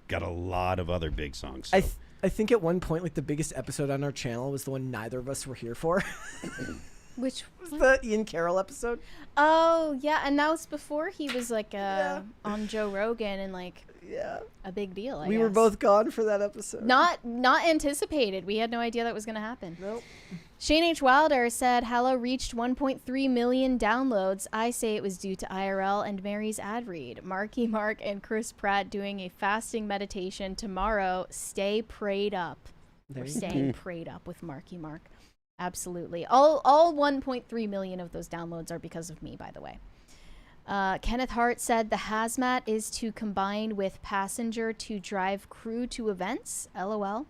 got a lot of other big songs. So. I think at one point, like the biggest episode on our channel was the one neither of us were here for. Which was the Ian Carroll episode? Oh yeah, and that was before he was like on Joe Rogan and like a big deal. We were both gone for that episode. Not anticipated. We had no idea that was going to happen. Nope. Shane H. Wilder said, Hello reached 1.3 million downloads. I say it was due to IRL and Mary's ad read. Marky Mark and Chris Pratt doing a fasting meditation tomorrow. Stay prayed up. We're staying prayed up with Marky Mark. Absolutely. All 1.3 million of those downloads are because of me, by the way. Kenneth Hart said the hazmat is to combine with passenger to drive crew to events. LOL.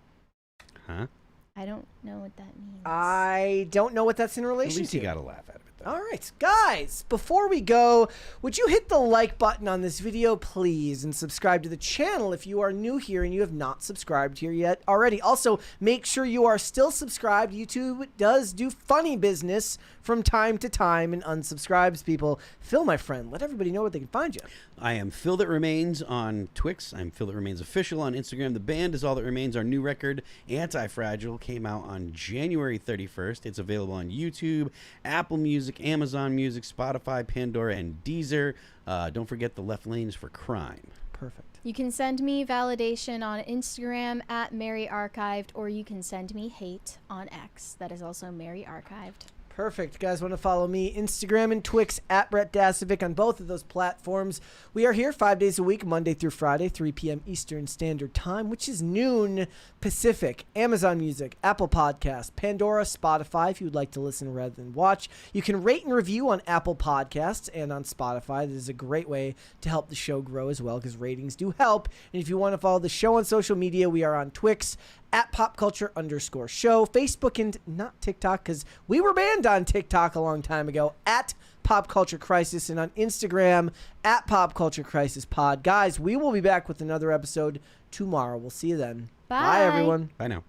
Huh? I don't know what that means. I don't know what that's in relation to. At least you gotta laugh at it. All right, guys, before we go, would you hit the like button on this video, please, and subscribe to the channel if you are new here and you have not subscribed here yet already. Also, make sure you are still subscribed. YouTube does do funny business from time to time and unsubscribes people. Phil, my friend, let everybody know where they can find you. I am Phil That Remains on Twix. I'm Phil That Remains Official on Instagram. The band is All That Remains. Our new record, Anti-Fragile, came out on January 31st. It's available on YouTube, Apple Music, Amazon Music, Spotify, Pandora, and Deezer. Don't forget the left lanes for crime. Perfect. You can send me validation on Instagram at Mary Archived, or you can send me hate on X. That is also Mary Archived. Perfect. Guys, want to follow me, Instagram and Twix at Brett Dasovic on both of those platforms. We are here 5 days a week, Monday through Friday, 3 p.m. Eastern Standard Time, which is noon Pacific. Amazon Music, Apple Podcasts, Pandora, Spotify, if you would like to listen rather than watch. You can rate and review on Apple Podcasts and on Spotify. This is a great way to help the show grow as well, because ratings do help. And if you want to follow the show on social media, we are on Twix at popculture_show, Facebook, and not TikTok, because we were banned on TikTok a long time ago, at Pop Culture Crisis, and on Instagram at Pop Culture Crisis Pod. Guys, we will be back with another episode tomorrow. We'll see you then. Bye. Bye, everyone. Bye now.